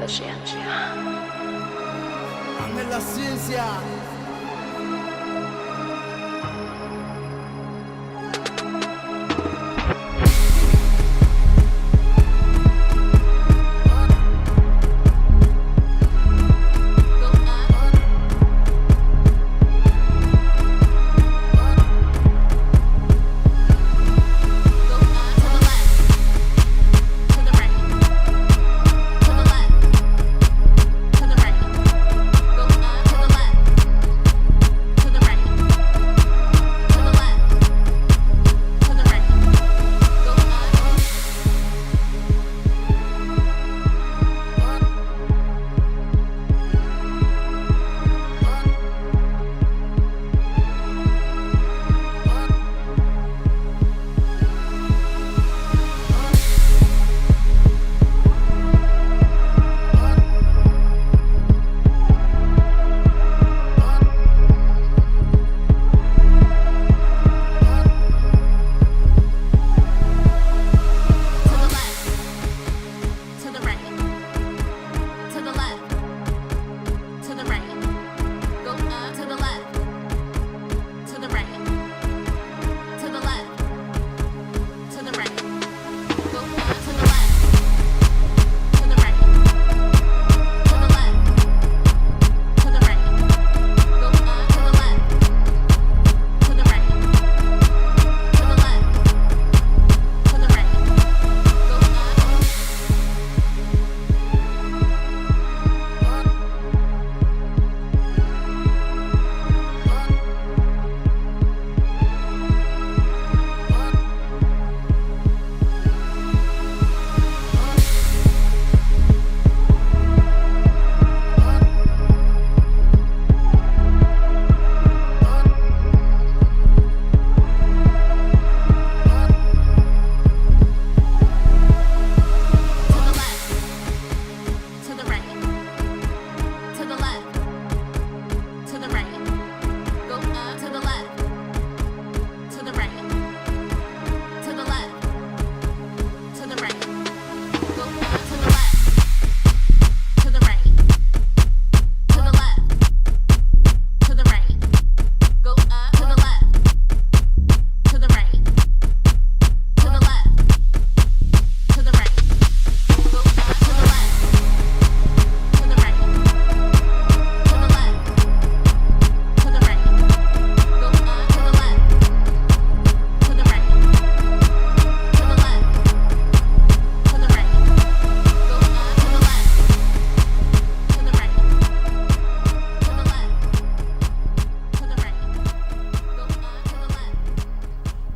ciencia. Ame la ciencia.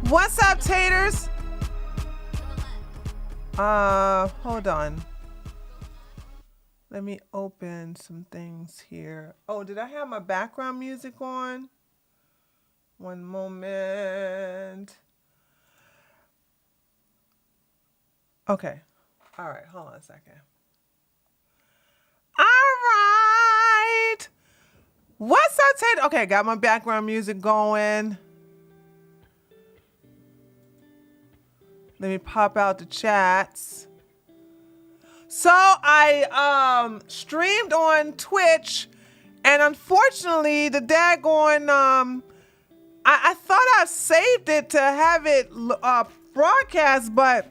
What's up, taters? Hold on. Let me open some things here. Oh, did I have my background music on? One moment. Okay. All right, hold on a second. All right. What's up, taters? Okay, got my background music going. Let me pop out the chats. So I streamed on Twitch, and unfortunately the daggone I thought I saved it to have it broadcast, but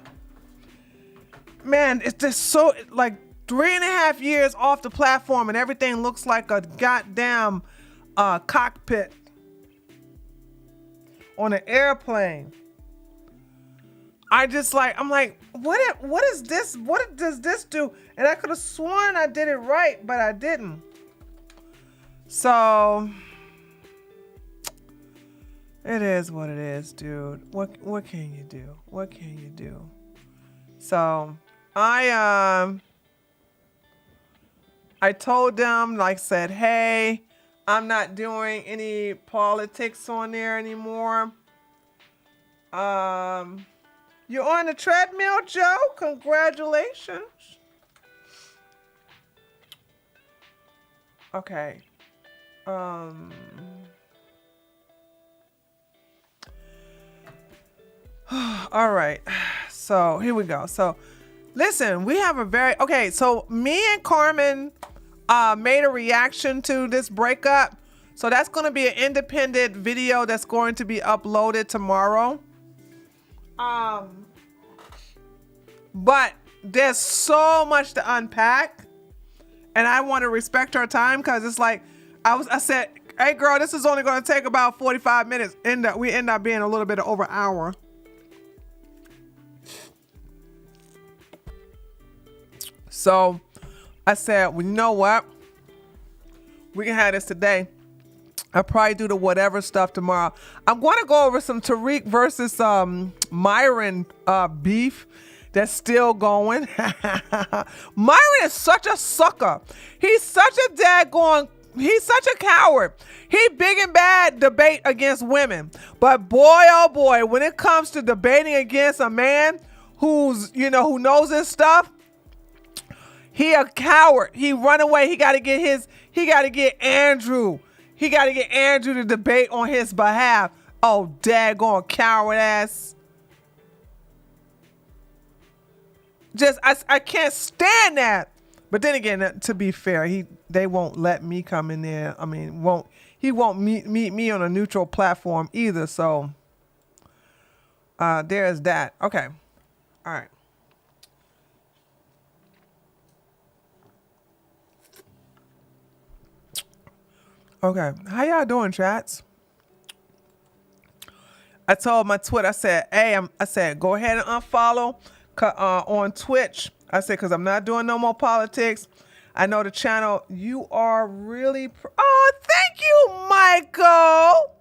man, it's just so like 3.5 years off the platform, and everything looks like a goddamn cockpit on an airplane. I'm like, what is this? What does this do? And I could have sworn I did it right, but I didn't. So it is what it is, dude. What can you do? What can you do? So I told them, like, said, hey, I'm not doing any politics on there anymore. You're on the treadmill, Joe? Congratulations. Okay. All right. So here we go. So Listen, we have a very okay. So me and Carmen made a reaction to this breakup. So that's going to be an independent video that's going to be uploaded tomorrow. But there's so much to unpack, and I want to respect our time because it's like I said, hey girl, this is only going to take about 45 minutes. We end up being a little bit over an hour. So I said, well, you know what? We can have this today. I'll probably do the whatever stuff tomorrow. I'm going to go over some Tariq versus Myron beef that's still going. Myron is such a sucker. He's such a coward. He big and bad debate against women. But boy, oh boy, when it comes to debating against a man who knows his stuff, he a coward. He run away. He got to get Andrew. He got to get Andrew to debate on his behalf. Oh, daggone coward ass. I can't stand that. But then again, to be fair, they won't let me come in there. I mean, he won't meet me on a neutral platform either. So there's that. Okay. All right. Okay, how y'all doing, chats? I told my Twitter, I said, hey, I said, go ahead and unfollow on Twitch. I said, because I'm not doing no more politics. I know the channel, you are really, oh, thank you, Michael.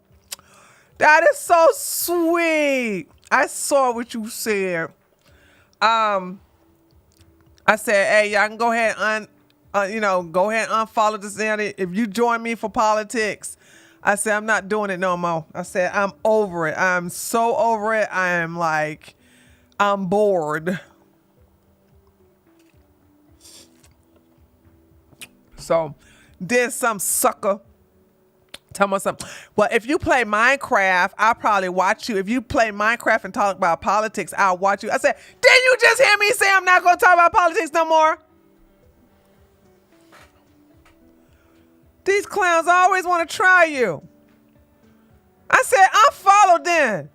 That is so sweet. I saw what you said. I said, hey, y'all can go ahead and go ahead and unfollow this area. If you join me for politics, I said, I'm not doing it no more. I said, I'm over it. I'm so over it. I'm bored. So there's some sucker. Tell me something. Well, if you play Minecraft, I'll probably watch you. If you play Minecraft and talk about politics, I'll watch you. I said, didn't you just hear me say I'm not going to talk about politics no more? These clowns always want to try you. I said, unfollow then.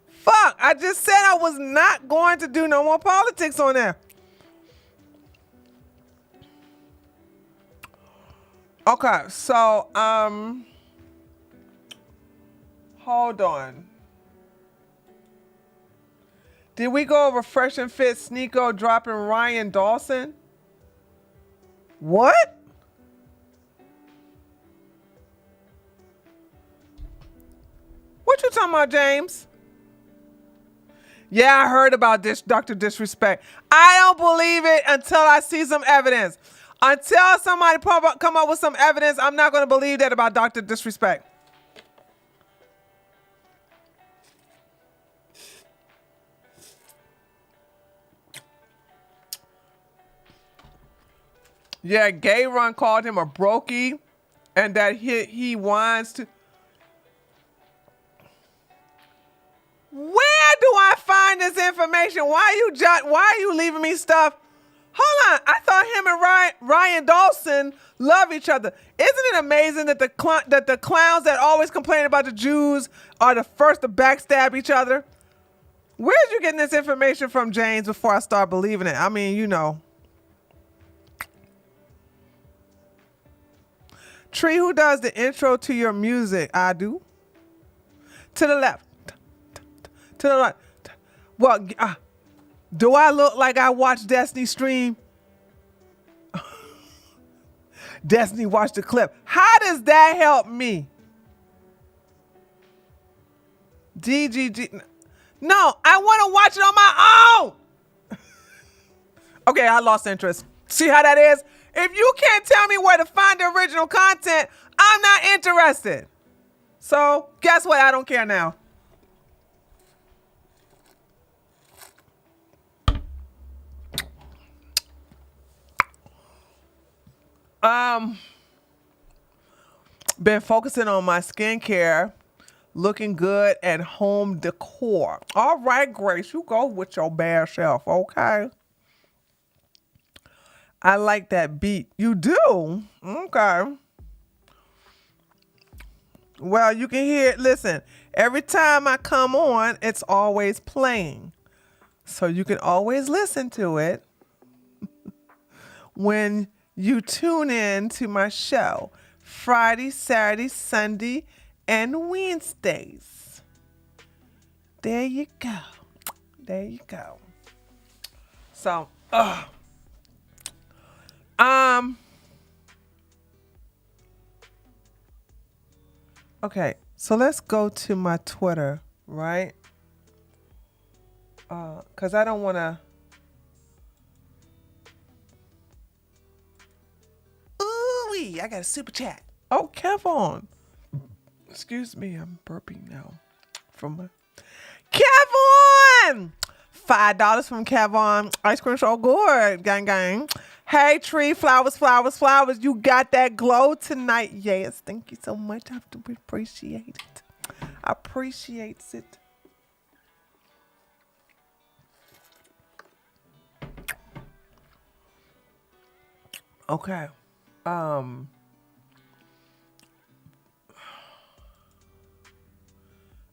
Fuck, I just said I was not going to do no more politics on there. Okay, so, hold on. Did we go over Fresh and Fit Sneeko dropping Ryan Dawson? What? What you talking about, James? Yeah, I heard about this, Dr. Disrespect. I don't believe it until I see some evidence. Until somebody come up with some evidence, I'm not going to believe that about Dr. Disrespect. Yeah, Gay Run called him a brokey and that he wants to... Where do I find this information? Why are you leaving me stuff? Hold on. I thought him and Ryan Dawson love each other. Isn't it amazing that the clowns that always complain about the Jews are the first to backstab each other? Where's you getting this information from, James, before I start believing it? I mean, you know. Tree, who does the intro to your music? I do. To the left. To the right. Well, do I look like I watched Destiny stream? Destiny watched the clip. How does that help me? DGG. No, I want to watch it on my own. Okay, I lost interest. See how that is? If you can't tell me where to find the original content, I'm not interested. So, guess what? I don't care now. Been focusing on my skincare. looking good and home decor. All right, Grace, you go with your bad self, okay? I like that beat. You do? Okay. Well, you can hear it. Listen, every time I come on, it's always playing. So you can always listen to it when you tune in to my show Friday, Saturday, Sunday, and Wednesdays. There you go. There you go. So, okay. So let's go to my Twitter, right? Cause I don't want to. Ooh, I got a super chat. Oh, Kevon. Excuse me, I'm burping now. From my Kevon. $5 from Kevon. Ice cream so good, gang gang. Hey, tree, flowers, flowers, flowers. You got that glow tonight. Yes, thank you so much. I have to appreciate it. I appreciate it. Okay. All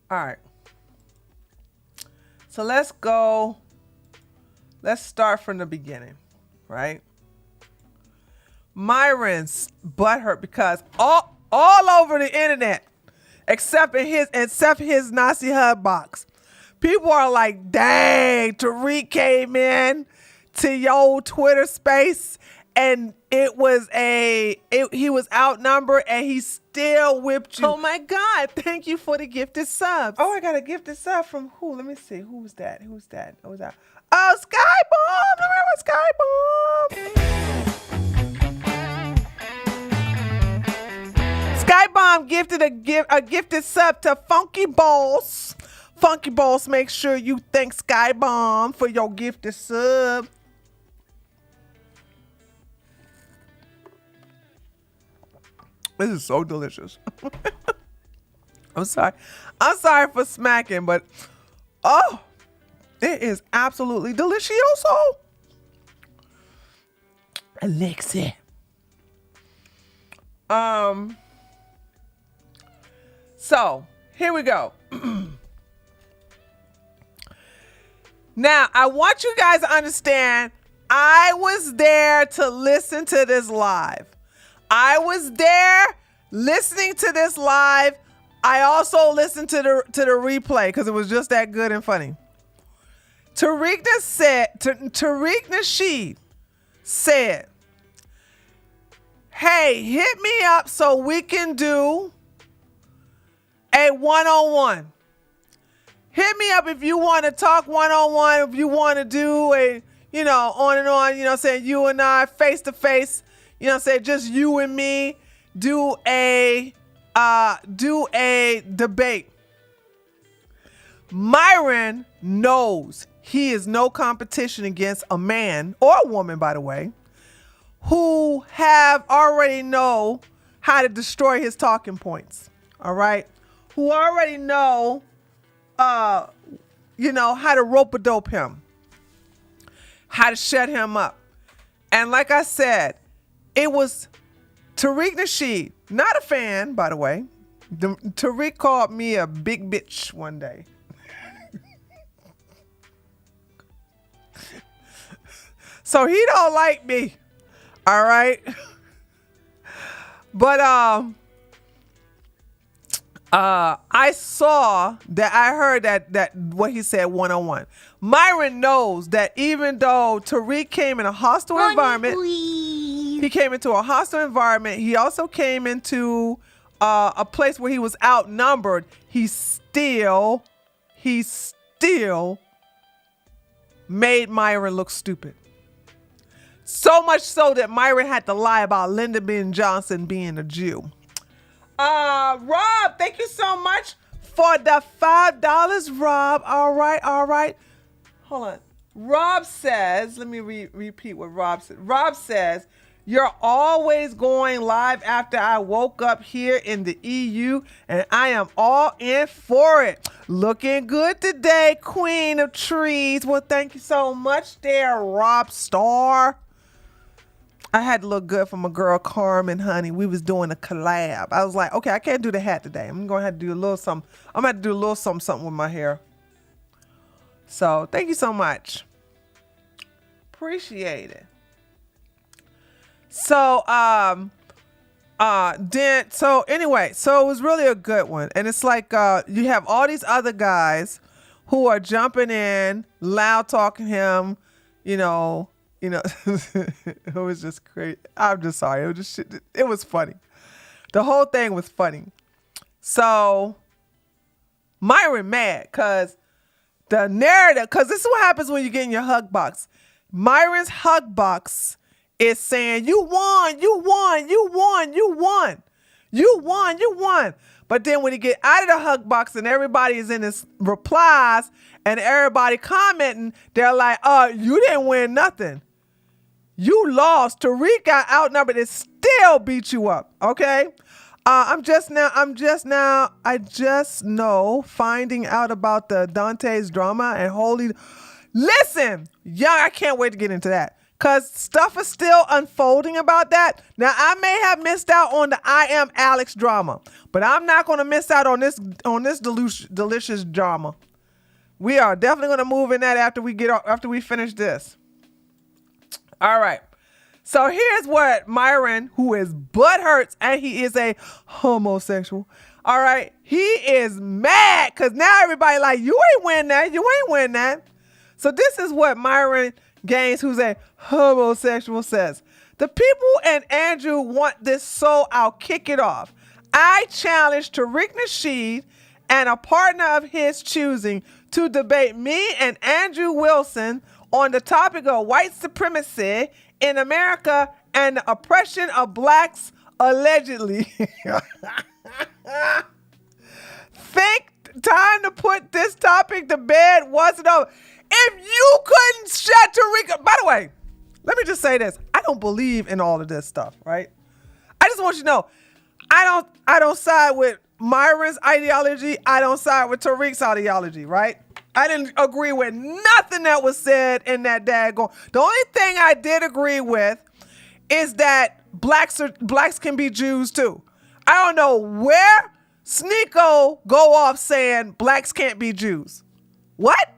right. So let's go. Let's start from the beginning, right? Myron's butthurt because all over the internet, except his Nazi Hub box, people are like, "Dang, Tariq came in to your Twitter space and he was outnumbered and he still whipped you." Oh my God! Thank you for the gifted subs. Oh, I got a gifted sub from who? Let me see. Who's that? Who's that? Who's that? Oh, Skybomb! Remember Skybomb? Skybomb gifted a gifted sub to Funky Balls. Funky Balls, make sure you thank Skybomb for your gifted sub. This is so delicious. I'm sorry. I'm sorry for smacking, but it is absolutely delicioso. Alexia. So here we go. Now, I want you guys to understand, I was there to listen to this live. I was there listening to this live. I also listened to the replay because it was just that good and funny. Tariq Nasheed said, "Hey, hit me up so we can do a one-on-one. Hit me up if you want to talk one-on-one, if you want to do a, on and on, saying you and I face to face, saying just you and me, do a debate." Myron knows he is no competition against a man or a woman, by the way, who have already know how to destroy his talking points. All right. Who already know, how to rope-a-dope him, how to shut him up. And like I said, it was Tariq Nasheed, not a fan, by the way. Tariq called me a big bitch one day. So he don't like me. All right. But I saw that, I heard that what he said one-on-one. Myron knows that even though Tariq came in a hostile environment, he came into a hostile environment. He also came into a place where he was outnumbered. He still made Myron look stupid. So much so that Myron had to lie about Lyndon B. Johnson being a Jew. Rob, thank you so much for the $5, Rob. All right. Hold on. Rob says, let me repeat what Rob said. Rob says, You're always going live after I woke up here in the EU, and I am all in for it. Looking good today, Queen of Trees. Well, thank you so much there, Rob Star. I had to look good for my girl Carmen, honey. We was doing a collab. I was like, okay, I can't do the hat today. I'm gonna have to do a little something. I'm gonna have to do a little something with my hair. So thank you so much. Appreciate it. So so anyway, so it was really a good one. And it's like you have all these other guys who are jumping in, loud talking him, it was just crazy. I'm just sorry. It was just shit. It was funny. The whole thing was funny. So Myron mad because the narrative, because this is what happens when you get in your hug box. Myron's hug box is saying, you won, you won, you won, you won, you won, you won. But then when you get out of the hug box and everybody is in his replies and everybody commenting, they're like, you didn't win nothing. You lost. Tariq got outnumbered and still beat you up. Okay. I just know finding out about the Dantes drama and listen, young, I can't wait to get into that. Cause stuff is still unfolding about that. Now I may have missed out on the I Am Alex drama, but I'm not going to miss out on this delicious drama. We are definitely going to move in that after we finish this. All right. So here's what Myron, who is butthurt, and he is a homosexual. All right. He is mad because now everybody like, you ain't win that. You ain't win that. So this is what Myron Gaines, who's a homosexual, says. The people and Andrew want this, so I'll kick it off. I challenge Tariq Nasheed and a partner of his choosing to debate me and Andrew Wilson on the topic of white supremacy in America and the oppression of blacks allegedly. Think time to put this topic to bed wasn't over. If you couldn't shut Tariq, by the way, let me just say this. I don't believe in all of this stuff, right? I just want you to know, I don't side with Myron's ideology. I don't side with Tariq's ideology, right? I didn't agree with nothing that was said in that daggone. The only thing I did agree with is that blacks can be Jews too. I don't know where Sneeko go off saying blacks can't be Jews. What?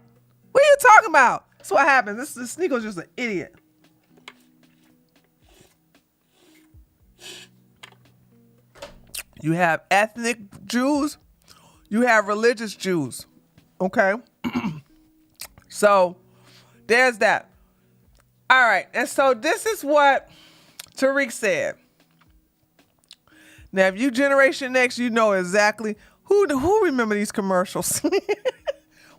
What are you talking about? That's what happens. This Sneeko's just an idiot. You have ethnic Jews. You have religious Jews. Okay? So, there's that. All right. And so, this is what Tariq said. Now, if you Generation X, you know exactly. Who remember these commercials?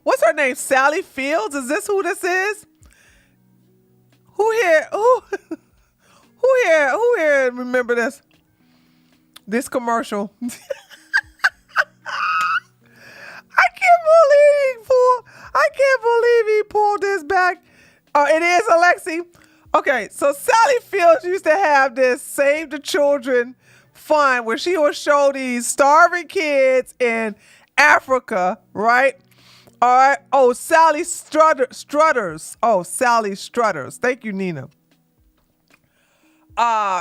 What's her name? Sally Fields? Is this who this is? Who here remember this commercial? I can't believe he pulled this back. Oh, it is Alexi. Okay, so Sally Fields used to have this Save the Children fund where she would show these starving kids in Africa, right? All right. Oh, Sally Strutters. Oh, Sally Strutters. Thank you, Nina.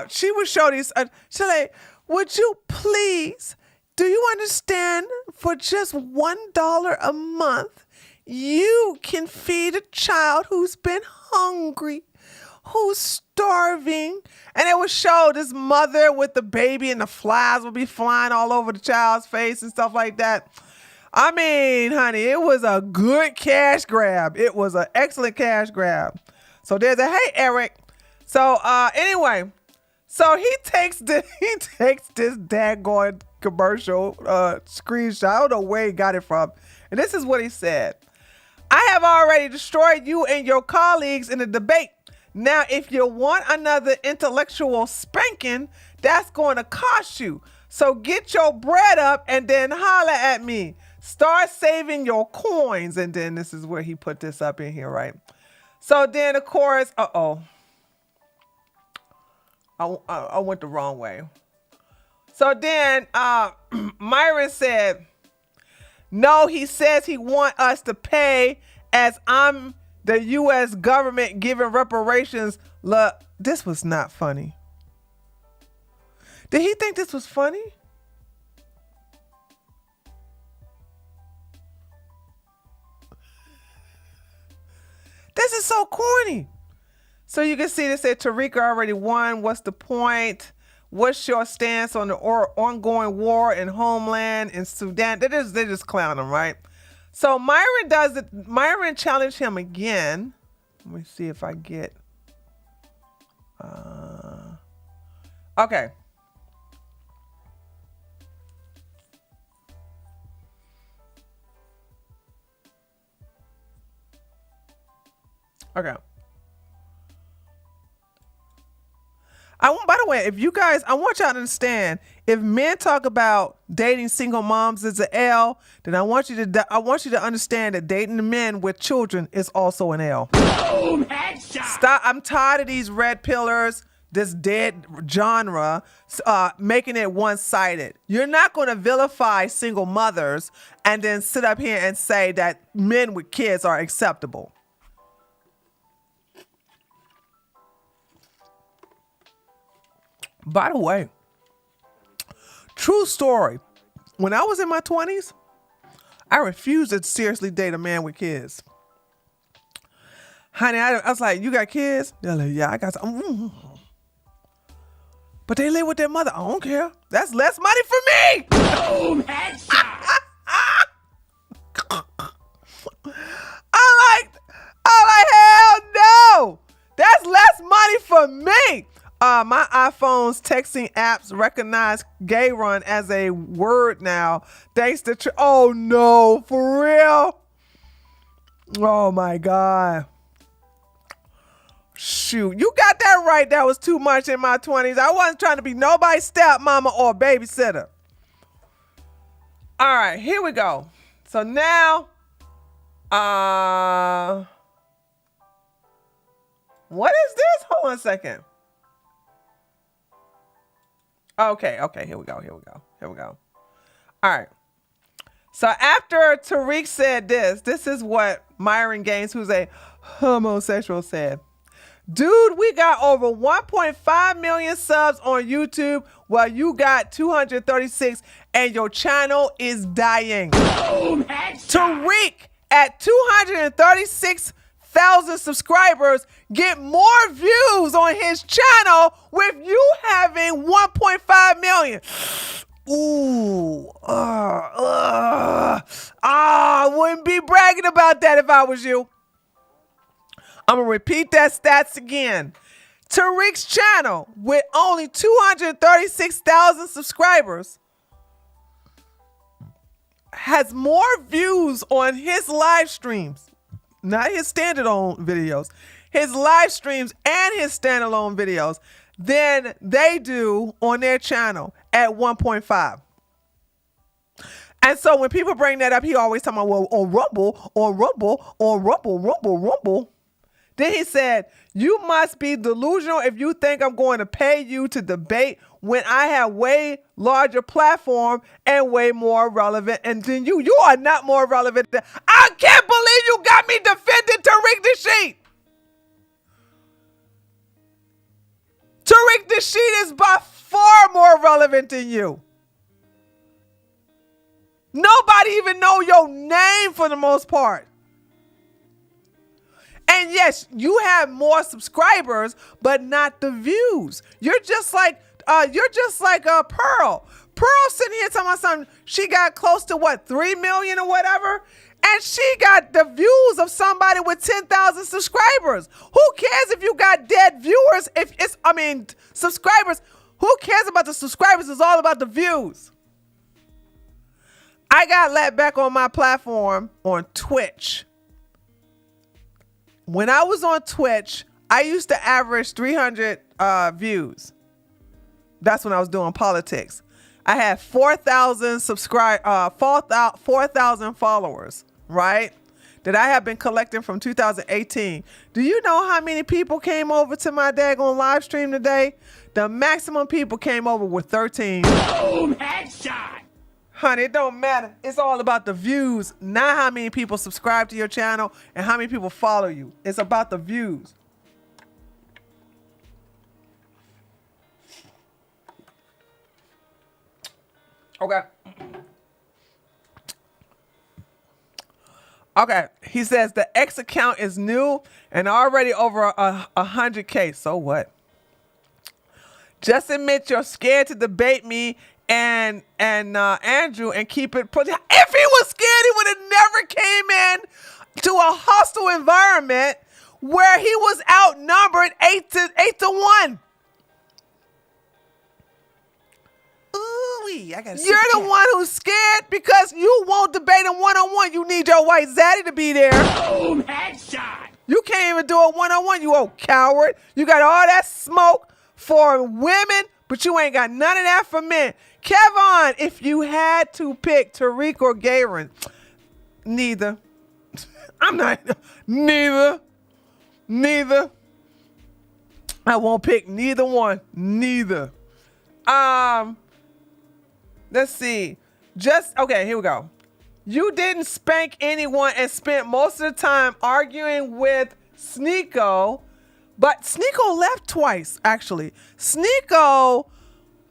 She would show these. She's like, would you please? Do you understand? For just $1 a month, you can feed a child who's been hungry, who's starving. And it would show this mother with the baby, and the flies would be flying all over the child's face and stuff like that. I mean, honey, it was a good cash grab. It was an excellent cash grab. So there's a, hey, Eric. So anyway, so he takes this daggone commercial screenshot. I don't know where he got it from. And this is what he said. I have already destroyed you and your colleagues in the debate. Now, if you want another intellectual spanking, that's going to cost you. So get your bread up and then holler at me. Start saving your coins. And then this is where he put this up in here, right? So then, of course, I went the wrong way. So then Myron said, no, he says he want us to pay as I'm the U.S. government giving reparations. Look, this was not funny. Did he think this was funny? This is so corny. So you can see they said Tariq already won. What's the point? What's your stance on the ongoing war in homeland in Sudan? They're just clowning, right? So Myron does it. Myron challenged him again. Let me see if I get. Okay. Okay. By the way, if you guys, I want y'all to understand, if men talk about dating single moms is an L, then I want you to understand that dating men with children is also an L. Boom, headshot. Stop! I'm tired of these red pillars, this dead genre, making it one-sided. You're not going to vilify single mothers and then sit up here and say that men with kids are acceptable. By the way, true story. When I was in my 20s, I refused to seriously date a man with kids. Honey, I was like, you got kids? They're like, yeah, I got some. But they live with their mother. I don't care. That's less money for me. Boom, headshot. I'm like, hell no. That's less money for me. My iPhone's texting apps recognize gay run as a word now. Thanks to oh no, for real? Oh my God. Shoot, you got that right. That was too much in my 20s. I wasn't trying to be nobody's stepmama or babysitter. All right, here we go. So now, what is this? Hold on a second. Okay, here we go. All right. So after Tariq said this is what Myron Gaines, who's a homosexual, said. Dude, we got over 1.5 million subs on YouTube while you got 236 and your channel is dying. Boom, Tariq at 236,000 subscribers get more views on his channel with you having 1.5 million. Ooh, I wouldn't be bragging about that if I was you. I'm gonna repeat that stats again. Tariq's channel with only 236,000 subscribers has more views on his live streams, not his standalone videos, his live streams and his standalone videos than they do on their channel at 1.5. And so when people bring that up, he always talking about, well, on Rumble. Then he said, you must be delusional if you think I'm going to pay you to debate when I have way larger platform and way more relevant. And then you are not more relevant than, I can't believe you got me defending Tariq Nasheed. Tariq Nasheed is by far more relevant than you. Nobody even know your name for the most part. And yes, you have more subscribers, but not the views. You're just like Pearl. Pearl sitting here talking about something. She got close to 3 million or whatever, and she got the views of somebody with 10,000 subscribers. Who cares if you got dead viewers? Subscribers. Who cares about the subscribers? It's all about the views. I got let back on my platform on Twitch. When I was on Twitch, I used to average 300 views. That's when I was doing politics. I had 4,000 4,000 followers, right? that I have been collecting from 2018. Do you know how many people came over to my daggone live stream today? The maximum people came over with 13. Boom! Headshot! Honey, it don't matter. It's all about the views, not how many people subscribe to your channel and how many people follow you. It's about the views. Okay. Okay. He says the X account is new and already over 100K. So what? Just admit you're scared to debate me and Andrew and keep it put. If he was scared, he would have never came in to a hostile environment where he was outnumbered 8-1. Ooh-wee, I gotta You're the one who's scared because you won't debate him one-on-one. You need your white zaddy to be there. Boom! Headshot! You can't even do it one-on-one, you old coward. You got all that smoke for women, but you ain't got none of that for men. Kevon, if you had to pick Tariq or Garen, neither. I'm not, neither. I won't pick neither one, neither. Let's see. Okay, here we go. You didn't spank anyone and spent most of the time arguing with Sneeko, but Sneeko left twice, actually. Sneeko,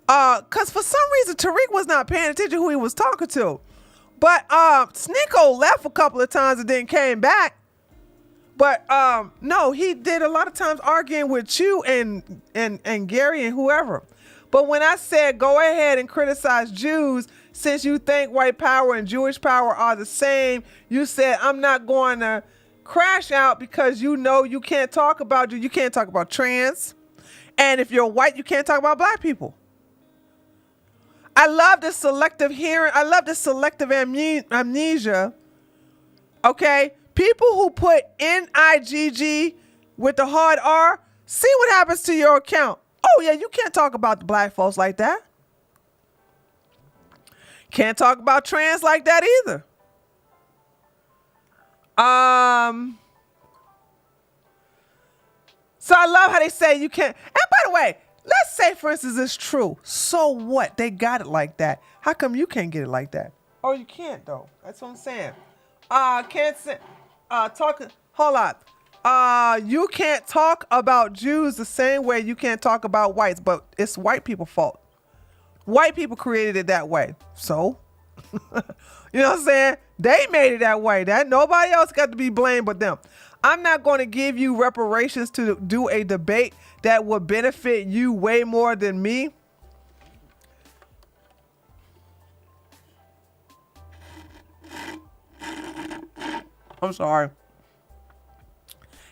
because for some reason, Tariq was not paying attention to who he was talking to. But Sneeko left a couple of times and then came back. But no, he did a lot of times arguing with you and Gary and whoever. But when I said go ahead and criticize Jews, since you think white power and Jewish power are the same, you said I'm not going to crash out because you know you can't talk about you can't talk about trans. And if you're white, you can't talk about black people. I love this selective hearing. I love this selective amnesia. Okay? People who put NIGG with the hard R, see what happens to your account. Oh, yeah, you can't talk about the black folks like that. Can't talk about trans like that either. So I love how they say you can't. And by the way, let's say, for instance, it's true. So what? They got it like that. How come you can't get it like that? Oh, you can't, though. That's what I'm saying. Can't say, hold on. You can't talk about Jews the same way you can't talk about whites, but it's white people's fault. White people created it that way. So, you know what I'm saying? They made it that way. That nobody else got to be blamed but them. I'm not going to give you reparations to do a debate that would benefit you way more than me. I'm sorry.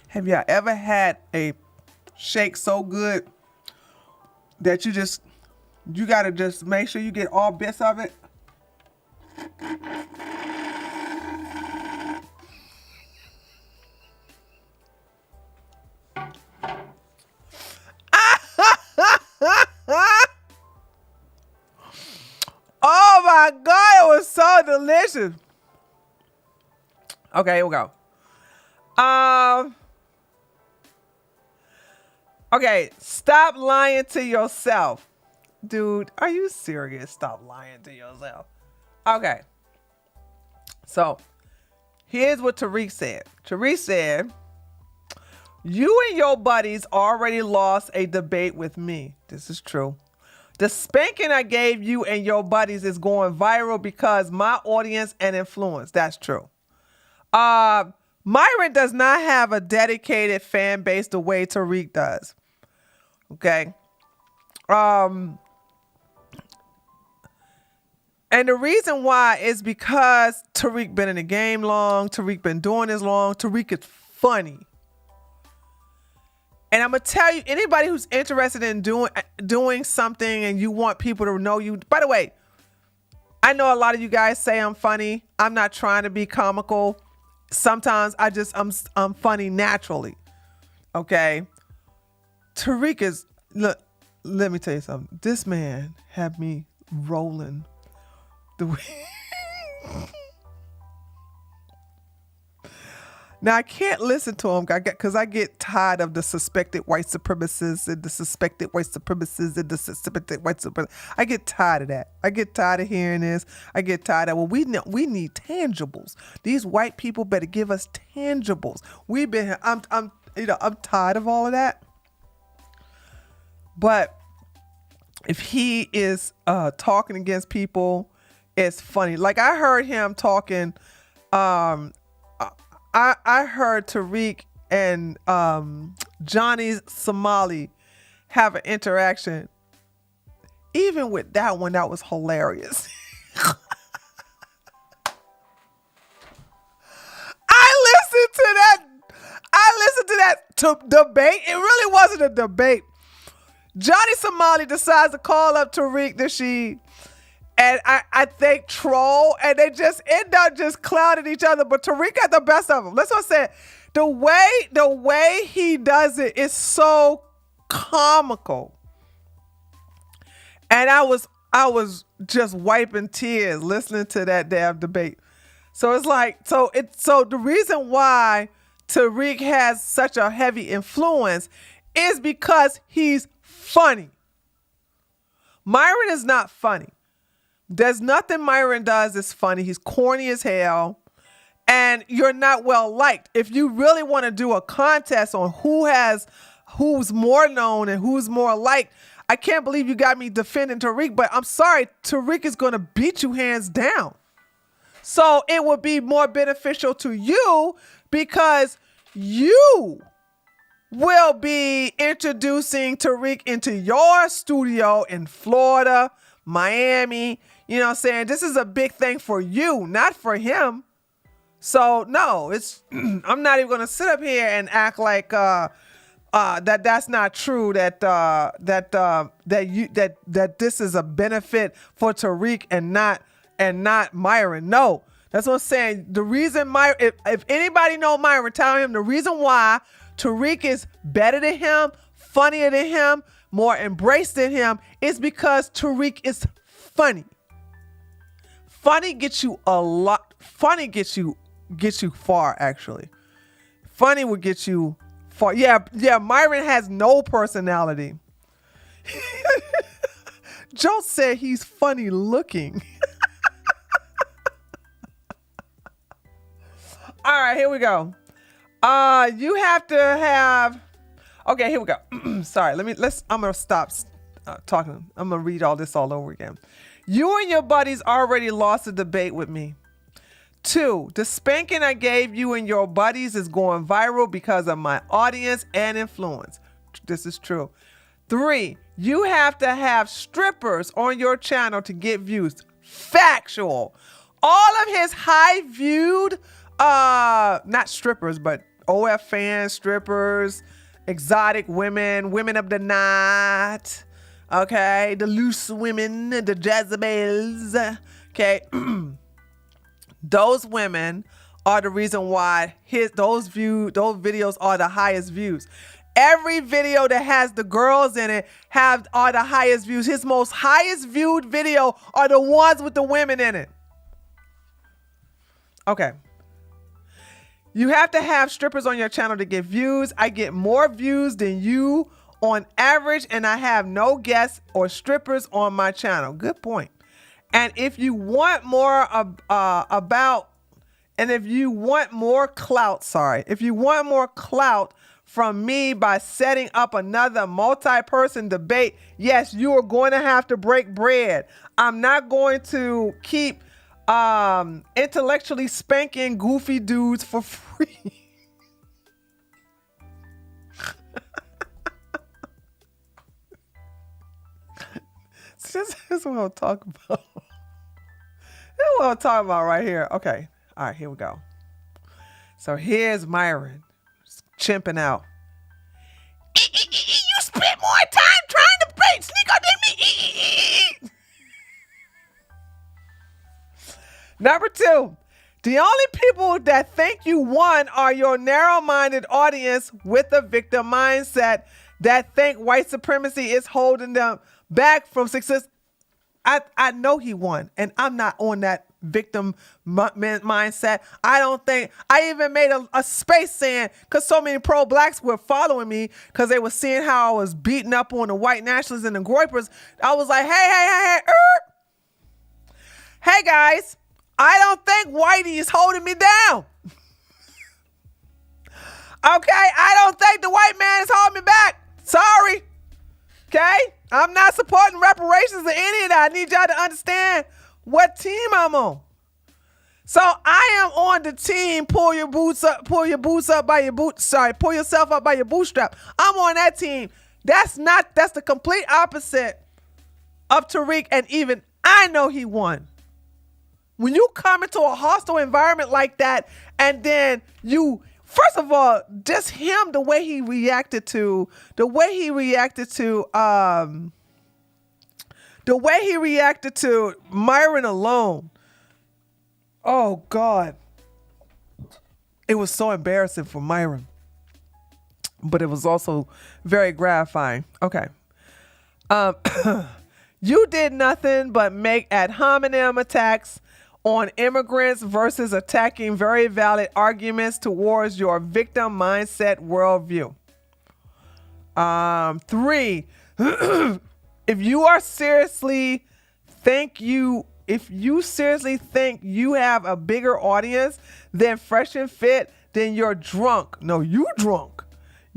Have y'all ever had a shake so good that you got to just make sure you get all bits of it? Oh my God, it was so delicious. Okay, here we go. Okay, stop lying to yourself. Dude, are you serious? Stop lying to yourself. Okay. So, here's what Tariq said. Tariq said, you and your buddies already lost a debate with me. This is true. The spanking I gave you and your buddies is going viral because my audience and influence. That's true. Myron does not have a dedicated fan base the way Tariq does. Okay. And the reason why is because Tariq been in the game long. Tariq been doing this long. Tariq is funny. And I'm going to tell you, anybody who's interested in doing something and you want people to know you. By the way, I know a lot of you guys say I'm funny. I'm not trying to be comical. Sometimes I'm funny naturally. Okay. Tariq is, look, let me tell you something. This man had me rolling the way. Now I can't listen to him because I get tired of the suspected white supremacists and the suspected white supremacists and the suspected white supremacists. I get tired of that. I get tired of hearing this. I get tired of, well, we need tangibles. These white people better give us tangibles. I'm tired of all of that. But if he is talking against people, it's funny. Like I heard him talking. I heard Tariq and Johnny Somali have an interaction. Even with that one, that was hilarious. I listened to that debate. It really wasn't a debate. Johnny Somali decides to call up Tariq Nasheed and I think troll, and they just end up just clowning each other. But Tariq got the best of them. That's what I said. The way he does it is so comical. And I was just wiping tears listening to that damn debate. So it's like, so the reason why Tariq has such a heavy influence is because he's funny. Myron is not funny. There's nothing Myron does that's funny. He's corny as hell. And you're not well liked. If you really want to do a contest on who's more known and who's more liked, I can't believe you got me defending Tariq, but I'm sorry, Tariq is going to beat you hands down. So it would be more beneficial to you because you will be introducing Tariq into your studio in Florida, Miami. You know what I'm saying? This is a big thing for you, not for him. So no, I'm not even going to sit up here and act like that's not true. That this is a benefit for Tariq and not Myron. No, that's what I'm saying. The reason Myron, if anybody know Myron, tell him the reason why Tariq is better than him, funnier than him, more embraced than him is because Tariq is funny. Funny gets you a lot. Funny gets you far, actually. Funny will get you far. Yeah, Myron has no personality. Joe said he's funny looking. All right, here we go. You have to have. Okay, here we go. Sorry, I'm gonna stop talking. I'm gonna read all this all over again. You and your buddies already lost a debate with me. 2, the spanking I gave you and your buddies is going viral because of my audience and influence. This is true. 3, you have to have strippers on your channel to get views. Factual. All of his high viewed, not strippers, but OF fans, strippers, exotic women, women of the night, okay, the loose women, the Jezebels, okay. Those women are the reason why those videos are the highest views. Every video that has the girls in it are the highest views. His most highest viewed video are the ones with the women in it. Okay. You have to have strippers on your channel to get views. I get more views than you on average, and I have no guests or strippers on my channel. Good point. And if you want more if you want more clout from me by setting up another multi-person debate, yes, you are going to have to break bread. I'm not going to keep intellectually spanking goofy dudes for free. This is what I'm talking about. This is what I'm talking about right here. Okay. All right, here we go. So here's Myron chimping out. You spent more time trying to sneak up than me. Number 2, the only people that think you won are your narrow-minded audience with a victim mindset that think white supremacy is holding them back from success. I know he won, and I'm not on that victim mindset. I don't think I even made a space saying, because so many pro-blacks were following me because they were seeing how I was beating up on the white nationalists and the groypers. I was like, hey guys, I don't think Whitey is holding me down. Okay, I don't think the white man is holding me back. Sorry. Okay, I'm not supporting reparations or any of that. I need y'all to understand what team I'm on. So I am on the team. Pull yourself up by your bootstrap. I'm on that team. That's the complete opposite of Tariq, and even I know he won. When you come into a hostile environment like that, and then first of all, just him, the way he reacted to Myron alone. Oh God. It was so embarrassing for Myron. But it was also very gratifying. Okay. You did nothing but make ad hominem attacks on immigrants versus attacking very valid arguments towards your victim mindset worldview. 3, if you seriously think you have a bigger audience than Fresh and Fit, then you're drunk. No, you drunk.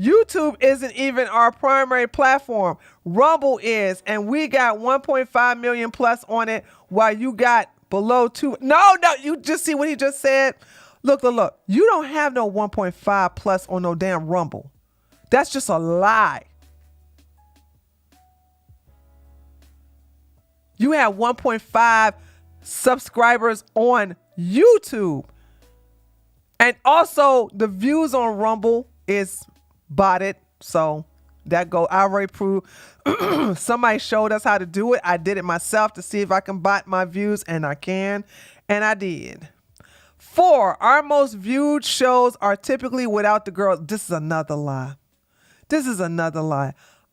YouTube isn't even our primary platform. Rumble is, and we got 1.5 million plus on it, while you got below 2. No, you just see what he just said. Look. You don't have no 1.5 plus on no damn Rumble. That's just a lie. You have 1.5 subscribers on YouTube. And also the views on Rumble is botted. So that I already proved. Somebody showed us how to do it. I did it myself to see if I can bot my views, and I can. And I did. 4, our most viewed shows are typically without the girls. This is another lie.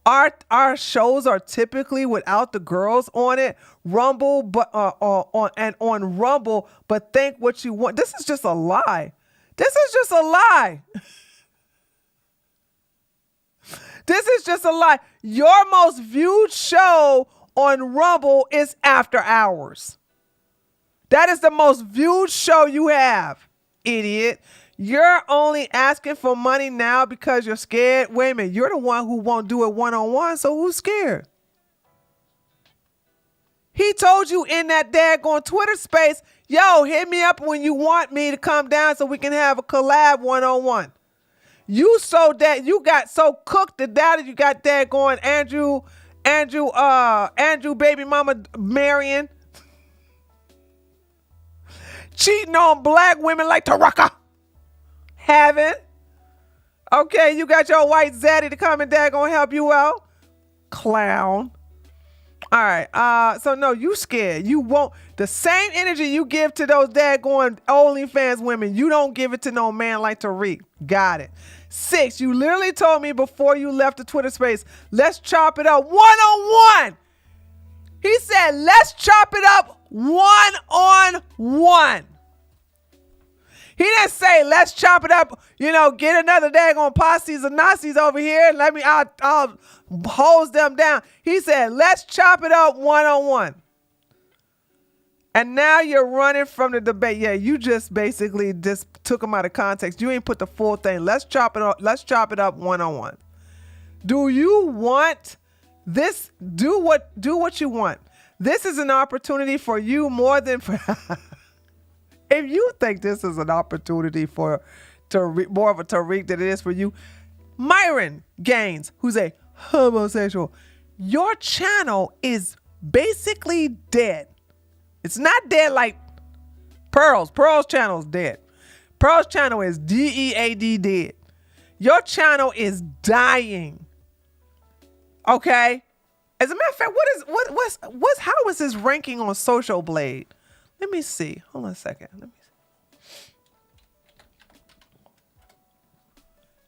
Our shows are typically without the girls on it. Rumble, but on Rumble, but think what you want. This is just a lie. This is just a lie. Your most viewed show on Rumble is After Hours. That is the most viewed show you have, idiot. You're only asking for money now because you're scared. Wait a minute, you're the one who won't do it one-on-one, so who's scared? He told you in that daggone Twitter space, yo, hit me up when you want me to come down so we can have a collab one-on-one. You got so cooked to that you got daggone Andrew baby mama Marion cheating on black women like Taraka. Haven't. Okay, you got your white zaddy to come and daggone help you out. Clown. All right. So no, you scared. You won't. The same energy you give to those daggone OnlyFans women, you don't give it to no man like Tariq. Got it. 6, you literally told me before you left the Twitter space, let's chop it up one-on-one. He said, let's chop it up one-on-one. He didn't say, let's chop it up, get another daggone posses of Nazis over here and I'll hose them down. He said, let's chop it up one-on-one. And now you're running from the debate. Yeah, you just basically just took them out of context. You ain't put the full thing. Let's chop it up. Let's chop it up one-on-one. Do you want this? Do what you want. This is an opportunity for you more than for. If you think this is an opportunity for more of a Tariq than it is for you, Myron Gaines, who's a homosexual, your channel is basically dead. It's not dead like Pearl's. Pearl's channel is dead. Pearl's channel is DEAD dead. Your channel is dying. Okay? As a matter of fact, how is this ranking on Social Blade? Let me see. Hold on a second.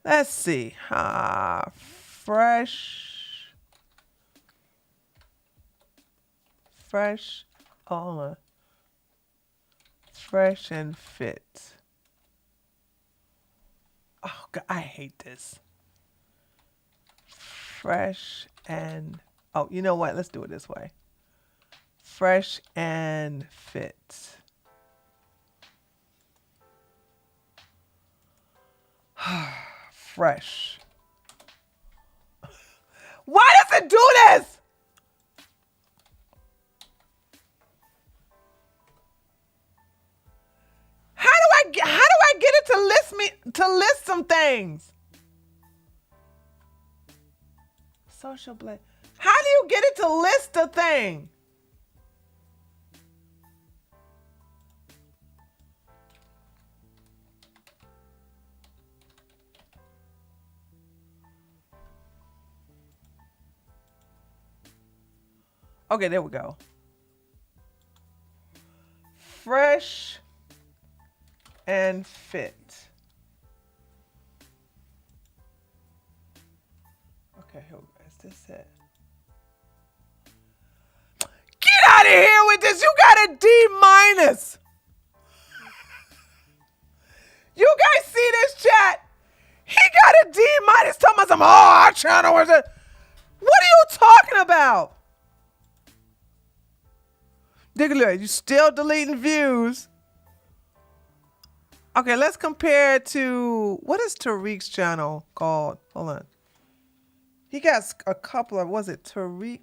Let's see. Fresh. Hold on. Fresh and fit. Oh, God, I hate this. Fresh and... Oh, you know what? Let's do it this way. Fresh and fit. Fresh. Why does it do this? How do I get it to list some things? Social blade. How do you get it to list a thing? Okay, there we go. Fresh and fit. Okay, here we go. Is this it? Get out of here with this. You got a D minus. You guys see this chat? He got a D minus. Tell me some, oh, our channel was it. What are you talking about? Digga, you still deleting views. Okay, let's compare it to, what is Tariq's channel called? Hold on. He got a couple of, was it Tariq?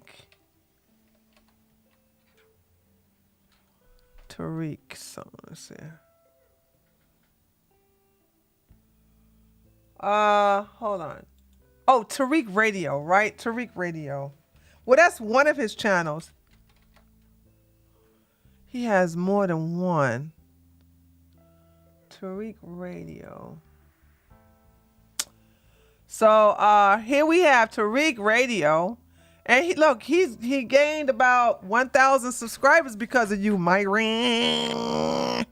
Tariq, so let's see. Hold on. Oh, Tariq Radio, right? Tariq Radio. Well, that's one of his channels. He has more than one. Tariq Radio. So here we have Tariq Radio. And he gained about 1,000 subscribers because of you, Myron.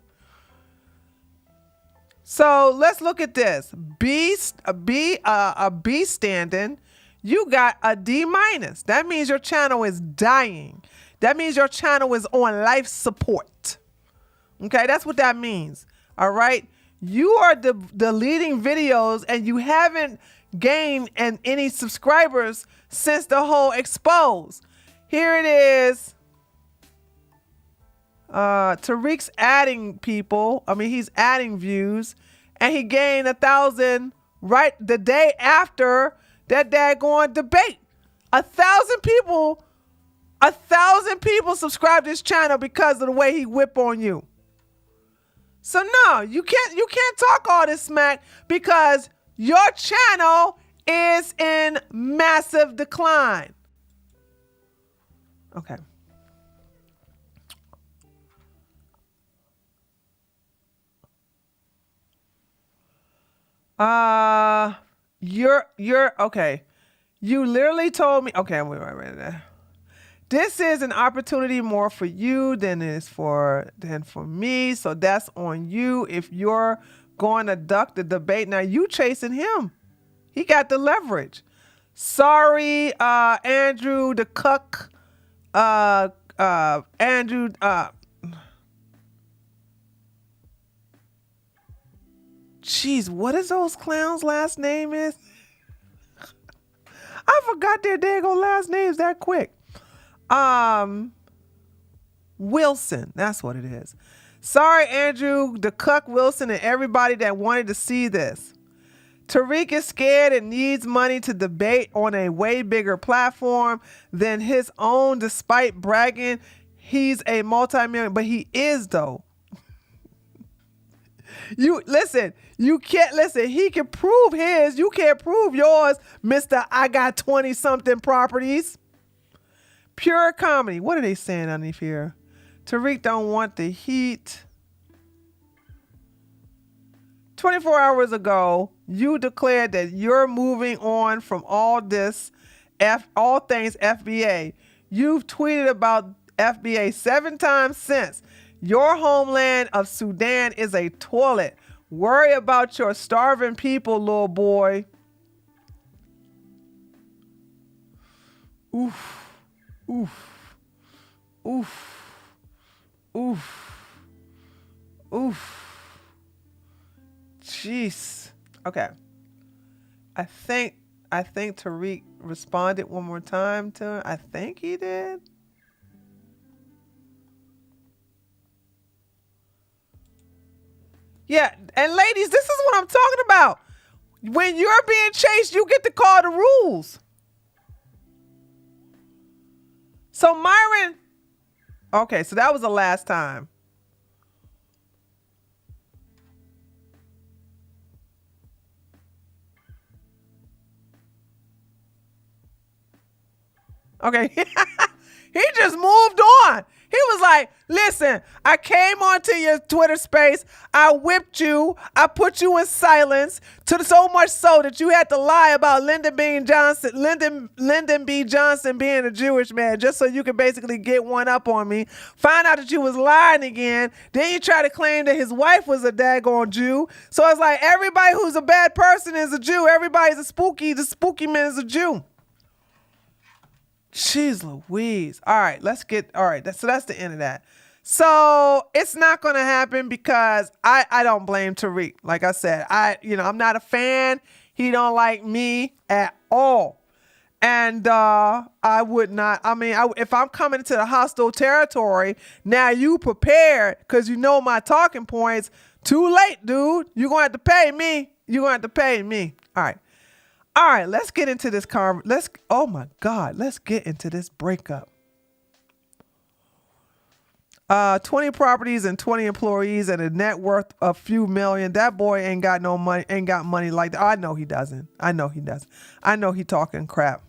So let's look at this. A B standing. You got a D minus. That means your channel is dying. That means your channel is on life support. Okay, that's what that means. All right. You are deleting videos and you haven't gained any subscribers since the whole expose. Here it is. Tariq's adding people. I mean, he's adding views, and he gained 1,000 right the day after that daggone debate. 1,000 people subscribe to his channel because of the way he whip on you. So no, you can't talk all this smack because your channel is in massive decline. Okay. You're okay. You literally told me, okay, wait a minute. This is an opportunity more for you than for me. So that's on you if you're going to duck the debate. Now you chasing him. He got the leverage. Sorry, Andrew the cuck. Andrew, jeez, what is those clowns' last name is? I forgot their daggone last names that quick. Wilson, that's what it is. Sorry, Andrew, the cuck Wilson, and everybody that wanted to see this. Tariq is scared and needs money to debate on a way bigger platform than his own, despite bragging he's a multi-million, but he is though. You listen, he can prove his, you can't prove yours, Mr. I got 20 something properties. Pure comedy. What are they saying underneath here? Tariq don't want the heat. 24 hours ago, you declared that you're moving on from all things FBA. You've tweeted about FBA 7 times since. Your homeland of Sudan is a toilet. Worry about your starving people, little boy. Oof. Oof. Oof. Oof. Oof. Oof. Jeez. Okay. I think Tariq responded one more time to him. I think he did. Yeah, and ladies, this is what I'm talking about. When you're being chased, you get to call the rules. So Myron, okay, so that was the last time. Okay. He just moved on. He was like, listen, I came onto your Twitter space. I whipped you. I put you in silence to so much so that you had to lie about Lyndon B. Johnson being a Jewish man just so you could basically get one up on me. Find out that you was lying again. Then you try to claim that his wife was a daggone Jew. So it's like everybody who's a bad person is a Jew. Everybody's a spooky. The spooky man is a Jew. Jeez Louise. All right, so that's the end of that. So it's not going to happen because I don't blame Tariq. Like I said, I'm not a fan. He don't like me at all. And I would not, if I'm coming into the hostile territory, now you prepared because you know my talking points. Too late, dude. You're going to have to pay me. All right. All right, let's get into this oh my God, let's get into this breakup. 20 properties and 20 employees and a net worth of a few million. That boy ain't got no money, ain't got money like that. I know he doesn't. I know he talking crap.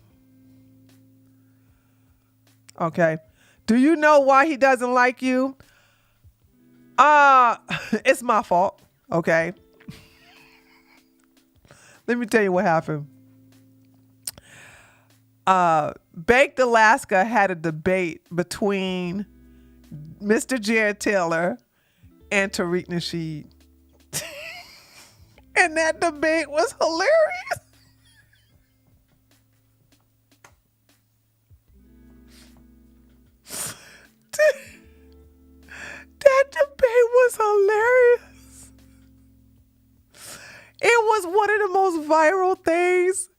Okay. Do you know why he doesn't like you? It's my fault. Okay. Let me tell you what happened. Baked Alaska had a debate between Mr. Jared Taylor and Tariq Nasheed. And that debate was hilarious. That debate was hilarious. It was one of the most viral things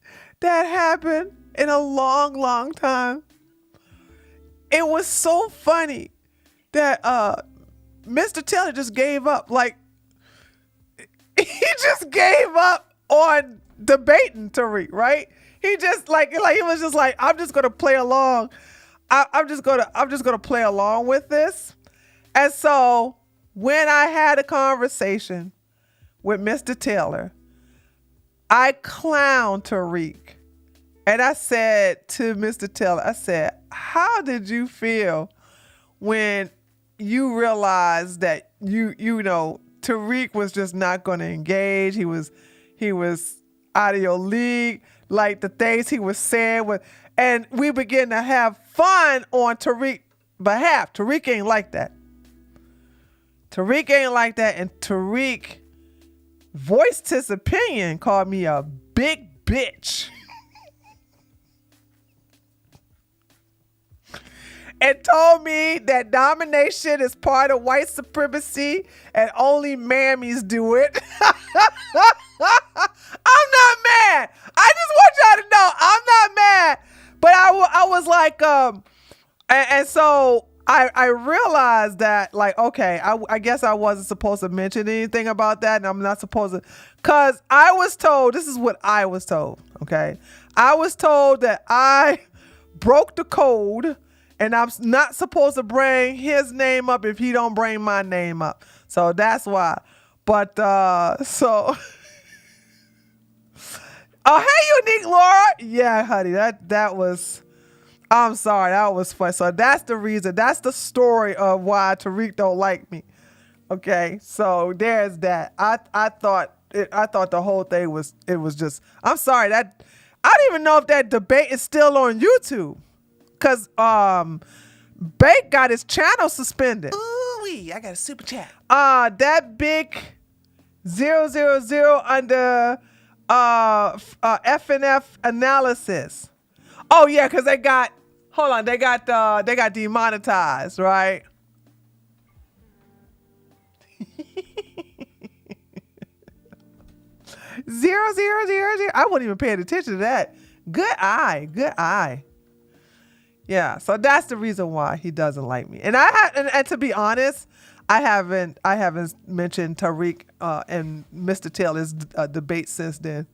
that happened in a long, long time. It was so funny that Mr. Taylor just gave up. Like, he just gave up on debating Tariq, right? He just he was just like, I'm just gonna play along. I'm just gonna play along with this. And so when I had a conversation with Mr. Taylor, I clowned Tariq. And I said to Mr. Taylor, I said, how did you feel when you realized that you know, Tariq was just not going to engage? He was out of your league. Like the things he was saying and we began to have fun on Tariq's behalf. Tariq ain't like that. And Tariq voiced his opinion, called me a big bitch. And told me that domination is part of white supremacy and only mammies do it. I'm not mad. I just want y'all to know I'm not mad. But I was like, and so I realized that, like, okay, I guess I wasn't supposed to mention anything about that, and I'm not supposed to, because I was told, this is what I was told, okay? I was told that I broke the code, and I'm not supposed to bring his name up if he don't bring my name up. So that's why. But, so... Oh, hey, Unique Laura. Yeah, honey, that was... I'm sorry, that was fun. So that's the reason. That's the story of why Tariq don't like me. Okay, so there's that. I thought the whole thing was just... I'm sorry, that... I don't even know if that debate is still on YouTube. Because Bake got his channel suspended. Ooh-wee, I got a super chat. That big 000 under F&F analysis. Oh yeah, because they got demonetized, right? Zero, zero, zero, zero. I wasn't even paying attention to that. Good eye. Good eye. Yeah. So that's the reason why he doesn't like me. And and to be honest, I haven't mentioned Tariq and Mr. Taylor's debate since then.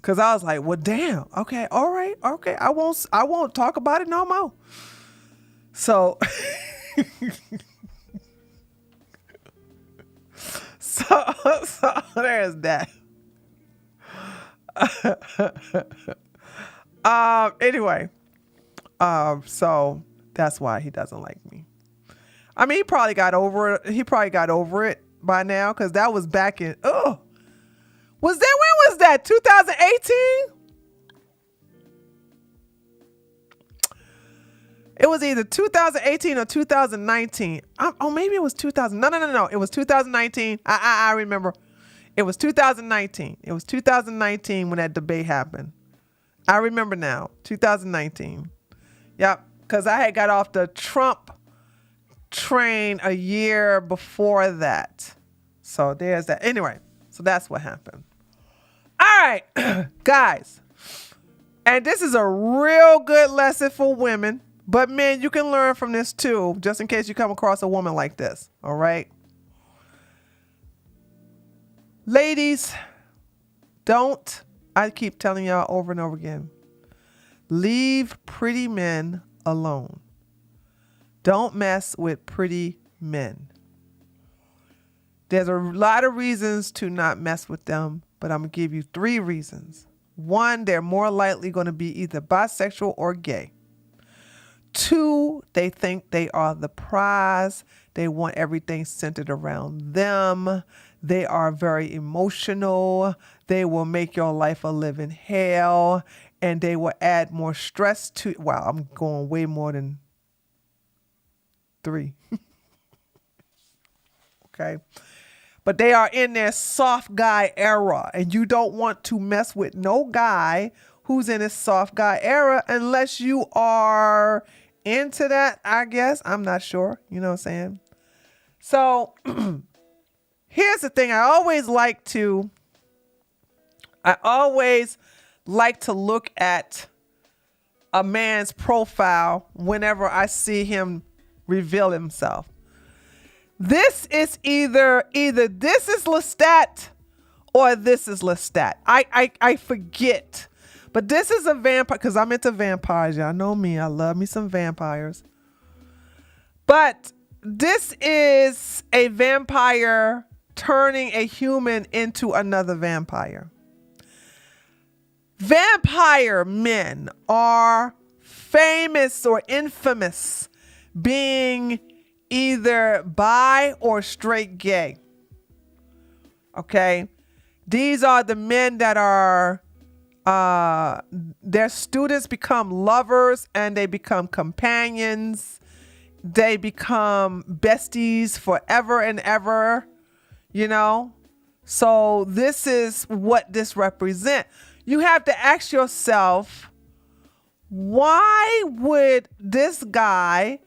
Cause I was like, well, damn. Okay. All right. Okay. I won't talk about it no more. So, so there's that. Anyway, so that's why he doesn't like me. I mean, he probably got over it. He probably got over it by now, because that was back in, when was that? 2018? It was either 2018 or 2019. Maybe it was 2000. No. It was 2019. I remember. It was 2019. It was 2019 when that debate happened. I remember now. 2019. Yep. Because I had got off the Trump train a year before that. So there's that. Anyway, so that's what happened. All right, guys. And this is a real good lesson for women. But men, you can learn from this too, just in case you come across a woman like this. All right. Ladies, I keep telling y'all over and over again, leave pretty men alone. Don't mess with pretty men. There's a lot of reasons to not mess with them, but I'm going to give you 3 reasons. 1, they're more likely going to be either bisexual or gay. 2, they think they are the prize. They want everything centered around them. They are very emotional. They will make your life a living hell, and they will add more stress to. Wow, I'm going way more than 3. Okay. But they are in their soft guy era, and you don't want to mess with no guy who's in his soft guy era unless you are into that, I guess. I'm not sure. You know what I'm saying? So here's the thing. I always like to look at a man's profile whenever I see him reveal himself. This is either this is Lestat or this is Lestat. I forget. But this is a vampire, because I'm into vampires. Y'all know me. I love me some vampires. But this is a vampire turning a human into another vampire. Vampire men are famous or infamous being either bi or straight gay. Okay? These are the men that are their students become lovers, and they become companions. They become besties forever and ever, you know? So this is what this represents. You have to ask yourself, why would this guy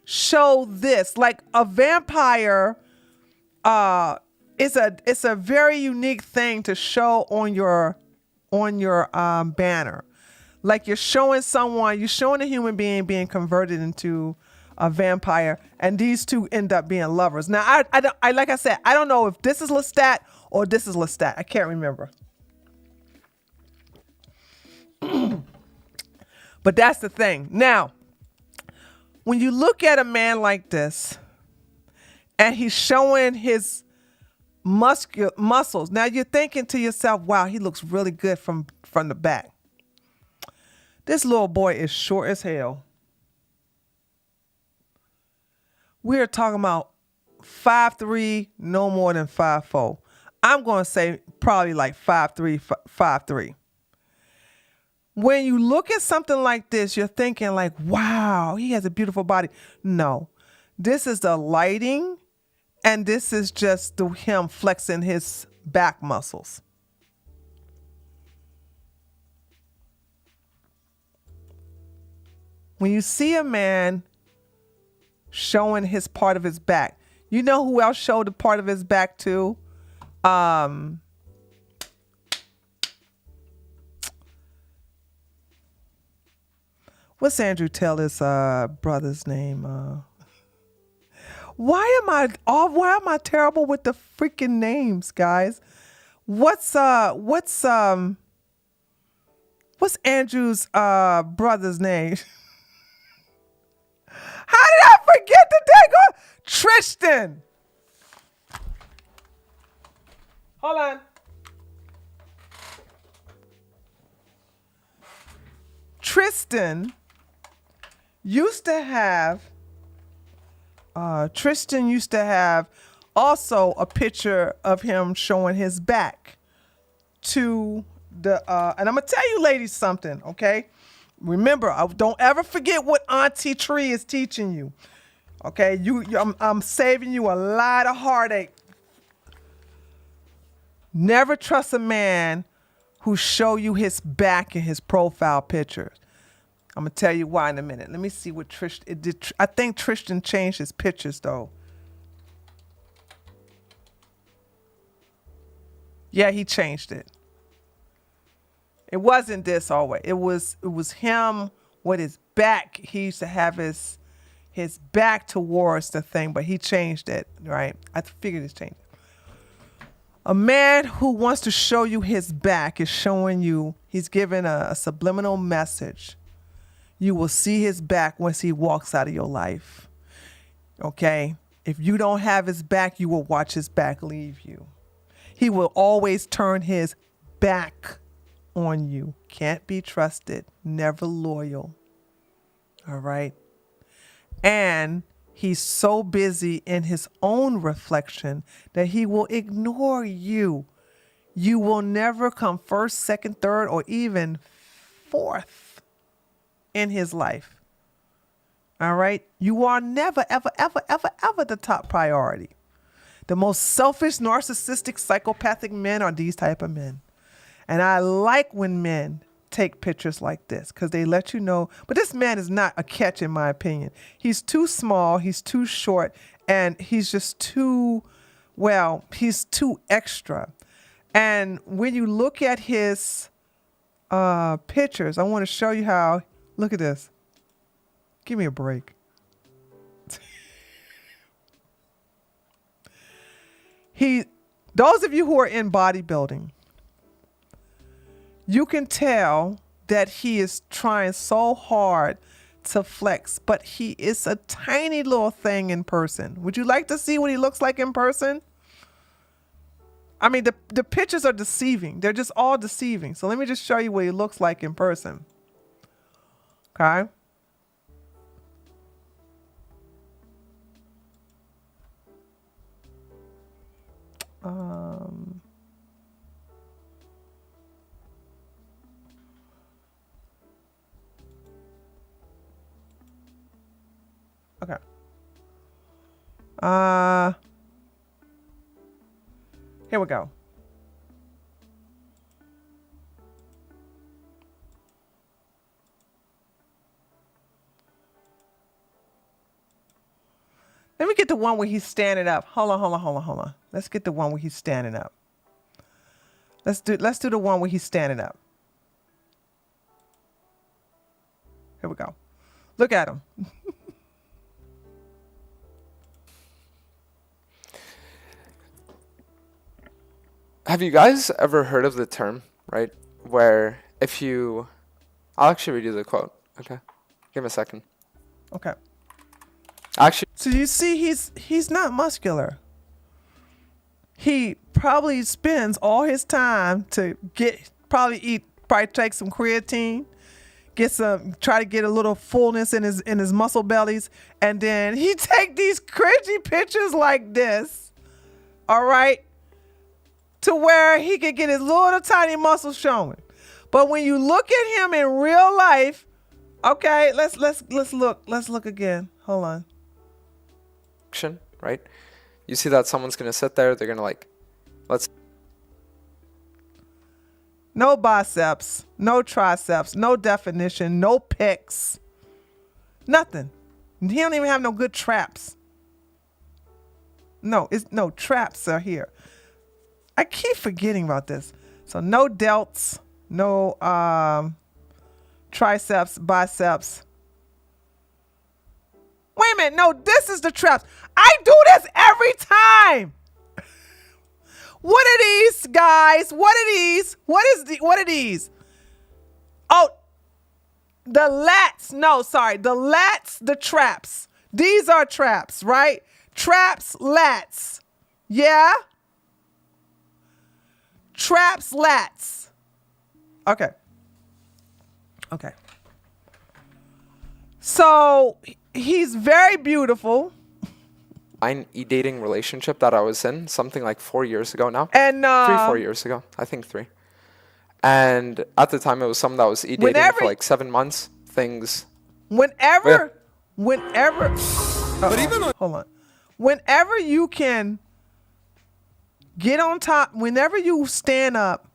show this? Like, a vampire, it's a very unique thing to show on your banner. Like, you're showing a human being being converted into a vampire, and these two end up being lovers. Now, I like I said, I don't know if this is Lestat or this is Lestat. I can't remember. But that's the thing. Now, when you look at a man like this, and he's showing his muscles. Now you're thinking to yourself, wow, he looks really good from the back. This little boy is short as hell. We're talking about 5'3", no more than 5'4". I'm going to say probably like 5'3", 5'3". When you look at something like this, you're thinking like, wow, he has a beautiful body. No, this is the lighting. And this is just him flexing his back muscles. When you see a man showing his part of his back, you know who else showed a part of his back too? What's Andrew Taylor's brother's name? Why am I terrible with the freaking names, guys? What's Andrew's brother's name? How did I forget the daggone Tristan? Hold on. Tristan used to have also a picture of him showing his back to the and I'm gonna tell you ladies something, okay? Remember, don't ever forget what Auntie Tree is teaching you. Okay, I'm saving you a lot of heartache. Never trust a man who show you his back in his profile pictures. I'm gonna tell you why in a minute. Let me see what Tristan did. I think Tristan changed his pictures though. Yeah, he changed it. It wasn't this always. It was him with his back. He used to have his back towards the thing, but he changed it, right? I figured it's changed. A man who wants to show you his back is showing you, he's giving a subliminal message. You will see his back once he walks out of your life. Okay? If you don't have his back, you will watch his back leave you. He will always turn his back on you. Can't be trusted. Never loyal. All right? And he's so busy in his own reflection that he will ignore you. You will never come first, second, third, or even fourth in his life. All right? You are never, ever, ever, ever, ever the top priority. The most selfish, narcissistic, psychopathic men are these type of men. And I like when men take pictures like this because they let you know. But this man is not a catch, in my opinion. He's too small. He's too short. And he's just too, well, he's too extra. And when you look at his pictures, I want to show you how. Look at this. Give me a break. Those of you who are in bodybuilding, you can tell that he is trying so hard to flex, but he is a tiny little thing in person. Would you like to see what he looks like in person? I mean, the pictures are deceiving. They're just all deceiving. So let me just show you what he looks like in person. Okay. Okay. Here we go. Let me get the one where he's standing up. Hold on. Let's get the one where he's standing up. Let's do the one where he's standing up. Here we go. Look at him. Have you guys ever heard of the term, right? Where I'll actually read you the quote, okay? Give me a second. Okay. Actually, So you see, he's not muscular. He probably spends all his time to probably take some creatine, try to get a little fullness in his muscle bellies, and then he take these cringy pictures like this, all right, to where he can get his little tiny muscles showing. But when you look at him in real life, okay, let's look again. Hold on. right? You see that someone's going to sit there, they're going to No biceps, no triceps, no definition, no pecs, nothing. He don't even have no good traps. No traps are here. I keep forgetting about this. So no delts, no triceps, biceps, Wait a minute. No, this is the traps. I do this every time. What are these, guys? What are these? What are these? Oh, the lats. No, sorry. The lats, the traps. These are traps, right? Traps, lats. Yeah? Traps, lats. Okay. Okay. So he's very beautiful. E-dating relationship that I was in, something like 4 years ago now. And 4 years ago. I think 3. And at the time, it was someone that was e-dating Whenever- for like 7 months. Things. whenever, But even hold on. Whenever you can get on top, whenever you stand up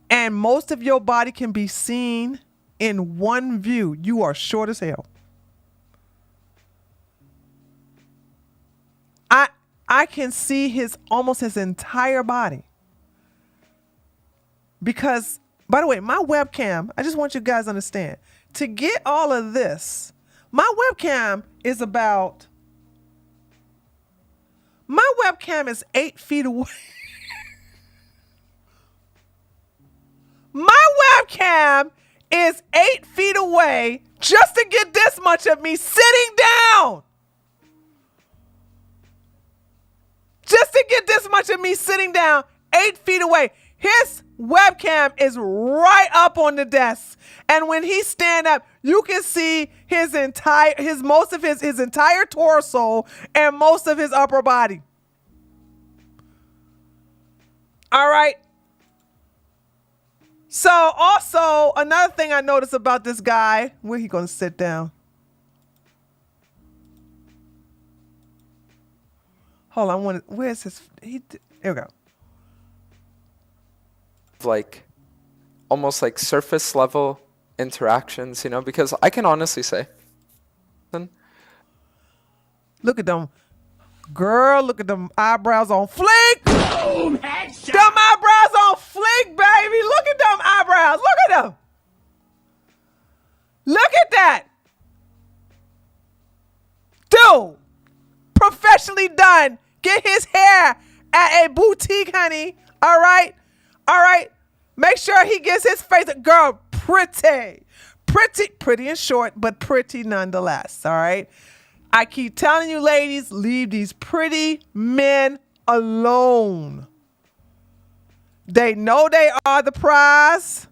and most of your body can be seen in one view, you are short as hell. I can see almost his entire body. Because, by the way, my webcam, I just want you guys to understand, to get all of this, my webcam is 8 feet away. My webcam is 8 feet away just to get this much of me sitting down. Just to get this much of me sitting down 8 feet away. His webcam is right up on the desk. And when he stand up, you can see his entire torso and most of his upper body. All right. So also another thing I noticed about this guy, where he gonna sit down? Hold on, where's his? Here we go. Like, almost like surface level interactions, because I can honestly say, Look at them, girl. Look at them eyebrows on fleek. boom headshot. Them eyebrows on fleek, baby. Look at them eyebrows. Look at them. Look at that. Dude, professionally done. Get his hair at a boutique, honey. All right. All right. Make sure he gets his face. Girl, pretty and short, but pretty nonetheless. All right. I keep telling you, ladies, leave these pretty men alone. They know they are the prize.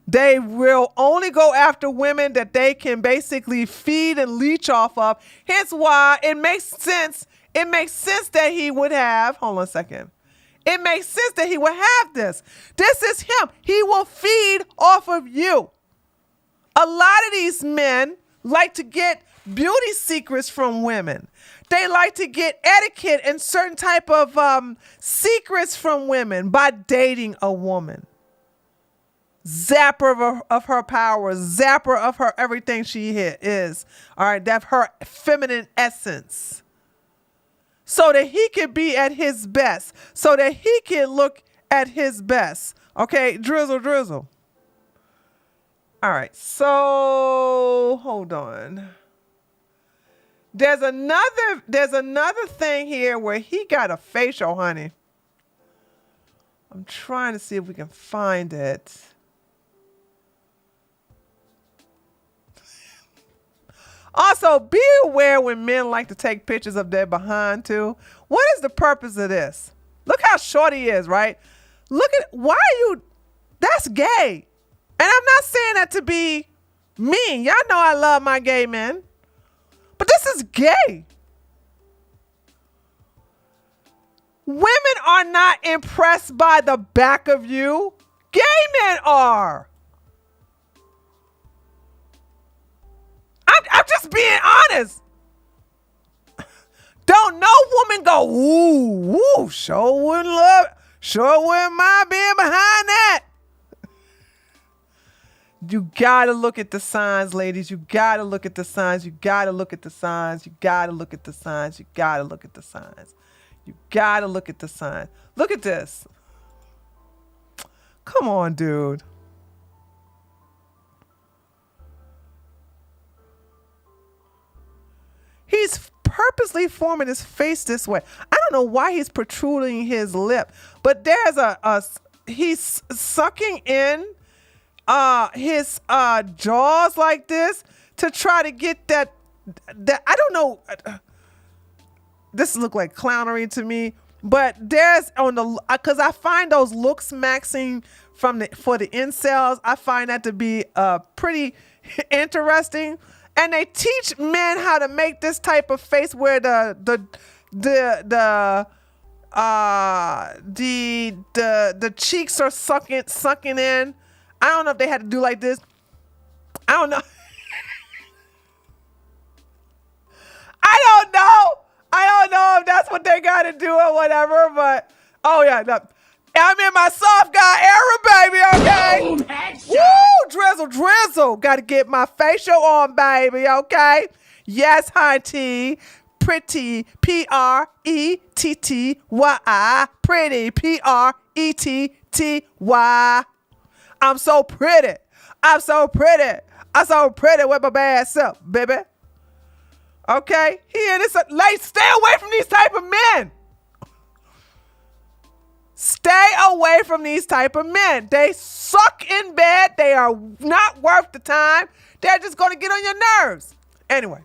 They will only go after women that they can basically feed and leech off of. Hence why it makes sense. It makes sense that he would have, hold on a second. It makes sense that he would have this. This is him. He will feed off of you. A lot of these men like to get beauty secrets from women. They like to get etiquette and certain type of secrets from women by dating a woman. Zapper of her power, zapper of her everything she is. All right, that's her feminine essence. So that he can be at his best. So that he can look at his best. Okay, drizzle. All right, so hold on. There's another thing here where he got a facial, honey. I'm trying to see if we can find it. Also, be aware when men like to take pictures of their behind too. What is the purpose of this? Look how short he is, right? Why are you, that's gay. And I'm not saying that to be mean. Y'all know I love my gay men. But this is gay. Women are not impressed by the back of you. Gay men are. I'm just being honest. Don't no woman go, ooh, sure wouldn't mind being behind that. You gotta look at the signs, ladies. You gotta look at the signs. You gotta look at the signs. You gotta look at the signs. You gotta look at the signs. You gotta look at the signs. Look at this. Come on, dude. purposely forming his face this way. I don't know why he's protruding his lip, but there's he's sucking in his jaws like this to try to get that I don't know. This look like clownery to me, but there's on the because I find those looks maxing for the incels. I find that to be pretty interesting, and they teach men how to make this type of face where the cheeks are sucking in. I don't know if they had to do like this. I don't know. I don't know if that's what they got to do or whatever, but oh yeah, no. I'm in my soft guy era, baby, okay? Boom, headshot. Woo, drizzle. Got to get my facial on, baby, okay? Yes, hunty. Pretty, Pretty, pretty, Pretty. I'm so pretty. I'm so pretty with my bad self, baby. Okay? He and this late. Stay away from these type of men. Stay away from these type of men. They suck in bed. They are not worth the time. They're just going to get on your nerves. Anyway.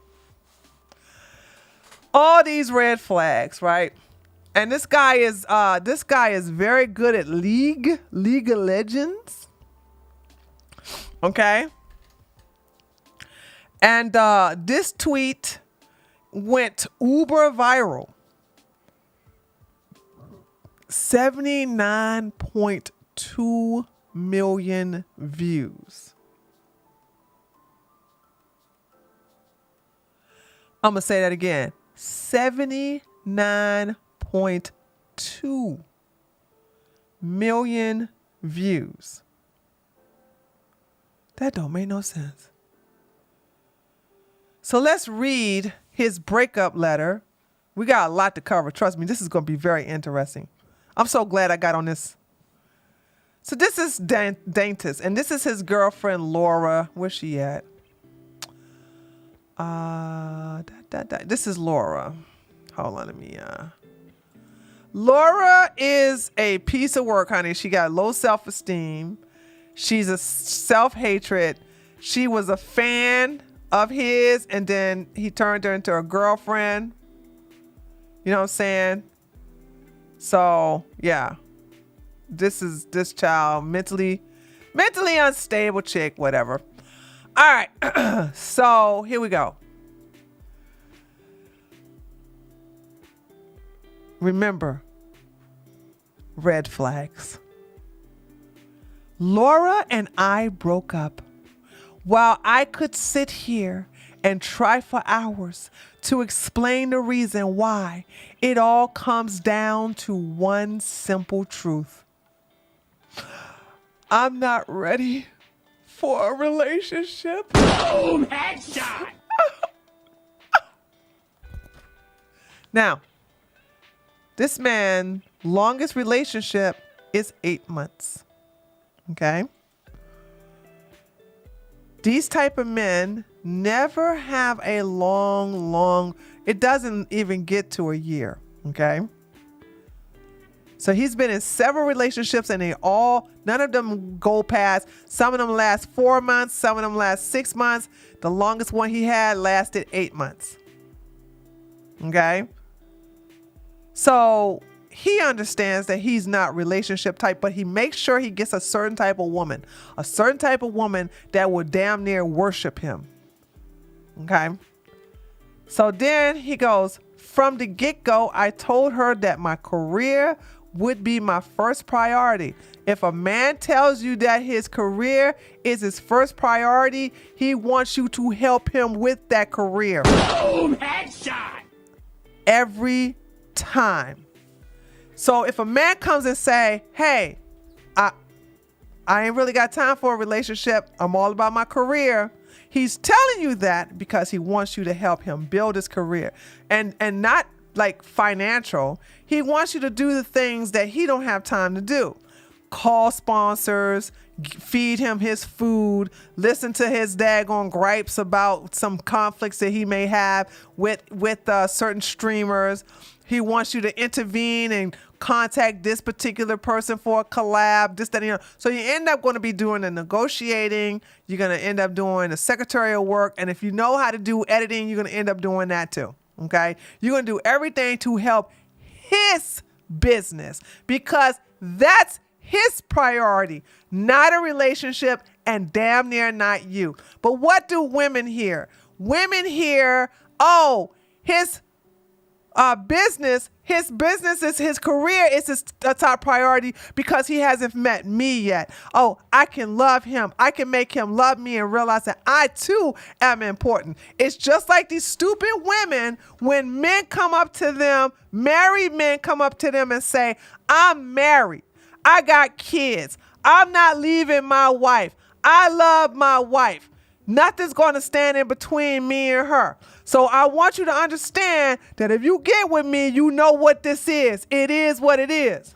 All these red flags, right? And this guy is very good at League of Legends. Okay? And this tweet went uber viral. 79.2 million views. I'm going to say that again. 79.2 million views. That don't make no sense. So let's read his breakup letter. We got a lot to cover. Trust me, this is going to be very interesting. I'm so glad I got on this. So this is Dantes, and this is his girlfriend, Laura. Where's she at? This is Laura. Hold on, let me. Laura is a piece of work, honey. She got low self-esteem. She's a self-hatred. She was a fan of his, and then he turned her into a girlfriend. You know what I'm saying? So, yeah. This child, mentally unstable chick, whatever. All right. So, here we go. Remember, red flags. Laura and I broke up. While I could sit here and try for hours to explain the reason why, it all comes down to one simple truth. I'm not ready for a relationship. Boom, headshot. Now, this man's longest relationship is 8 months. Okay? These type of men never have a long, it doesn't even get to a year, okay? So he's been in several relationships and none of them go past. Some of them last 4 months, some of them last 6 months. The longest one he had lasted 8 months. Okay? So he understands that he's not relationship type, but he makes sure he gets a certain type of woman that will damn near worship him. Okay. So then he goes, from the get-go, I told her that my career would be my first priority. If a man tells you that his career is his first priority, he wants you to help him with that career. Boom, headshot. Every time. So if a man comes and say, hey, I ain't really got time for a relationship. I'm all about my career. He's telling you that because he wants you to help him build his career and not like financial. He wants you to do the things that he don't have time to do. call sponsors, feed him his food, listen to his daggone gripes about some conflicts that he may have with certain streamers. He wants you to intervene and contact this particular person for a collab, this, that, and the other. So you end up going to be doing the negotiating. You're going to end up doing the secretarial work. And if you know how to do editing, you're going to end up doing that too. Okay? You're going to do everything to help his business because that's his priority, not a relationship and damn near not you. But what do women hear? Women hear, oh, his business is his career is his top priority because he hasn't met me yet. Oh, I can love him. I can make him love me and realize that I too am important. It's just like these stupid women when men come up to them, married men come up to them and say, I'm married. I got kids. I'm not leaving my wife. I love my wife. Nothing's going to stand in between me and her. So I want you to understand that if you get with me, you know what this is. It is what it is.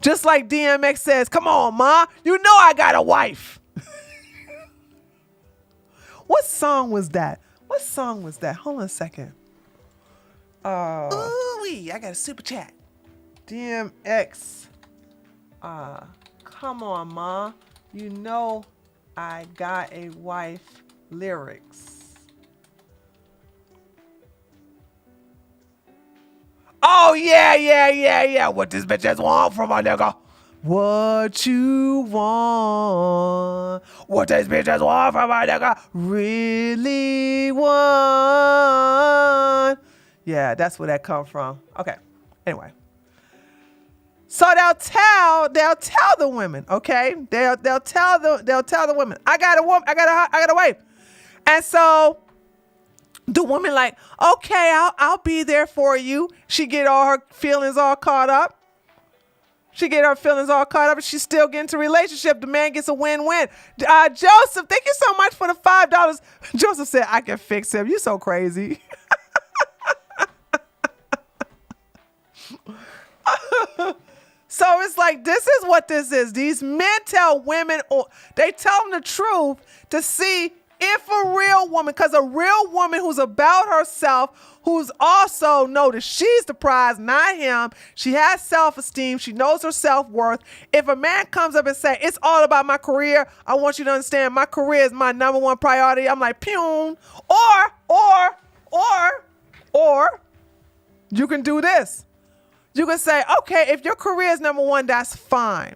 Just like DMX says, come on, ma, you know I got a wife. What song was that? Hold on a second. Ooh-wee, I got a super chat. DMX. Come on, ma, you know I got a wife lyrics. Oh, yeah. What this bitch just want from a nigga? What you want? What this bitch just want from a nigga? Really want? Yeah, that's where that come from. Okay. Anyway. So they'll tell the women, okay? They'll tell the women, I got a woman, I got a wife. And so the woman like, okay, I'll be there for you. She get all her feelings all caught up. And she still get into a relationship. The man gets a win-win. Joseph, thank you so much for the $5. Joseph said, I can fix him. You so crazy. So it's like, this is what this is. These men tell women, they tell them the truth to see if a real woman, because a real woman who's about herself, who's also noticed she's the prize, not him. She has self-esteem. She knows her self-worth. If a man comes up and say, it's all about my career, I want you to understand my career is my number one priority. I'm like, pew. Or you can do this. You can say, okay, if your career is number one, that's fine.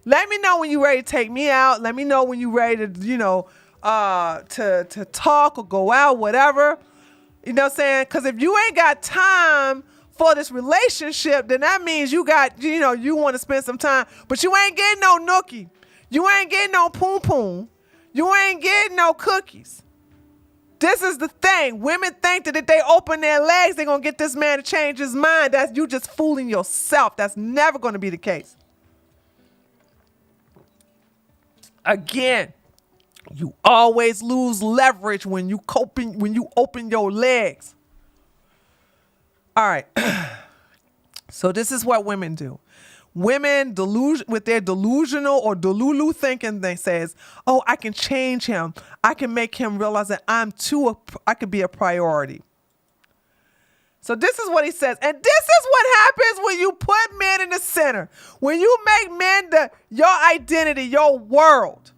Let me know when you're ready to take me out. Let me know when you're ready to, to talk or go out, whatever. You know what I'm saying? Because if you ain't got time for this relationship, then that means you got, you want to spend some time, but you ain't getting no nookie. You ain't getting no poom poom. You ain't getting no cookies. This is the thing. Women think that if they open their legs, they're going to get this man to change his mind. That's you just fooling yourself. That's never going to be the case. Again, you always lose leverage when you open your legs. All right. So this is what women do. Women with their delusional or delulu thinking, they says, oh, I can change him. I can make him realize that I could be a priority. So this is what he says. And this is what happens when you put men in the center. When you make men your identity, your world.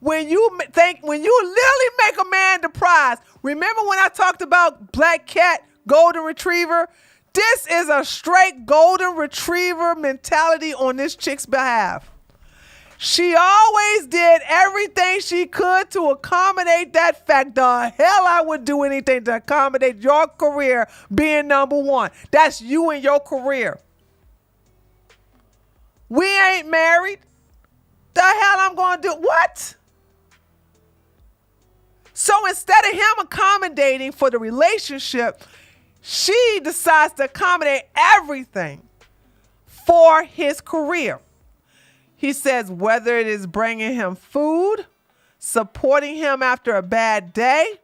When you literally make a man the prize. Remember when I talked about black cat, golden retriever? This is a straight golden retriever mentality on this chick's behalf. She always did everything she could to accommodate that fact. The hell I would do anything to accommodate your career being number one. That's you and your career. We ain't married. The hell I'm going to do? What? So instead of him accommodating for the relationship, she decides to accommodate everything for his career. He says whether it is bringing him food, supporting him after a bad day,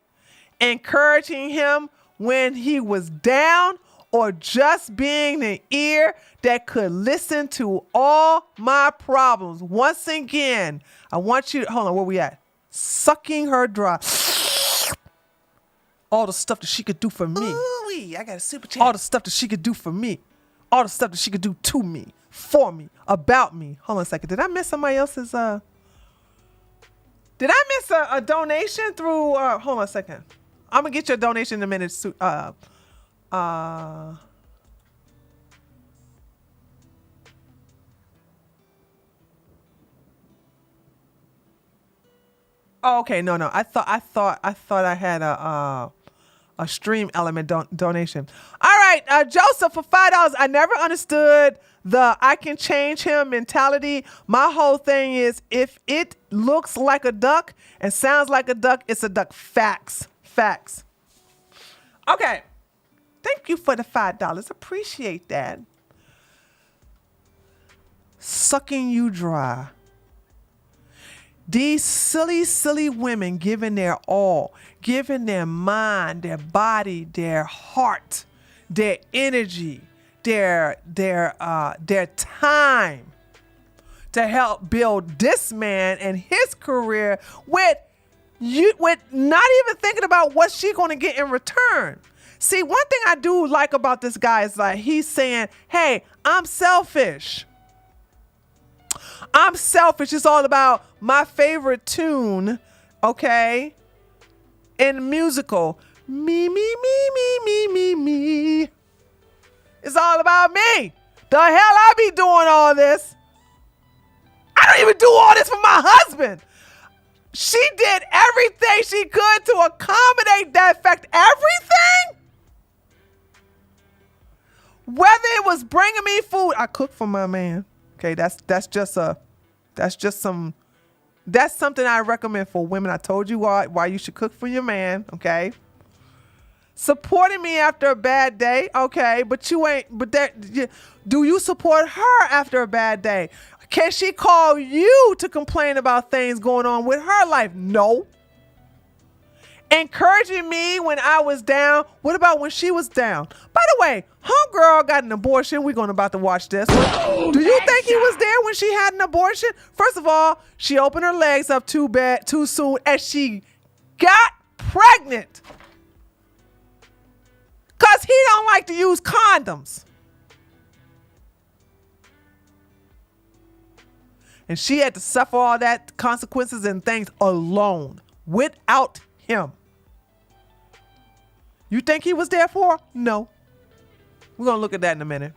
encouraging him when he was down, or just being an ear that could listen to all my problems. Once again, I want you to, hold on, where we at? Sucking her dry. All the stuff that she could do for me. Ooh-wee, I got a super chat. All the stuff that she could do for me. All the stuff that she could do to me, for me, about me. Hold on a second. Did I miss somebody else's, did I miss a donation through, hold on a second. I'm gonna get your donation in a minute. Oh, okay, no. I thought I had a stream element donation. All right, Joseph for $5. I never understood the I can change him mentality. My whole thing is if it looks like a duck and sounds like a duck, it's a duck. Facts. Okay. Thank you for the $5. Appreciate that. Sucking you dry. These silly women giving their all, giving their mind, their body, their heart, their energy, their time to help build this man and his career with not even thinking about what she's going to get in return. See, one thing I do like about this guy is like he's saying, hey, I'm selfish. I'm selfish. It's all about my favorite tune, okay? In the musical, me. It's all about me. The hell I be doing all this? I don't even do all this for my husband. She did everything she could to accommodate that fact. Everything? Whether it was bringing me food, I cook for my man. Okay, that's something I recommend for women. I told you why you should cook for your man, okay? Supporting me after a bad day, okay, but do you support her after a bad day? Can she call you to complain about things going on with her life? No. Encouraging me when I was down. What about when she was down? By the way, homegirl got an abortion. We're about to watch this. Do you think he was there when she had an abortion? First of all, she opened her legs up too soon as she got pregnant. Because he don't like to use condoms. And she had to suffer all that consequences and things alone, without him. You think he was there for her? No. We're going to look at that in a minute.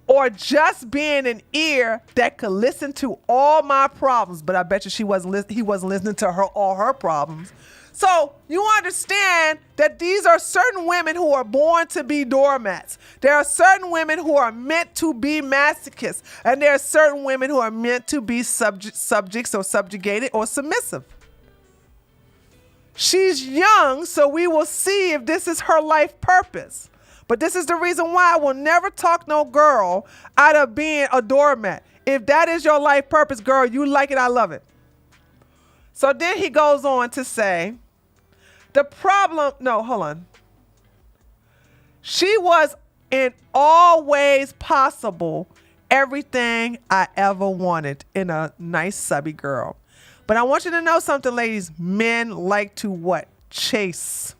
Or just being an ear that could listen to all my problems. But I bet you he wasn't listening to all her problems. So you understand that these are certain women who are born to be doormats. There are certain women who are meant to be masochists. And there are certain women who are meant to be subjects or subjugated or submissive. She's young, so we will see if this is her life purpose. But this is the reason why I will never talk no girl out of being a doormat. If that is your life purpose, girl, you like it, I love it. So then he goes on to say, hold on. She was in all ways possible everything I ever wanted in a nice subby girl. But I want you to know something, ladies. Men like to what? Chase.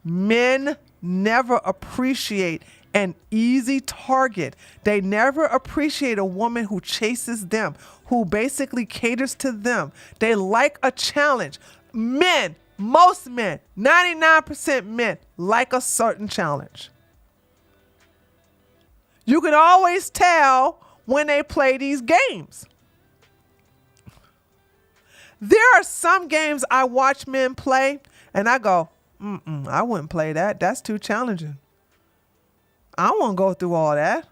Men never appreciate an easy target. They never appreciate a woman who chases them, who basically caters to them. They like a challenge. Men, most men, 99% men like a certain challenge. You can always tell when they play these games. There are some games I watch men play and I go, I wouldn't play that. That's too challenging. I don't want to go through all that.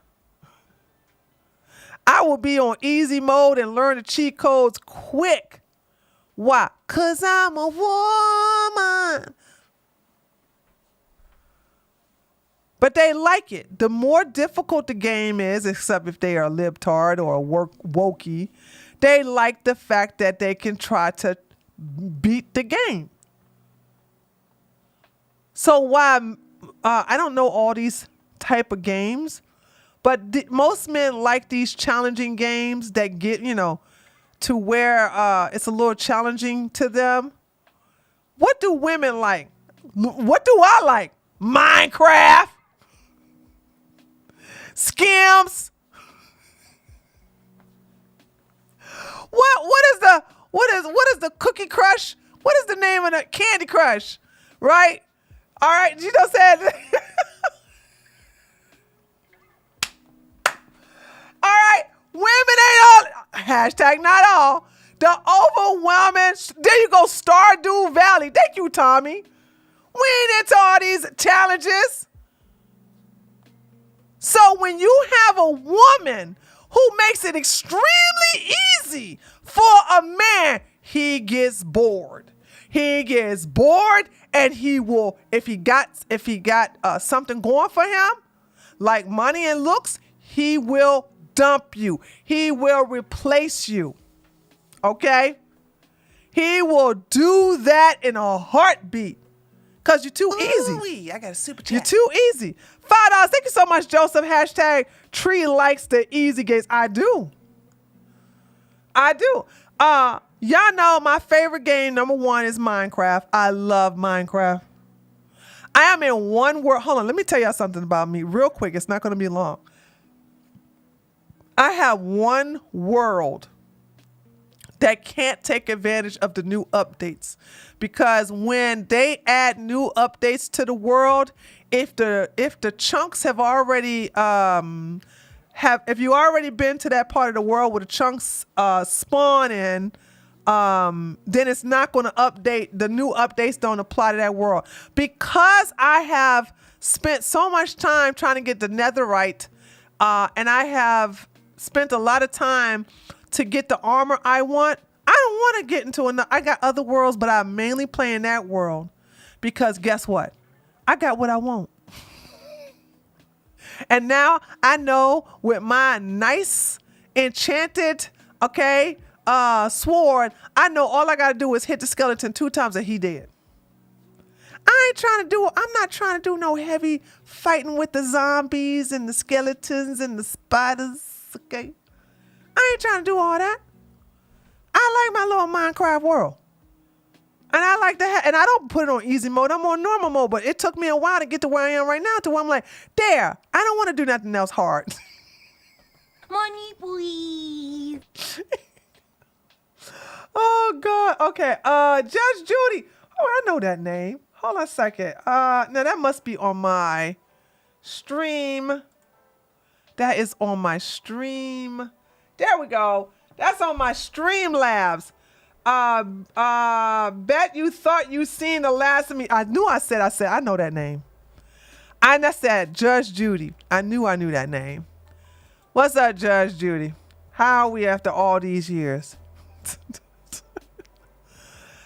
I will be on easy mode and learn the cheat codes quick. Why? 'Cause I'm a woman. But they like it. The more difficult the game is, except if they are libtard or wokey, they like the fact that they can try to beat the game. So why I don't know all these type of games, but most men like these challenging games that get, to where it's a little challenging to them. What do women like? What do I like? Minecraft, Skims. What is the Cookie Crush? What is the name of the Candy Crush? Right? All right, you know said. All right, women ain't all. Hashtag not all. The overwhelming. There you go, Stardew Valley. Thank you, Tommy. We ain't into all these challenges. So when you have a woman who makes it extremely easy for a man, he gets bored. He gets bored, and he will, if he got something going for him, like money and looks, he will dump you. He will replace you. Okay? He will do that in a heartbeat. Because you're too easy. I got a super chat. You're too easy. $5. Thank you so much, Joseph. Hashtag Tree likes the easy games. I do. Y'all know my favorite game, number one, is Minecraft. I love Minecraft. I am in one world. Hold on. Let me tell y'all something about me real quick. It's not going to be long. I have one world that can't take advantage of the new updates, because when they add new updates to the world, if the chunks have already if you already been to that part of the world where the chunks spawn in, then it's not going to update. The new updates don't apply to that world, because I have spent so much time trying to get the netherite, and I have spent a lot of time to get the armor I want. I don't want to get into another. I got other worlds, but I'm mainly playing that world because guess what? I got what I want. And now I know with my nice enchanted, sword, I know all I got to do is hit the skeleton 2 times and he dead. I'm not trying to do no heavy fighting with the zombies and the skeletons and the spiders, okay? I ain't trying to do all that. I like my little Minecraft world. And I like that. And I don't put it on easy mode. I'm on normal mode. But it took me a while to get to where I am right now, to where I'm like, there, I don't want to do nothing else hard. Money, please. Oh, God. Okay. Judge Judy. Oh, I know that name. Hold on a second. Now, that must be on my stream. That is on my stream. There we go. That's on my Streamlabs. Bet you thought you seen the last of me. I said, I know that name. I said, Judge Judy. I knew that name. What's up, Judge Judy? How are we after all these years?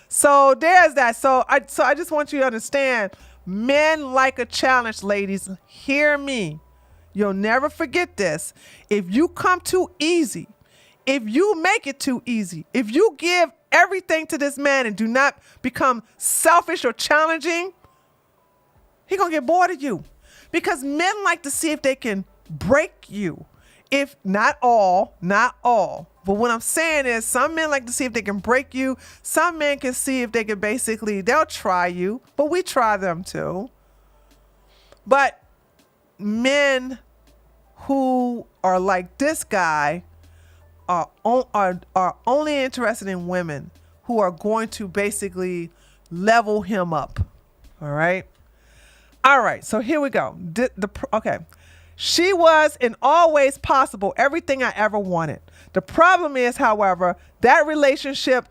So there's that. So I just want you to understand, men like a challenge, ladies. Hear me. You'll never forget this. If you come too easy, if you make it too easy, if you give everything to this man and do not become selfish or challenging, he gonna get bored of you. Because men like to see if they can break you. If not all, but what I'm saying is some men like to see if they can break you. Some men can see if they can they'll try you, but we try them too. But men who are like this guy are only interested in women who are going to basically level him up. All right. So here we go. Okay. She was in all ways possible everything I ever wanted. The problem is, however, that relationships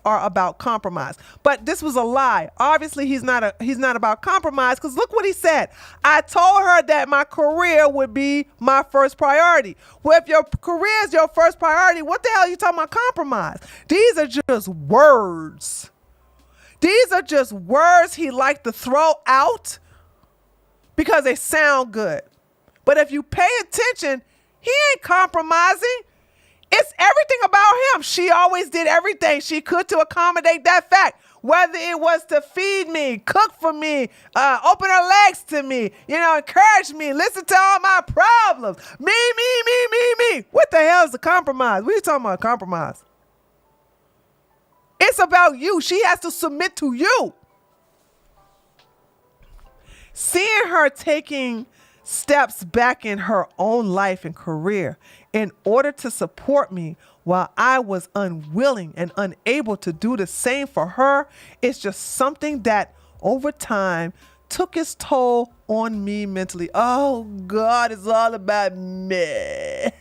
are about compromise. But this was a lie. Obviously, he's not about compromise, because look what he said. I told her that my career would be my first priority. Well, if your career is your first priority, what the hell are you talking about compromise? These are just words. These are just words he liked to throw out because they sound good. But if you pay attention, he ain't compromising. It's everything about him. She always did everything she could to accommodate that fact. Whether it was to feed me, cook for me, open her legs to me, encourage me, listen to all my problems. Me. What the hell is the compromise? What are you talking about, compromise? It's about you. She has to submit to you. Seeing her taking steps back in her own life and career in order to support me while I was unwilling and unable to do the same for her, is just something that over time took its toll on me mentally. Oh God, it's all about me.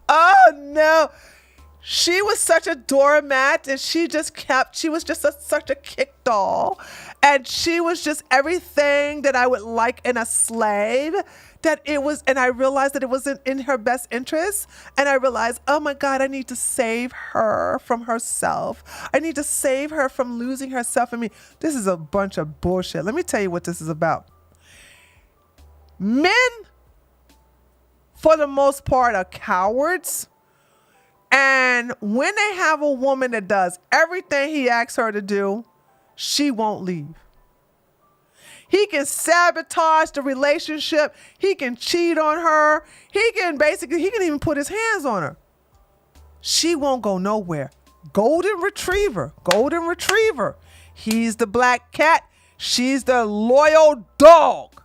Oh no. She was such a doormat, and she was just such a kick doll. And she was just everything that I would like in a slave. And I realized that it wasn't in her best interest. And I realized, oh my God, I need to save her from herself. I need to save her from losing herself in me. This is a bunch of bullshit. Let me tell you what this is about. Men, for the most part, are cowards. And when they have a woman that does everything he asks her to do, she won't leave. He can sabotage the relationship. He can cheat on her. He can even put his hands on her. She won't go nowhere. Golden retriever. He's the black cat. She's the loyal dog.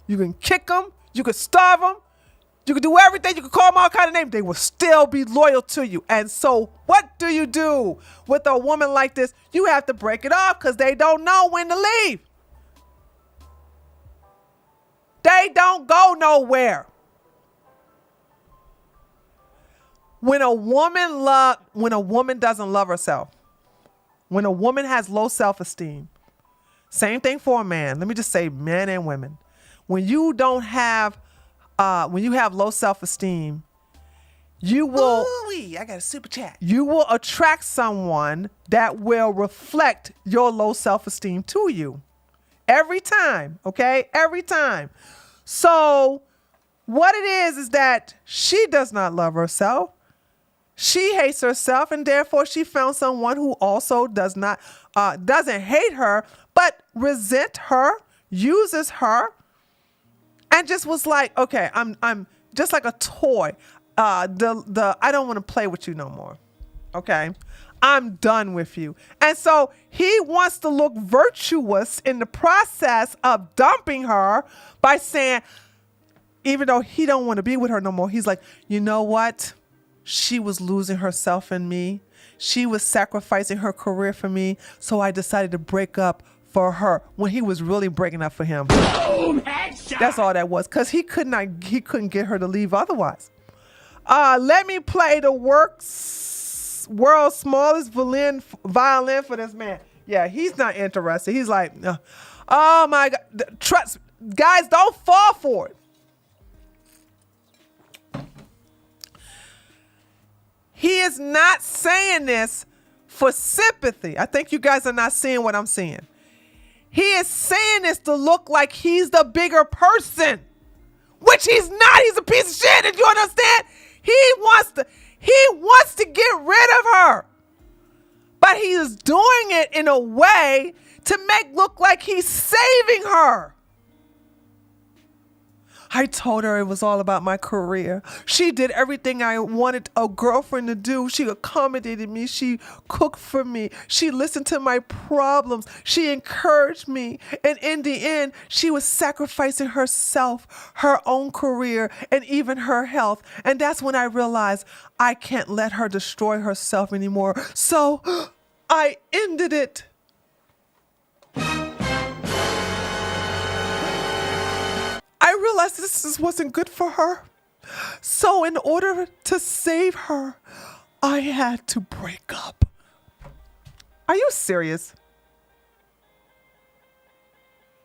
You can kick him. You can starve him. You can do everything. You can call them all kind of names. They will still be loyal to you. And so what do you do with a woman like this? You have to break it off because they don't know when to leave. They don't go nowhere. When a woman doesn't love herself, when a woman has low self-esteem, same thing for a man. Let me just say men and women. When you have low self-esteem, you will I got a super chat. You will attract someone that will reflect your low self-esteem to you. Every time, okay? Every time. So what it is that she does not love herself. She hates herself, and therefore she found someone who also doesn't hate her, but resent her, uses her, and just was like, okay, I'm just like a toy. I don't want to play with you no more. Okay, I'm done with you. And so he wants to look virtuous in the process of dumping her by saying, even though he don't want to be with her no more, he's like, you know what? She was losing herself in me. She was sacrificing her career for me. So I decided to break up for her when he was really breaking up for him. Boom, headshot. That's all that was, because he couldn't get her to leave otherwise. Let me play the world's smallest violin for this man. Yeah, he's not interested. He's like, oh my God. Trust, guys, don't fall for it. He is not saying this for sympathy. I think you guys are not seeing what I'm seeing. He is saying this to look like he's the bigger person, which he's not. He's a piece of shit. Did you understand? He wants to get rid of her, but he is doing it in a way to make look like he's saving her. I told her it was all about my career. She did everything I wanted a girlfriend to do. She accommodated me. She cooked for me. She listened to my problems. She encouraged me. And in the end, she was sacrificing herself, her own career, and even her health. And that's when I realized I can't let her destroy herself anymore. So I ended it. I realized this wasn't good for her. So in order to save her, I had to break up. Are you serious?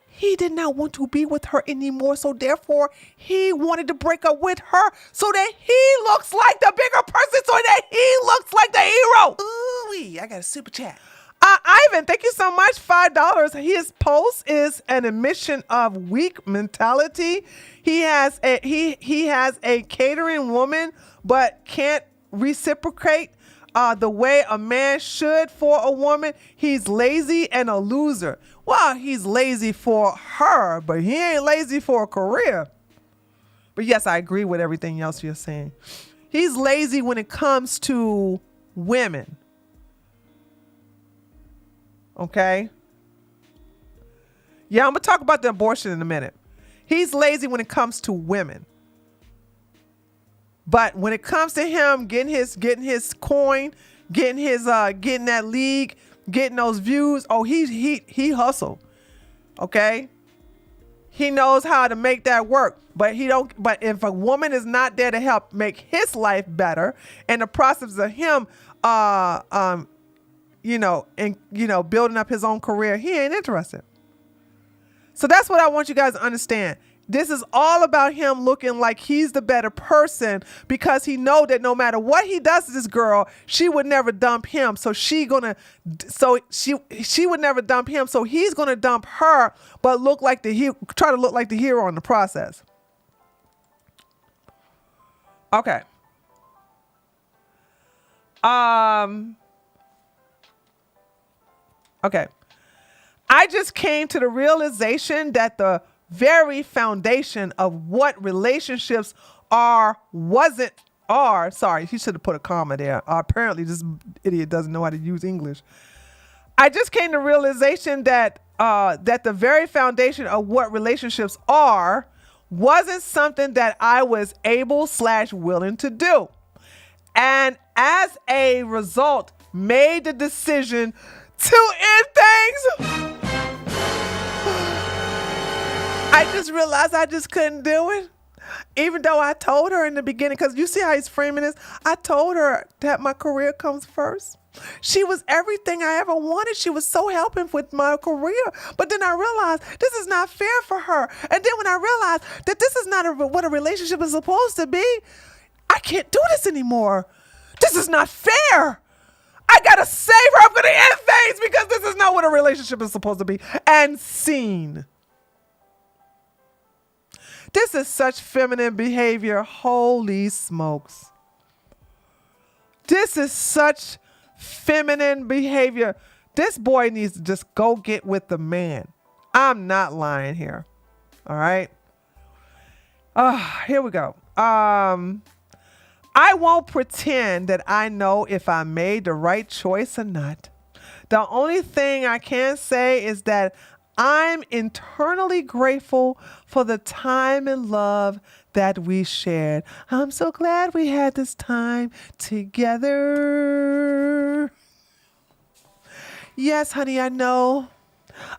He did not want to be with her anymore, so therefore he wanted to break up with her so that he looks like the bigger person, so that he looks like the hero. Ooh, I got a super chat. Ivan, thank you so much. $5. His post is an admission of weak mentality. He has a catering woman, but can't reciprocate. the way a man should for a woman, he's lazy and a loser. Well, he's lazy for her, but he ain't lazy for a career. But yes, I agree with everything else you're saying. He's lazy when it comes to women. Okay? Yeah, I'm going to talk about the abortion in a minute. He's lazy when it comes to women. But when it comes to him getting his coin, getting that league, getting those views, oh, he hustle. Okay? He knows how to make that work. But if a woman is not there to help make his life better in the process of him building up his own career, he ain't interested. So that's what I want you guys to understand. This is all about him looking like he's the better person because he know that no matter what he does to this girl, she would never dump him. So she would never dump him. So he's gonna dump her, but try to look like the hero in the process. Okay. Okay. I just came to the realization that the very foundation of what relationships sorry, he should have put a comma there. Apparently this idiot doesn't know how to use English. I just came to realization that the very foundation of what relationships are wasn't something that I was able/willing to do. And as a result, made the decision to end things. I just realized I just couldn't do it. Even though I told her in the beginning, because you see how he's framing this, I told her that my career comes first. She was everything I ever wanted. She was so helping with my career. But then I realized this is not fair for her. And then when I realized that this is not what a relationship is supposed to be, I can't do this anymore. This is not fair. I gotta save her. I'm gonna end things because this is not what a relationship is supposed to be. And scene. This is such feminine behavior. Holy smokes. This is such feminine behavior. This boy needs to just go get with the man. I'm not lying here. All right. Here we go. I won't pretend that I know if I made the right choice or not. The only thing I can say is that I'm internally grateful for the time and love that we shared. I'm so glad we had this time together. Yes, honey, I know.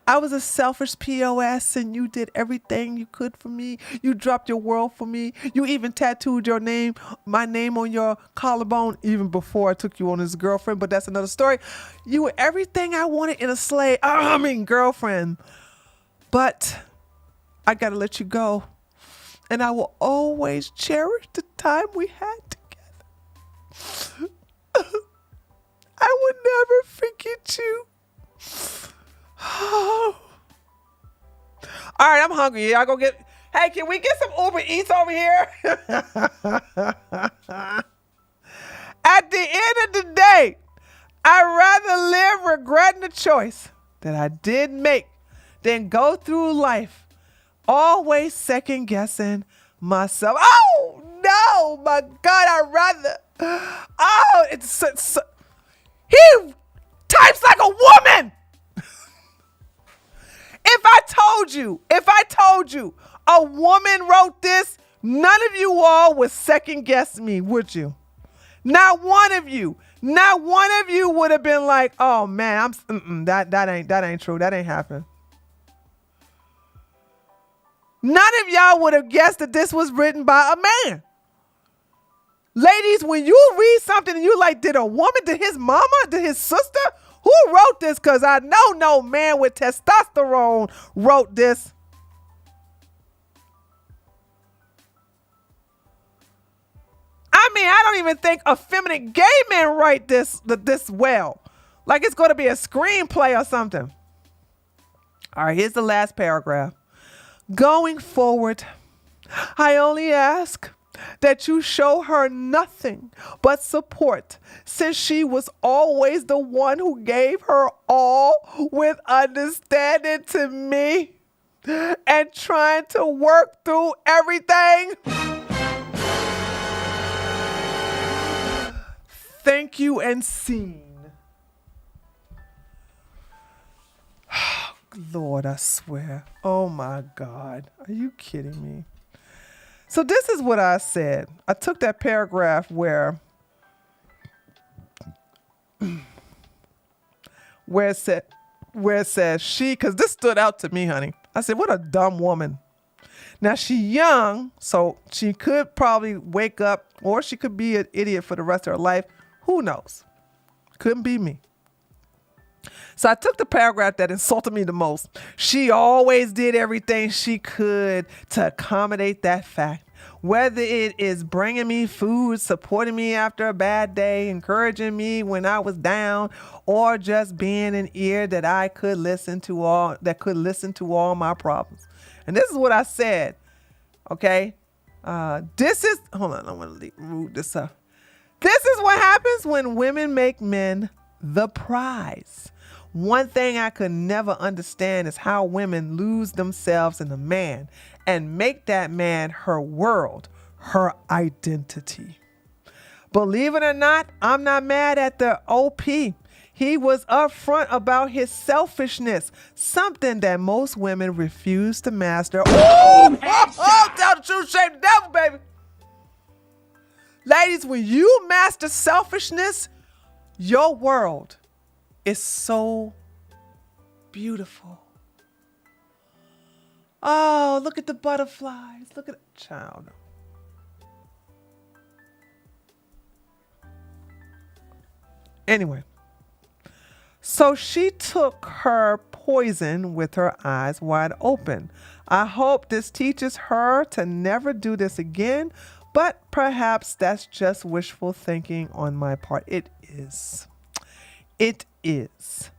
I was a selfish POS and you did everything you could for me. You dropped your world for me. You even tattooed my name on your collarbone even before I took you on as a girlfriend, but that's another story. You were everything I wanted in a girlfriend. But I gotta let you go. And I will always cherish the time we had together. I would never forget you. All right, I'm hungry. Y'all go get. Hey, can we get some Uber Eats over here? At the end of the day, I'd rather live regretting the choice that I did make than go through life always second guessing myself. Oh no, my God, I'd rather. Oh, he types like a woman. If I told you a woman wrote this, none of you all would second guess me, would you? Not one of you would have been like, oh man, that ain't true. That ain't happening. None of y'all would have guessed that this was written by a man. Ladies, when you read something and you like, did a woman, did his mama, did his sister? Who wrote this? Because I know no man with testosterone wrote this. I mean, I don't even think effeminate gay men write this well. Like it's going to be a screenplay or something. All right, here's the last paragraph. Going forward, I only ask that you show her nothing but support, since she was always the one who gave her all with understanding to me and trying to work through everything. Thank you and scene. Lord, I swear. Oh my God. Are you kidding me? So this is what I said. I took that paragraph where it says she, because this stood out to me, honey. I said, what a dumb woman. Now she young, so she could probably wake up, or she could be an idiot for the rest of her life. Who knows? Couldn't be me. So I took the paragraph that insulted me the most. She always did everything she could to accommodate that fact. Whether it is bringing me food, supporting me after a bad day, encouraging me when I was down, or just being an ear that could listen to all my problems. And this is what I said. Okay. This is, hold on, I want to root this up. This is what happens when women make men the prize. One thing I could never understand is how women lose themselves in a man and make that man her world, her identity. Believe it or not, I'm not mad at the OP. He was upfront about his selfishness, something that most women refuse to master. Oh, tell the truth, shame the devil, baby. Ladies, when you master selfishness, your world is so beautiful. Oh, look at the butterflies. Look at the child. Anyway, so she took her poison with her eyes wide open. I hope this teaches her to never do this again, but perhaps that's just wishful thinking on my part. It is. It is.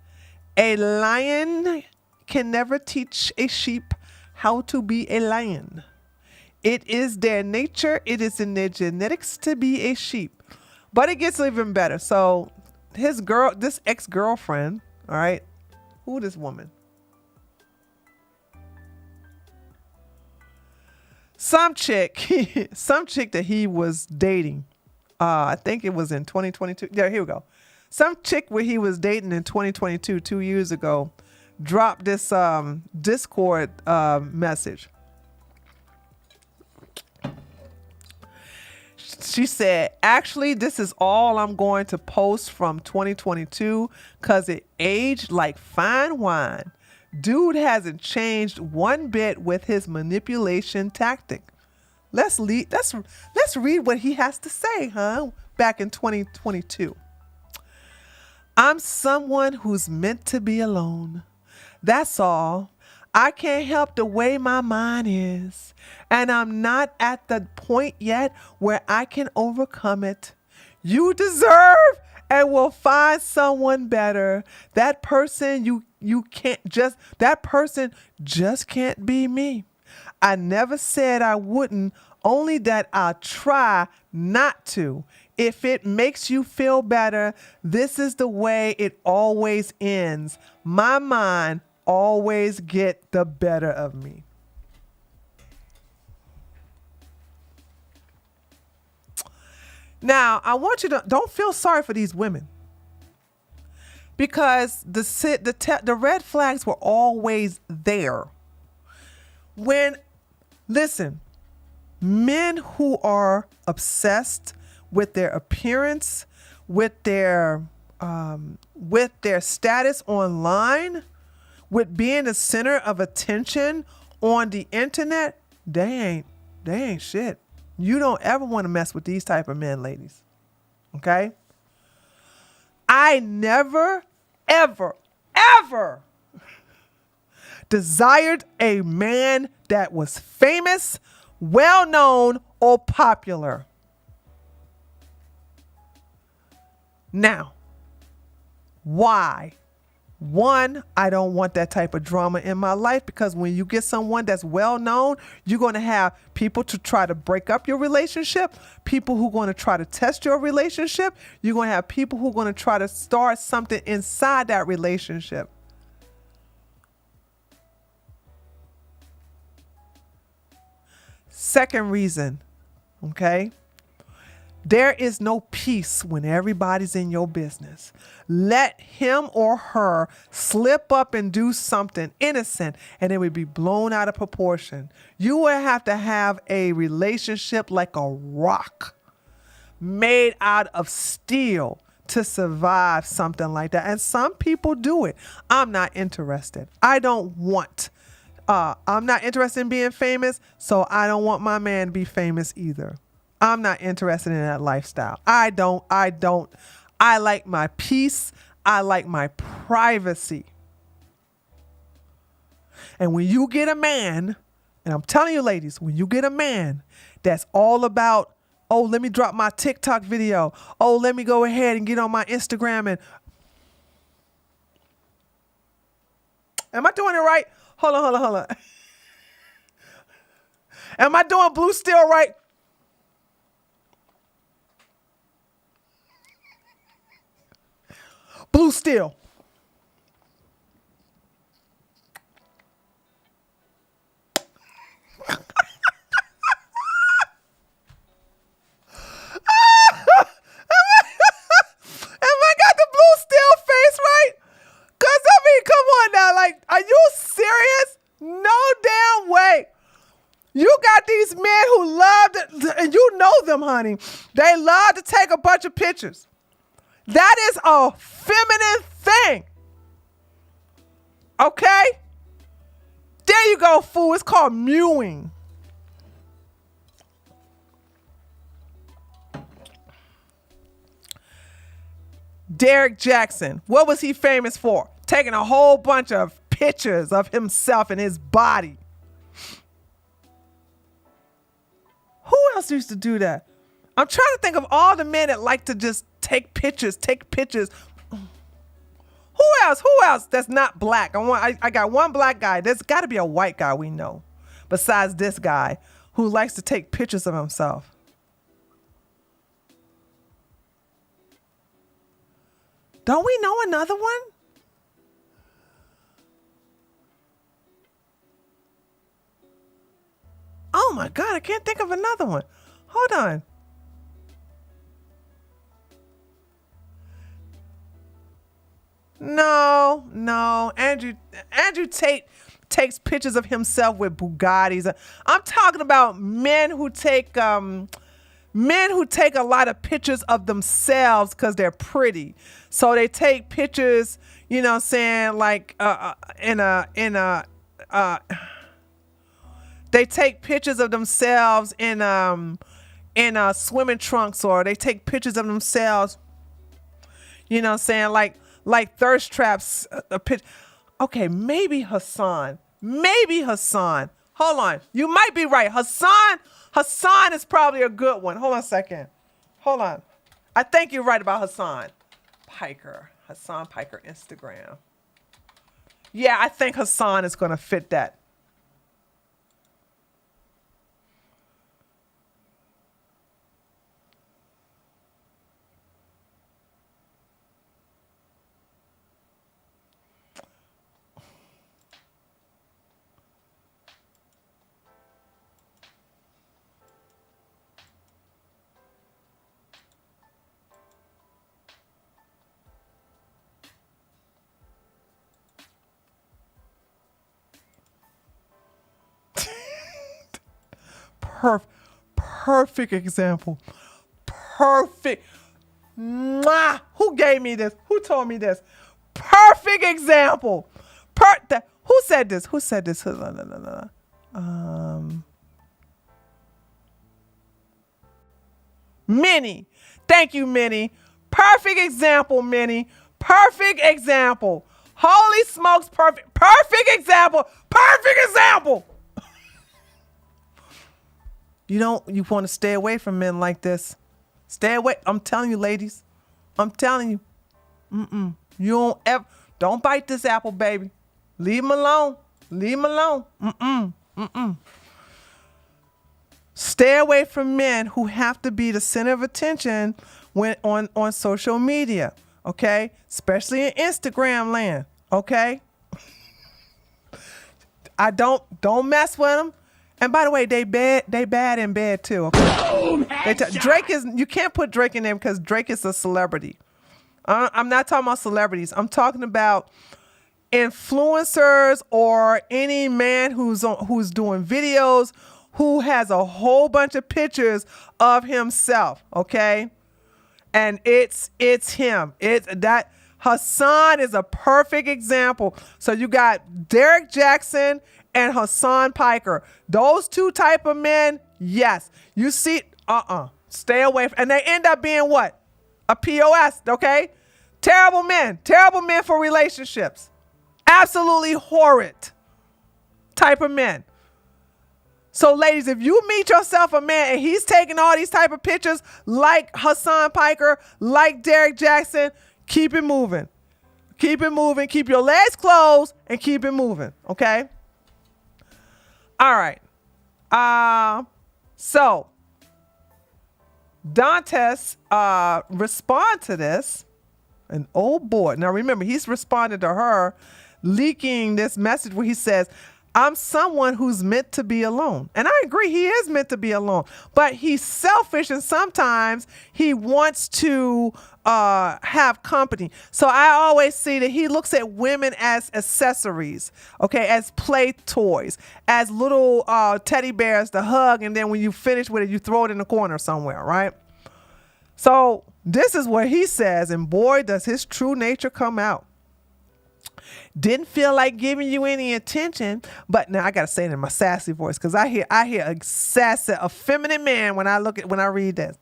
A lion can never teach a sheep how to be a lion. It is their nature. It is in their genetics to be a sheep. But it gets even better. So this ex-girlfriend, all right, who this woman? Some chick that he was dating. I think it was in 2022. Yeah, here we go. Some chick where he was dating in 2022, 2 years ago, dropped this Discord message. She said, actually, this is all I'm going to post from 2022 because it aged like fine wine. Dude hasn't changed one bit with his manipulation tactic. Let's read what he has to say, huh? Back in 2022. I'm someone who's meant to be alone. That's all. I can't help the way my mind is. And I'm not at the point yet where I can overcome it. You deserve and will find someone better. That person that person just can't be me. I never said I wouldn't, only that I'll try not to. If it makes you feel better, this is the way it always ends. My mind always get the better of me. Now, I want you to don't feel sorry for these women, because the red flags were always there. Listen, men who are obsessed with their appearance, with their status online, with being the center of attention on the internet, they ain't shit. You don't ever want to mess with these type of men, ladies. Okay? I never, ever, ever desired a man that was famous, well-known, or popular. Now, why? One, I don't want that type of drama in my life because when you get someone that's well known, you're going to have people to try to break up your relationship, people who are going to try to test your relationship. You're going to have people who are going to try to start something inside that relationship. Second reason, okay? There is no peace when everybody's in your business. Let him or her slip up and do something innocent and it would be blown out of proportion. You would have to have a relationship like a rock made out of steel to survive something like that. And some people do it. I'm not interested. I'm not interested in being famous, so I don't want my man to be famous either. I'm not interested in that lifestyle. I don't. I like my peace. I like my privacy. And when you get a man, and I'm telling you ladies, when you get a man that's all about, oh, let me drop my TikTok video. Oh, let me go ahead and get on my Instagram and, am I doing it right? Hold on. Am I doing blue still right? Blue still. Have I got the blue still face right? Cause I mean, come on now, like, are you serious? No damn way. You got these men who love to, and you know them, honey. They love to take a bunch of pictures. That is a feminine thing. Okay? There you go, fool. It's called mewing. Derek Jackson, what was he famous for? Taking a whole bunch of pictures of himself and his body. Who else used to do that? I'm trying to think of all the men that like to just take pictures. Who else that's not black? I got one black guy. There's got to be a white guy we know besides this guy who likes to take pictures of himself. Don't we know another one? Oh my God, I can't think of another one. Hold on. No. Andrew Tate takes pictures of himself with Bugattis. I'm talking about men who take a lot of pictures of themselves because they're pretty. So they take pictures, you know what I'm saying, like they take pictures of themselves in swimming trunks, or they take pictures of themselves, you know what I'm saying, like thirst traps. Okay, maybe Hassan. Hold on. You might be right. Hassan is probably a good one. Hold on a second. Hold on. I think you're right about Hassan Piker, Instagram. Yeah, I think Hassan is going to fit that. Perfect example. Perfect. Mwah. Who gave me this? Who told me this? Perfect example. Who said this? Minnie. Thank you, Minnie. Perfect example, Minnie. Perfect example. Holy smokes, perfect example. Perfect example. You want to stay away from men like this. Stay away. I'm telling you, ladies. I'm telling you. You don't ever, Don't bite this apple, baby. Leave him alone. Leave him alone. Stay away from men who have to be the center of attention when on social media, okay? Especially in Instagram land, okay? I don't mess with them. And by the way, they bad in bed too, okay? Drake is, you can't put Drake in there because Drake is a celebrity. I'm not talking about celebrities. I'm talking about influencers or any man who's doing videos who has a whole bunch of pictures of himself, okay? And it's him. It's that Hassan is a perfect example. So you got Derek Jackson and Hassan Piker. Those two type of men, yes. You see, stay away and they end up being what? A POS, okay? Terrible men for relationships. Absolutely horrid type of men. So ladies, if you meet yourself a man and he's taking all these type of pictures like Hassan Piker, like Derek Jackson, keep it moving. Keep it moving. Keep your legs closed and keep it moving, okay? All right. So Dantes respond to this. And oh boy. Now remember, he's responded to her leaking this message where he says, I'm someone who's meant to be alone. And I agree, he is meant to be alone. But he's selfish and sometimes he wants to have company. So I always see that he looks at women as accessories, okay, as play toys, as little teddy bears to hug. And then when you finish with it, you throw it in the corner somewhere, right? So this is what he says, and boy, does his true nature come out. Didn't feel like giving you any attention, but now I gotta say it in my sassy voice because I hear a sassy, a feminine man when I read this.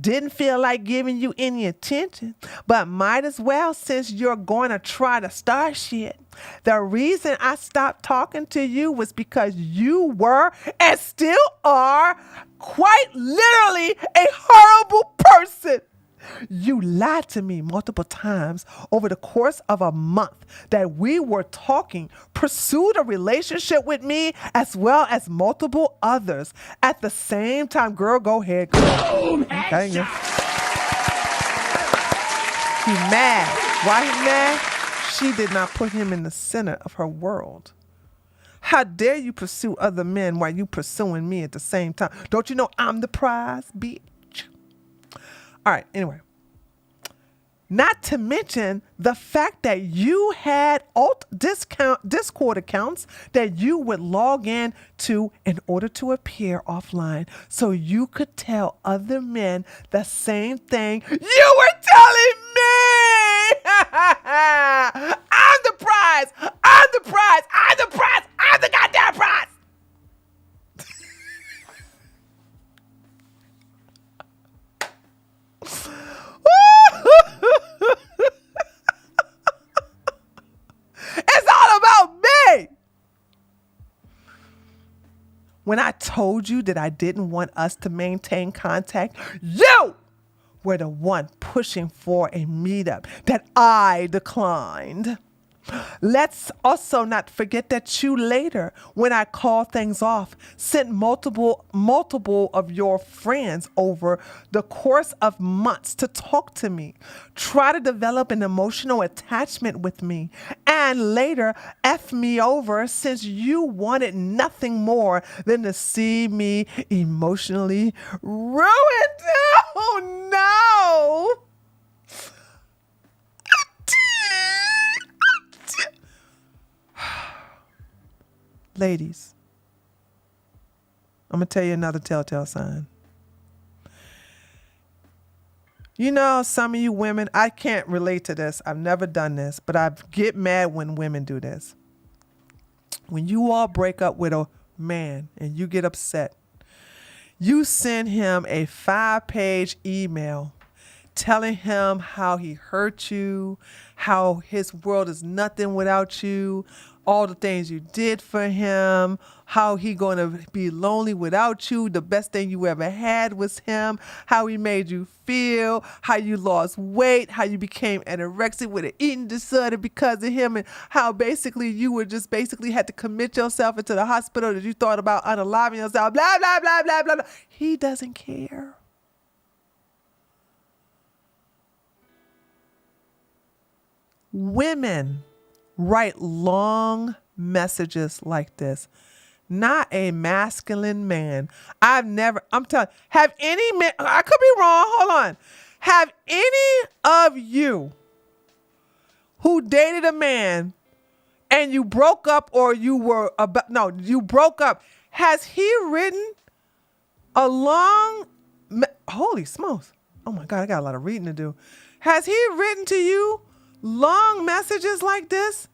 Didn't feel like giving you any attention, but might as well since you're going to try to start shit. The reason I stopped talking to you was because you were and still are quite literally a horrible person. You lied to me multiple times over the course of a month that we were talking, pursued a relationship with me as well as multiple others at the same time. Girl, go ahead, girl. Boom, okay, headshot. He mad. Why he mad? She did not put him in the center of her world. How dare you pursue other men while you pursuing me at the same time? Don't you know I'm the prize, bitch? All right, anyway. Not to mention the fact that you had Discord accounts that you would log in to in order to appear offline so you could tell other men the same thing you were telling me. I'm the prize. I'm the prize. I'm the prize. I'm the goddamn prize. It's all about me. When I told you that I didn't want us to maintain contact, you were the one pushing for a meetup that I declined. Let's also not forget that you later, when I called things off, sent multiple of your friends over the course of months to talk to me, try to develop an emotional attachment with me, and later F me over since you wanted nothing more than to see me emotionally ruined. Oh no! Ladies, I'm going to tell you another telltale sign. You know, some of you women, I can't relate to this. I've never done this, but I get mad when women do this. When you all break up with a man and you get upset, you send him a 5-page email telling him how he hurt you, how his world is nothing without you, all the things you did for him, how he gonna be lonely without you. The best thing you ever had was him, how he made you feel, how you lost weight, how you became anorexic with an eating disorder because of him, and how basically you were just basically had to commit yourself into the hospital that you thought about unaliving yourself, blah, blah, blah, blah, blah, blah. He doesn't care. Women write long messages like this. Not a masculine man. I'm telling, have any men, I could be wrong, hold on. Have any of you who dated a man and you broke up or you were about, no, you broke up, has he written a long, holy smokes. Oh my God, I got a lot of reading to do. Has he written to you long messages like this?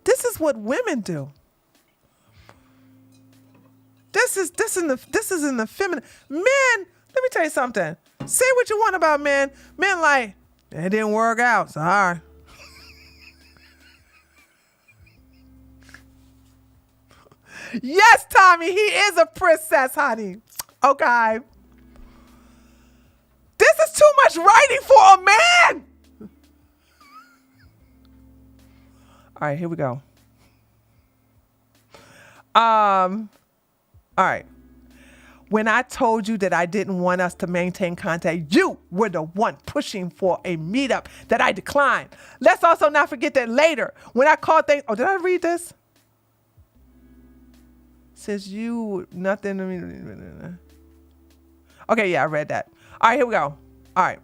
This is what women do. This is in the feminine. Men, let me tell you something. Say what you want about men. Men like, it didn't work out. Sorry. Yes, Tommy, he is a princess, honey. Okay. This is too much writing for a man. All right, here we go. All right. When I told you that I didn't want us to maintain contact, you were the one pushing for a meetup that I declined. Let's also not forget that later, when I called things, oh, did I read this? Says you, nothing to me. Okay, yeah, I read that. All right, here we go. All right.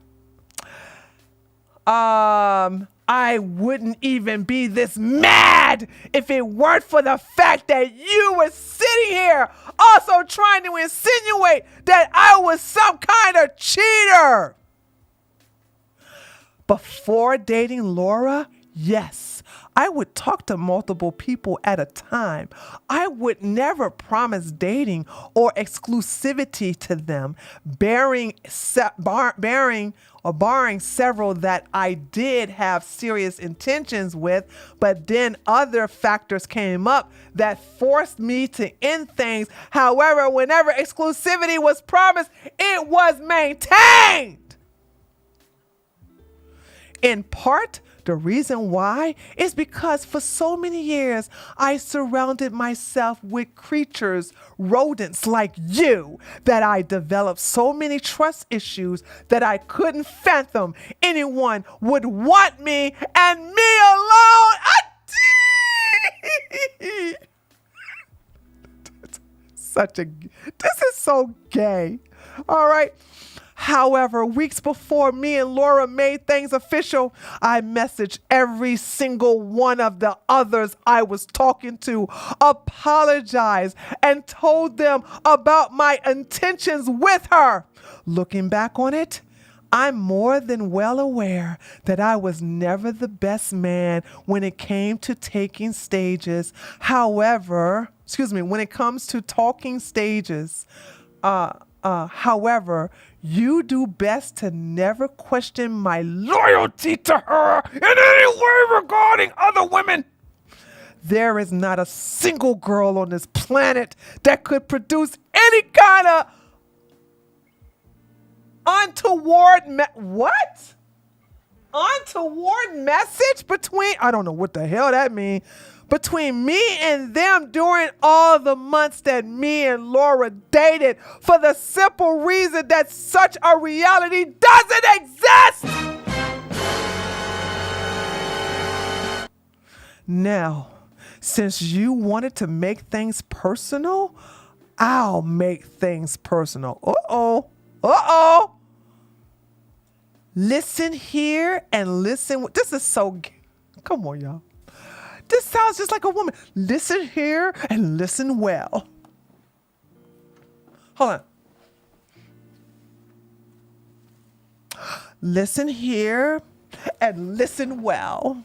I wouldn't even be this mad if it weren't for the fact that you were sitting here also trying to insinuate that I was some kind of cheater. Before dating Laura, yes, I would talk to multiple people at a time. I would never promise dating or exclusivity to them, barring several that I did have serious intentions with, but then other factors came up that forced me to end things. However, whenever exclusivity was promised, it was maintained. In part, the reason why is because for so many years, I surrounded myself with creatures, rodents like you, that I developed so many trust issues that I couldn't fathom anyone would want me and me alone. This is so gay. All right. However, weeks before me and Laura made things official, I messaged every single one of the others I was talking to, apologized, and told them about my intentions with her. Looking back on it, I'm more than well aware that I was never the best man when it came to taking stages. However, when it comes to talking stages, however, you do best to never question my loyalty to her in any way regarding other women. There is not a single girl on this planet that could produce any kind of untoward message between, I don't know what the hell that means, between me and them during all the months that me and Laura dated, for the simple reason that such a reality doesn't exist. Now, since you wanted to make things personal, I'll make things personal. Uh-oh. Listen here and listen. This is so, come on, y'all. This sounds just like a woman. Listen here and listen well. Hold on. Listen here and listen well.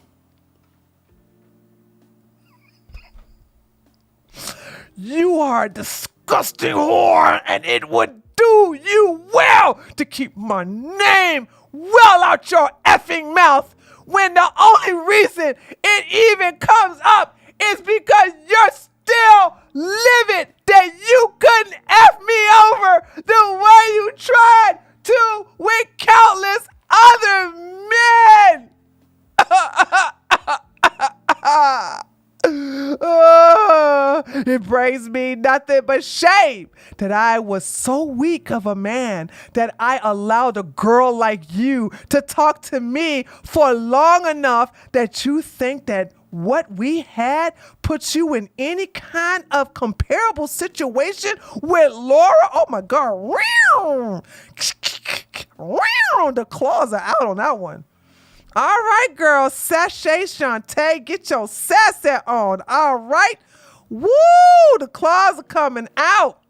You are a disgusting disgusting whore, and it would do you well to keep my name well out your effing mouth when the only reason it even comes up is because you're still livid that you couldn't F me over the way you tried to with countless other men. It brings me nothing but shame that I was so weak of a man that I allowed a girl like you to talk to me for long enough that you think that what we had puts you in any kind of comparable situation with Laura. Oh my God. The claws are out on that one. All right, girl. Sashay Shantae, get your sassy on. All right. Woo! The claws are coming out.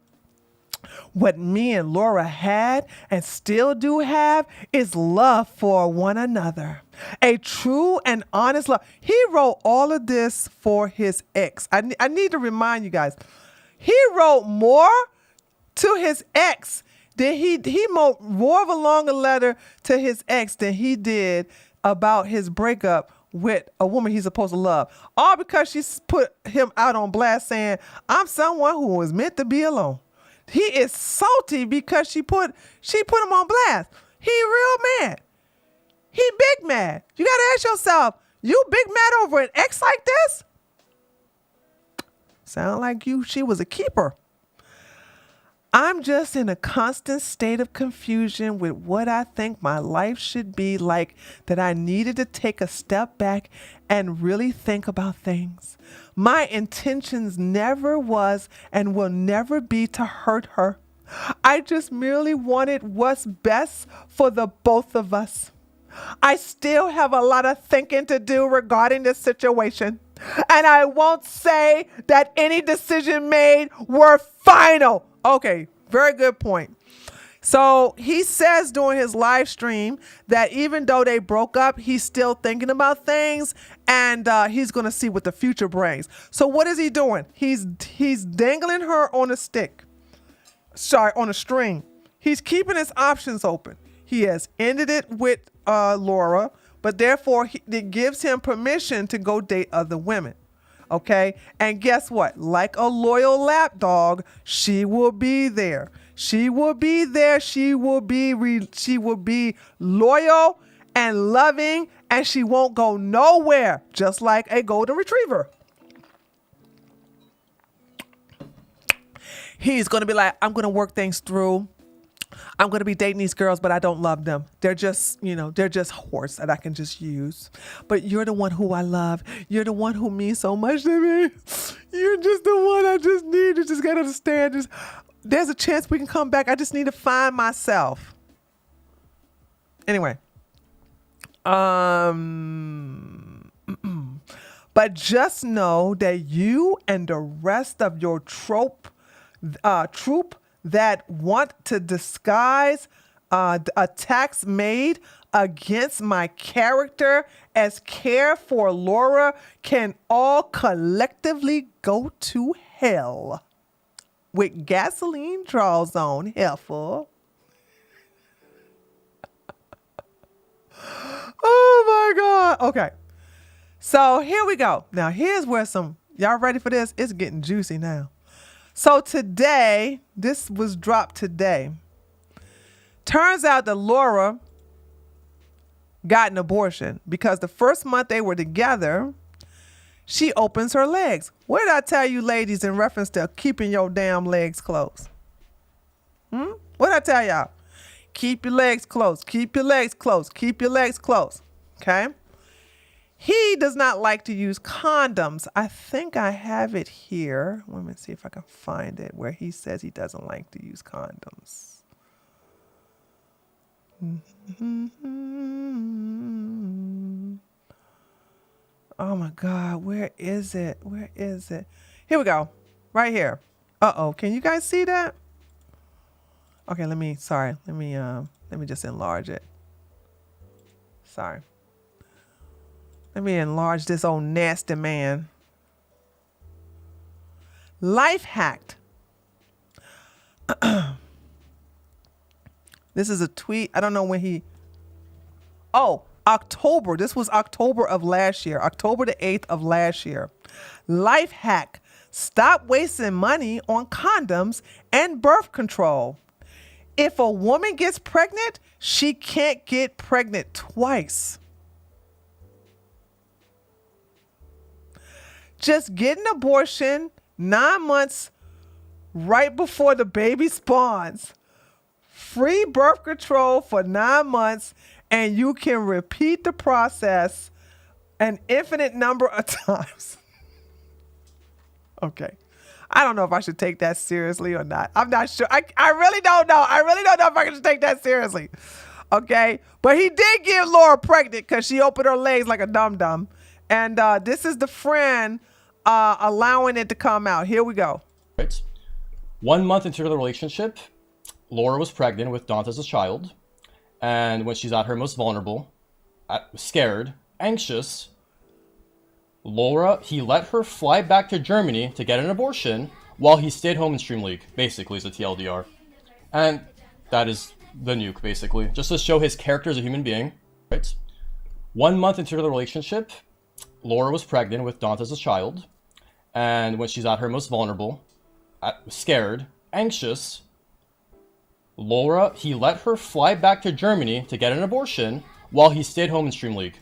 What me and Laura had and still do have is love for one another. A true and honest love. He wrote all of this for his ex. I need to remind you guys. He wrote more to his ex than he wrote more of a longer letter to his ex than he did about his breakup with a woman he's supposed to love. All because she put him out on blast saying, I'm someone who was meant to be alone. He is salty because she put him on blast. He real mad. He big mad. You gotta ask yourself, you big mad over an ex like this? Sound like she was a keeper. I'm just in a constant state of confusion with what I think my life should be like, that I needed to take a step back and really think about things. My intentions never was and will never be to hurt her. I just merely wanted what's best for the both of us. I still have a lot of thinking to do regarding this situation, and I won't say that any decision made were final. Okay, very good point. So he says during his live stream that even though they broke up, he's still thinking about things, and he's going to see what the future brings. So what is he doing? He's dangling her on a stick. Sorry, on a string. He's keeping his options open. He has ended it with Laura, but therefore it gives him permission to go date other women. Okay? And guess what? Like a loyal lapdog, she will be there. She will be there. She will be loyal and loving, and she won't go nowhere, just like a golden retriever. He's going to be like, I'm going to work things through. I'm going to be dating these girls, but I don't love them. They're just, they're just horse that I can just use. But you're the one who I love. You're the one who means so much to me. You're just the one I just need. You just got to understand. There's a chance we can come back. I just need to find myself. Anyway. But just know that you and the rest of your troop that want to disguise attacks made against my character as care for Laura can all collectively go to hell. With gasoline draws on, helpful. Oh my God. Okay. So here we go. Now here's where y'all ready for this? It's getting juicy now. So today, this was dropped today. Turns out that Laura got an abortion because the first month they were together, she opens her legs. What did I tell you ladies in reference to keeping your damn legs closed? What did I tell y'all? Keep your legs closed. Keep your legs closed. Keep your legs closed. Okay? He does not like to use condoms. I think I have it here. Let me see if I can find it where he says he doesn't like to use condoms. Oh my God, where is it? Where is it? Here we go. Right here. Uh-oh, can you guys see that? Okay, let me just enlarge it. Sorry. Let me enlarge this old nasty man. Life hacked. This is a tweet. I don't know when he. Oh, October. This was October of last year. October the 8th of last year. Life hack. Stop wasting money on condoms and birth control. If a woman gets pregnant, she can't get pregnant twice. Just get an abortion 9 months right before the baby spawns. Free birth control for 9 months, and you can repeat the process an infinite number of times. Okay. I don't know if I should take that seriously or not. I'm not sure. I really don't know. I really don't know if I should take that seriously. Okay. But he did get Laura pregnant because she opened her legs like a dum-dum. And this is the friend allowing it to come out. Here we go. Right. 1 month into the relationship, Laura was pregnant with Dantes' child. And when she's at her most vulnerable, scared, anxious, he let her fly back to Germany to get an abortion while he stayed home and streamed League, basically, is the TLDR. And that is the nuke, basically. Just to show his character as a human being. Right. 1 month into the relationship, Laura was pregnant with Dantes' child. And when she's at her most vulnerable, scared, anxious, he let her fly back to Germany to get an abortion while he stayed home and streamed League.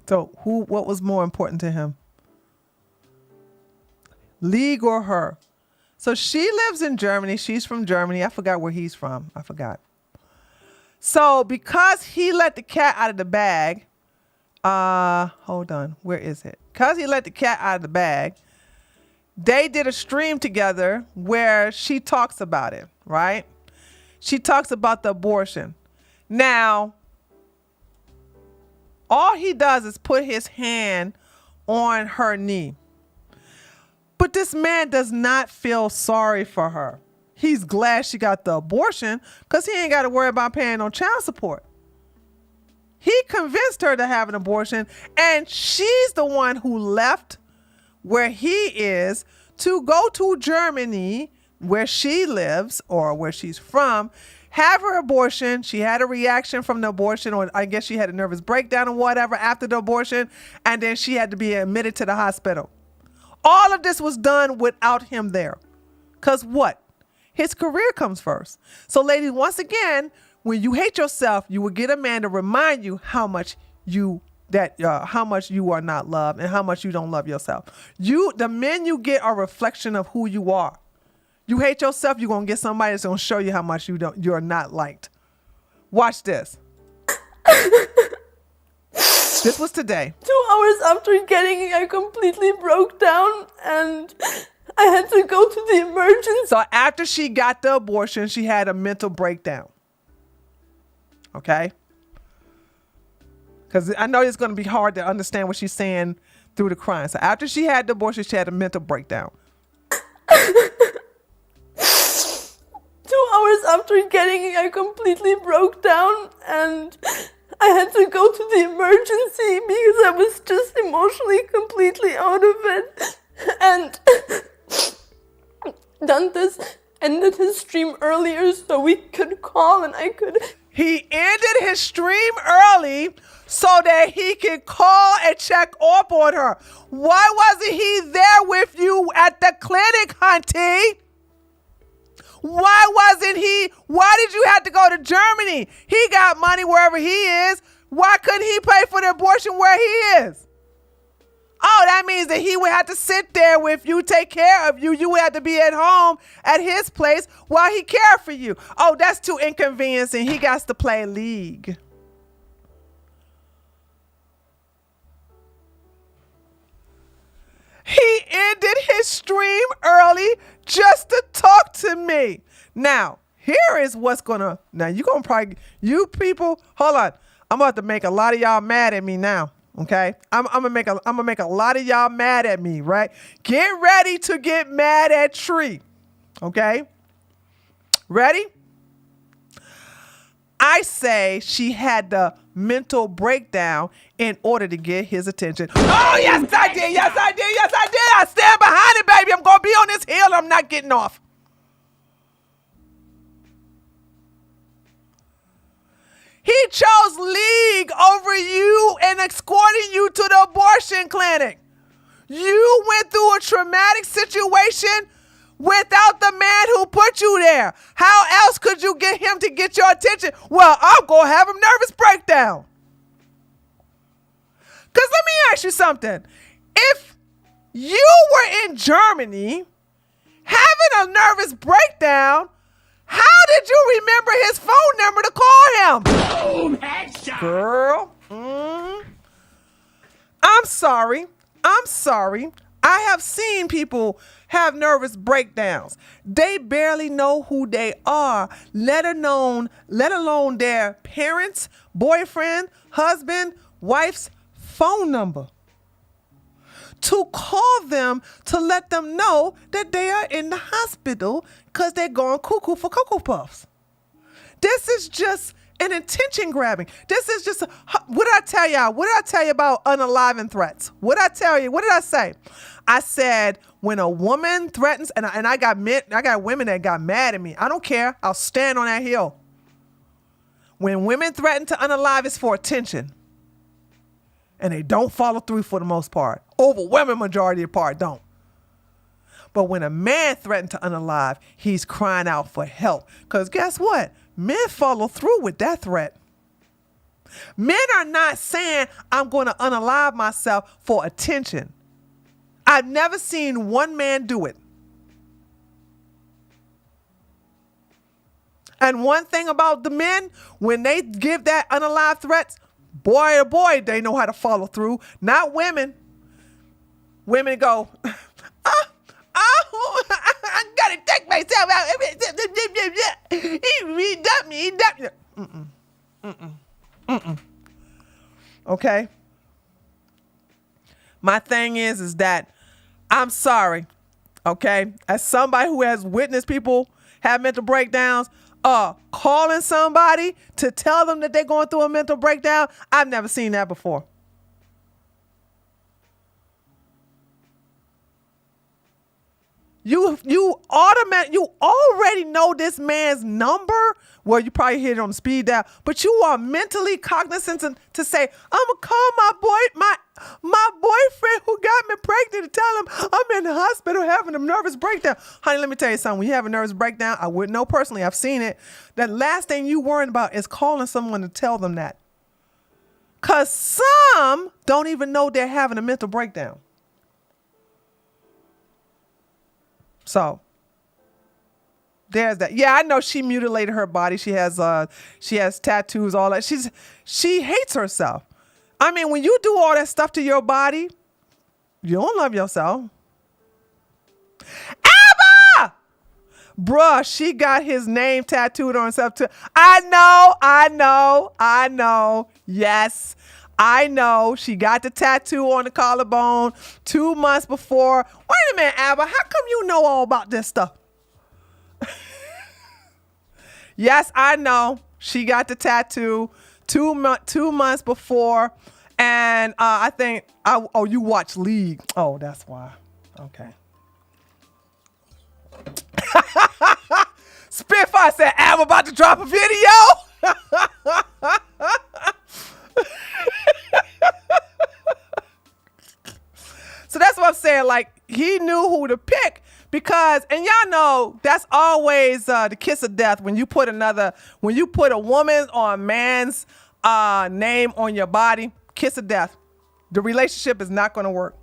So what was more important to him? League or her? So she lives in Germany. She's from Germany. I forgot where he's from. I forgot. So because he let the cat out of the bag, hold on. Where is it? Because he let the cat out of the bag, they did a stream together where she talks about it, right? She talks about the abortion. Now, all he does is put his hand on her knee. But this man does not feel sorry for her. He's glad she got the abortion because he ain't got to worry about paying no child support. He convinced her to have an abortion, and she's the one who left where he is to go to Germany, where she lives or where she's from, have her abortion. She had a reaction from the abortion, or I guess she had a nervous breakdown or whatever after the abortion, and then she had to be admitted to the hospital. All of this was done without him there. Because what? His career comes first. So ladies, once again, when you hate yourself, you will get a man to remind you how much you are not loved and how much you don't love yourself. The men you get are a reflection of who you are. You hate yourself, you're going to get somebody that's going to show you how much you're not liked. Watch this. This was today. 2 hours after getting it, I completely broke down and I had to go to the emergency. So after she got the abortion, she had a mental breakdown. Okay? Because I know it's going to be hard to understand what she's saying through the crying. So after she had the abortion, she had a mental breakdown. 2 hours after getting it, I completely broke down and I had to go to the emergency because I was just emotionally completely out of it. And Dantes ended his stream earlier so we could call and I could... He ended his stream early so that he could call and check up on her. Why wasn't he there with you at the clinic, hunty? Why did you have to go to Germany? He got money wherever he is. Why couldn't he pay for the abortion where he is? Oh, that means that he would have to sit there with you, take care of you. You would have to be at home at his place while he cared for you. Oh, that's too inconveniencing. He got to play League. He ended his stream early just to talk to me. Now, here is what's gonna, you people, hold on. I'm about to make a lot of y'all mad at me now. Okay, I'm gonna make a lot of y'all mad at me, right? Get ready to get mad at Tree. Okay, ready? I say she had the mental breakdown in order to get his attention. Oh yes, I did. Yes, I did. Yes, I did. I stand behind it, baby. I'm gonna be on this hill. I'm not getting off. escorting you to the abortion clinic. You went through a traumatic situation without the man who put you there. How else could you get him to get your attention? Well, I'm going to have a nervous breakdown. Because let me ask you something. If you were in Germany having a nervous breakdown, how did you remember his phone number to call him? Boom, headshot. Girl. I'm sorry. I have seen people have nervous breakdowns. They barely know who they are, let alone their parents, boyfriend, husband, wife's phone number. To call them to let them know that they are in the hospital because they're going cuckoo for Cocoa Puffs. This is just an attention grabbing. This is just, what did I tell y'all? What did I tell you about unaliving threats? What did I tell you? What did I say? I said, when a woman threatens, and I got women that got mad at me. I don't care. I'll stand on that hill. When women threaten to unalive, it's for attention. And they don't follow through for the most part. Overwhelming majority of the part don't. But when a man threatens to unalive, he's crying out for help. Because guess what? Men follow through with that threat. Men are not saying, I'm going to unalive myself for attention. I've never seen one man do it. And one thing about the men, when they give that unalive threats, boy, oh boy, they know how to follow through. Not women. Women go, I gotta take myself out. He dumped me. Okay. My thing is that I'm sorry. Okay. As somebody who has witnessed people have mental breakdowns, calling somebody to tell them that they're going through a mental breakdown, I've never seen that before. You already know this man's number. Well, you probably hit it on the speed dial, but you are mentally cognizant to say, I'm gonna call my boyfriend who got me pregnant to tell him I'm in the hospital having a nervous breakdown. Honey, let me tell you something. When you have a nervous breakdown, I wouldn't know personally. I've seen it. The last thing you worrying about is calling someone to tell them that. Because some don't even know they're having a mental breakdown. So there's that. Yeah, I know she mutilated her body. She has tattoos, all that. She hates herself. I mean, when you do all that stuff to your body, you don't love yourself. Abba! Bruh, she got his name tattooed on herself too. I know. Yes. I know she got the tattoo on the collarbone 2 months before. Wait a minute, Abba. How come you know all about this stuff? Yes, I know. She got the tattoo 2 months before. And I think, you watch League. Oh, that's why. Okay. Spitfire said, Abba about to drop a video. So that's what I'm saying. Like, he knew who to pick because, and y'all know that's always the kiss of death when you put a woman's or a man's name on your body. Kiss of death. The relationship is not going to work.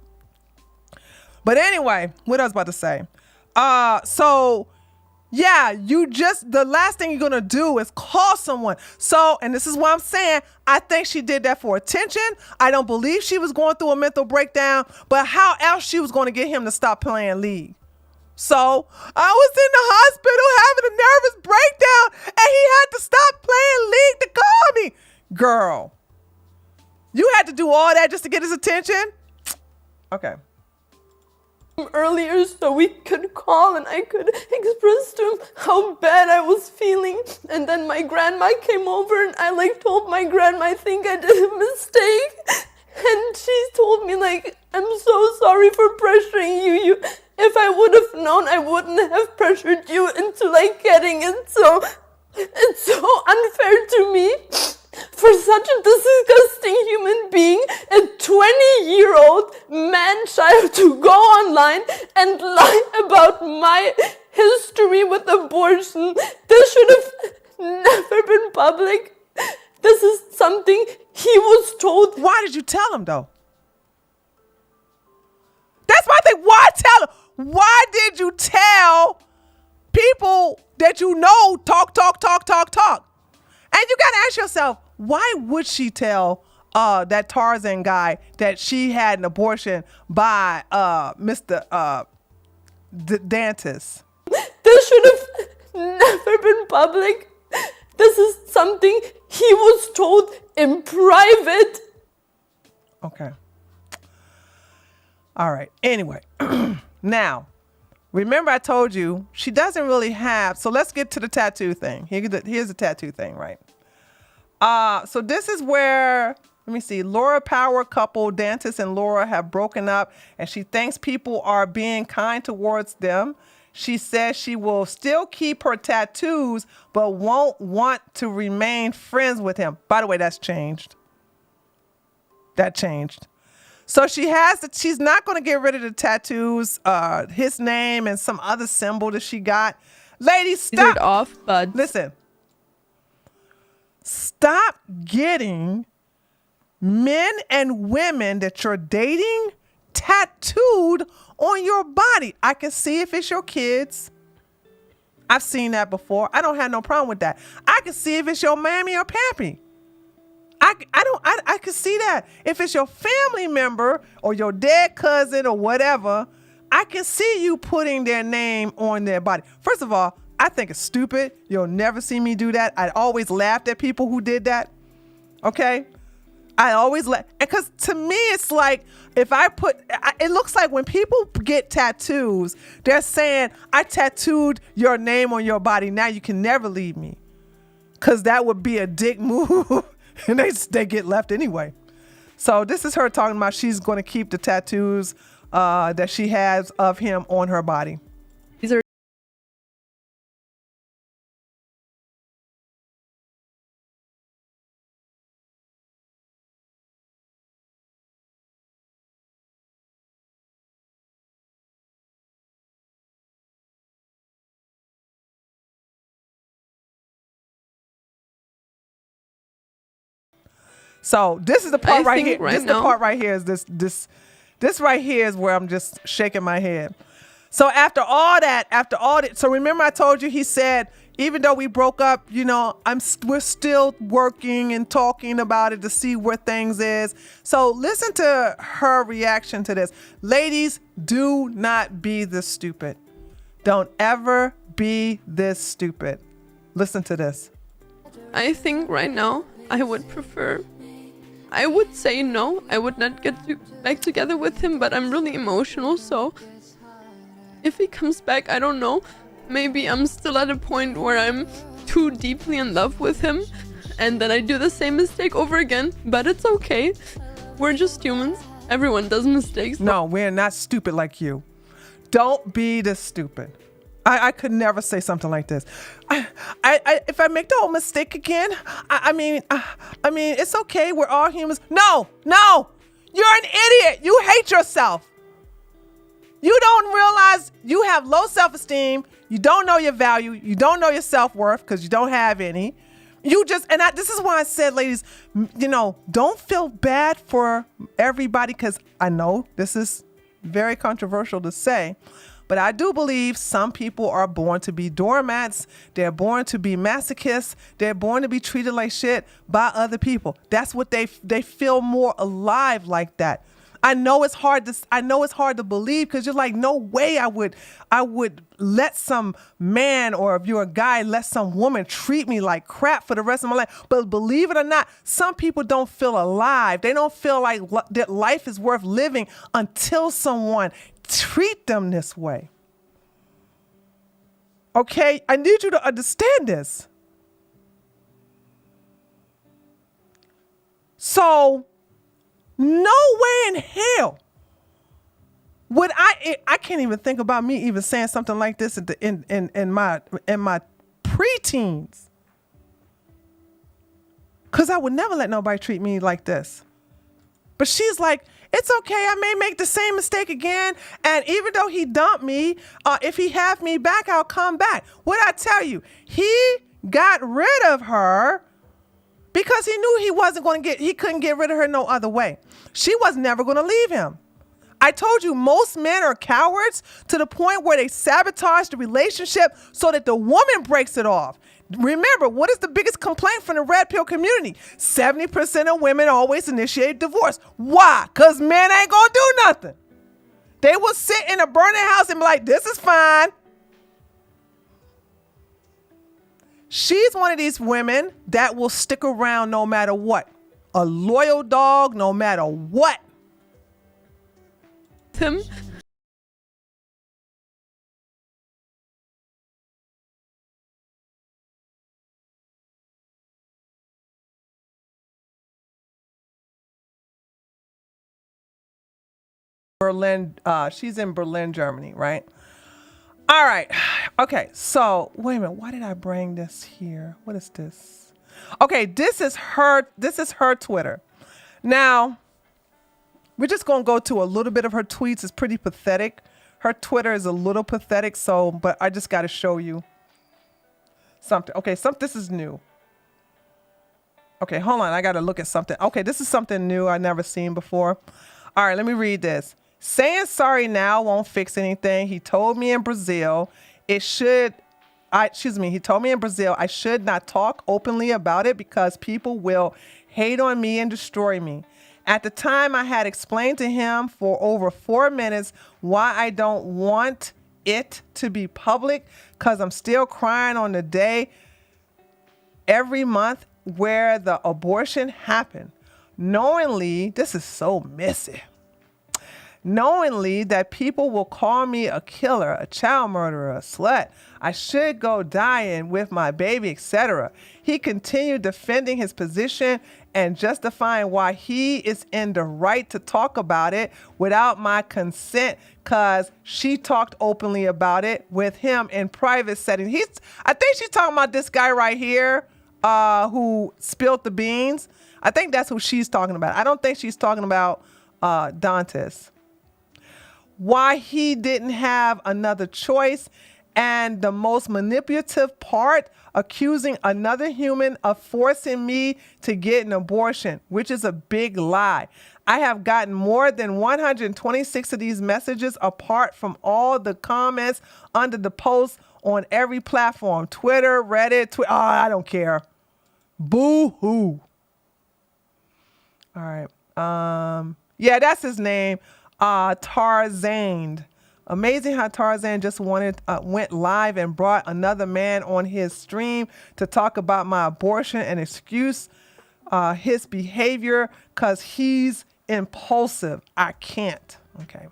But anyway, what I was about to say. So yeah, the last thing you're going to do is call someone. So, and this is what I'm saying. I think she did that for attention. I don't believe she was going through a mental breakdown, but how else she was going to get him to stop playing League? So I was in the hospital having a nervous breakdown and he had to stop playing League to call me. Girl, you had to do all that just to get his attention? Okay. Earlier so we could call and I could express to him how bad I was feeling. And then my grandma came over and I told my grandma I think I did a mistake. And she told me I'm so sorry for pressuring you. If I would have known, I wouldn't have pressured you into getting it. So it's so unfair to me for such a disgusting human being, a 20-year-old man-child, to go online and lie about my history with abortion. This should have never been public. This is something he was told. Why did you tell him, though? That's my thing. Why tell him? Why did you tell people that you know talk? And you got to ask yourself, why would she tell that Tarzan guy that she had an abortion by Mr. Dantes? This should have never been public. This is something he was told in private. Okay. All right. Anyway, now, remember I told you she doesn't really have. So let's get to the tattoo thing. Here's the tattoo thing, right? So this is where, let me see, Laura Power couple, Dantes and Laura, have broken up, and she thinks people are being kind towards them. She says she will still keep her tattoos, but won't want to remain friends with him. By the way, that's changed. That changed. So she's not going to get rid of the tattoos, his name and some other symbol that she got. Ladies, stop. Off, bud. Listen. Stop getting men and women that you're dating tattooed on your body. I can see if it's your kids. I've seen that before. I don't have no problem with that. I can see if it's your mammy or pappy. I can see that. If it's your family member or your dead cousin or whatever, I can see you putting their name on their body. First of all, I think it's stupid. You'll never see me do that. I always laughed at people who did that. Okay? I always because to me it's like if it looks like when people get tattoos, they're saying, I tattooed your name on your body. Now you can never leave me. Because that would be a dick move. And they get left anyway. So this is her talking about she's going to keep the tattoos that she has of him on her body. These are So this is the part right here. Right This now, the part right here is this right here is where I'm just shaking my head. So after all that, so remember I told you he said, even though we broke up, we're still working and talking about it to see where things is. So listen to her reaction to this. Ladies, do not be this stupid. Don't ever be this stupid. Listen to this. I think right now I would say no. I would not get back together with him, but I'm really emotional, so if he comes back, I don't know. Maybe I'm still at a point where I'm too deeply in love with him, and then I do the same mistake over again, but it's okay. We're just humans. Everyone does mistakes. No, we're not stupid like you. Don't be this stupid. I could never say something like this. If I make the whole mistake again, I mean, it's okay. We're all humans. No, you're an idiot. You hate yourself. You don't realize you have low self-esteem. You don't know your value. You don't know your self-worth because you don't have any. This is why I said, ladies, don't feel bad for everybody, because I know this is very controversial to say. But I do believe some people are born to be doormats. They're born to be masochists. They're born to be treated like shit by other people. That's what they feel more alive like that. I know it's hard to believe, because you're like, no way I would let some man, or if you're a guy, let some woman treat me like crap for the rest of my life. But believe it or not, some people don't feel alive. They don't feel like that life is worth living until someone treat them this way. Okay? I need you to understand this. So, no way in hell would I can't even think about me even saying something like this in my preteens. Because I would never let nobody treat me like this. But she's like, it's okay. I may make the same mistake again. And even though he dumped me, if he have me back, I'll come back. What I tell you, he got rid of her because he knew he couldn't get rid of her no other way. She was never going to leave him. I told you most men are cowards to the point where they sabotage the relationship so that the woman breaks it off. Remember, what is the biggest complaint from the red pill community? 70% of women always initiate divorce. Why? Because men ain't going to do nothing. They will sit in a burning house and be like, this is fine. She's one of these women that will stick around no matter what. A loyal dog no matter what. Him. Berlin, she's in Berlin, Germany, right? All right. Okay, so wait a minute. Why did I bring this here? What is this? Okay, this is her Twitter. Now, we're just gonna go to a little bit of her tweets. It's pretty pathetic. Her Twitter is a little pathetic, but I just gotta show you something. Okay, this is new. Okay, hold on. I gotta look at something. Okay, this is something new I never seen before. All right, let me read this. Saying sorry now won't fix anything. He told me in Brazil he told me in Brazil I should not talk openly about it because people will hate on me and destroy me. At the time, I had explained to him for over 4 minutes why I don't want it to be public because I'm still crying on the day every month where the abortion happened. Knowingly, this is so messy. Knowingly that people will call me a killer, a child murderer, a slut. I should go dying with my baby, etc. He continued defending his position and justifying why he is in the right to talk about it without my consent because she talked openly about it with him in private setting. I think she's talking about this guy right here who spilled the beans. I think that's who she's talking about. I don't think she's talking about Dantes. Why he didn't have another choice, and the most manipulative part, accusing another human of forcing me to get an abortion, which is a big lie. I have gotten more than 126 of these messages apart from all the comments under the post on every platform, Twitter, Reddit, I don't care. Boo-hoo. All right. Yeah, that's his name. Tarzan. Amazing how Tarzan just went live and brought another man on his stream to talk about my abortion and excuse his behavior because he's impulsive. I can't. Okay.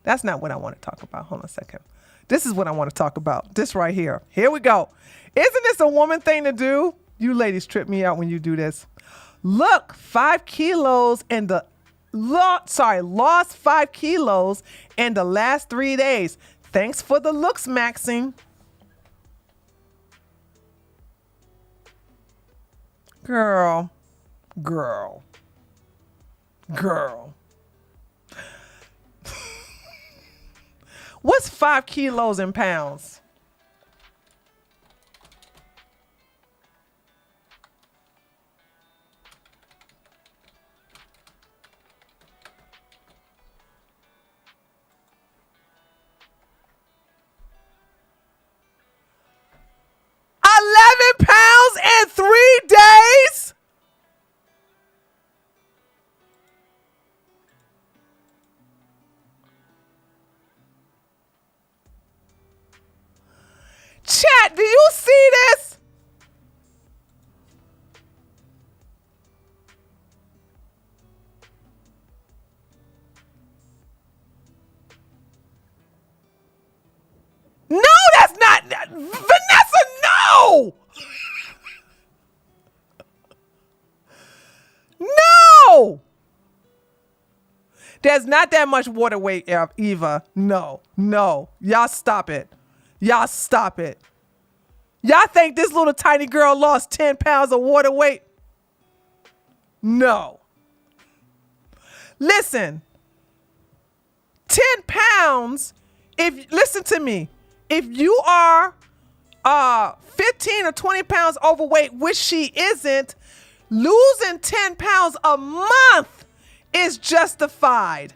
That's not what I want to talk about. Hold on a second. This is what I want to talk about. This right here. Here we go. Isn't this a woman thing to do? You ladies trip me out when you do this. Look, 5 kilos in the lost 5 kilos in the last 3 days. Thanks for the looks, Maxine. Girl. What's 5 kilos in pounds? £11 in 3 days? Chat, do you see this? No, that's not Vanessa, no! No! There's not that much water weight, Eva. No. Y'all stop it. Y'all think this little tiny girl lost 10 pounds of water weight? No. Listen, 10 pounds, listen to me, if you are 15 or 20 pounds overweight, which she isn't, losing 10 pounds a month is justified.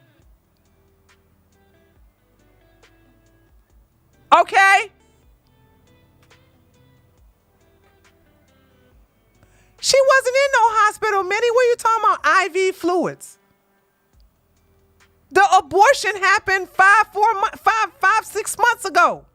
Okay? She wasn't in no hospital, Minnie. What are you talking about? IV fluids. The abortion happened 6 months ago.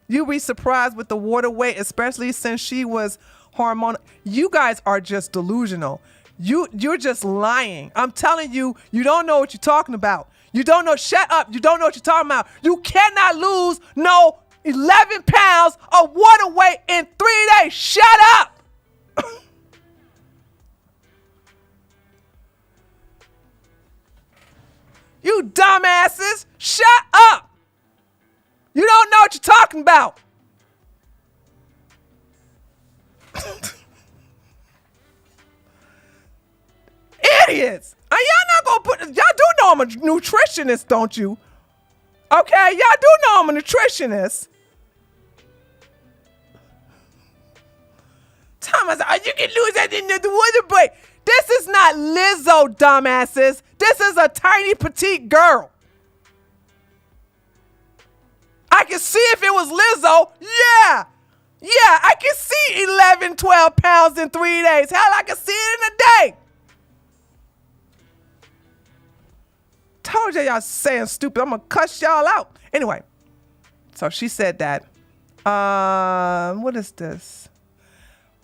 You'll be surprised with the water weight, especially since she was hormonal. You guys are just delusional. You're just lying. I'm telling you, you don't know what you're talking about. You don't know. Shut up. You don't know what you're talking about. You cannot lose no 11 pounds of water weight in 3 days. Shut up. You dumbasses. Shut up. You don't know what you're talking about. Idiots. Y'all not gonna y'all do know I'm a nutritionist, don't you? Okay, y'all do know I'm a nutritionist. Thomas, you can lose that in the water break. This is not Lizzo, dumbasses. This is a tiny petite girl. I can see if it was Lizzo. Yeah, I can see 11, 12 pounds in 3 days. Hell, I can see it in a day. Told y'all saying stupid. I'm gonna cuss y'all out. Anyway, so she said that. What is this?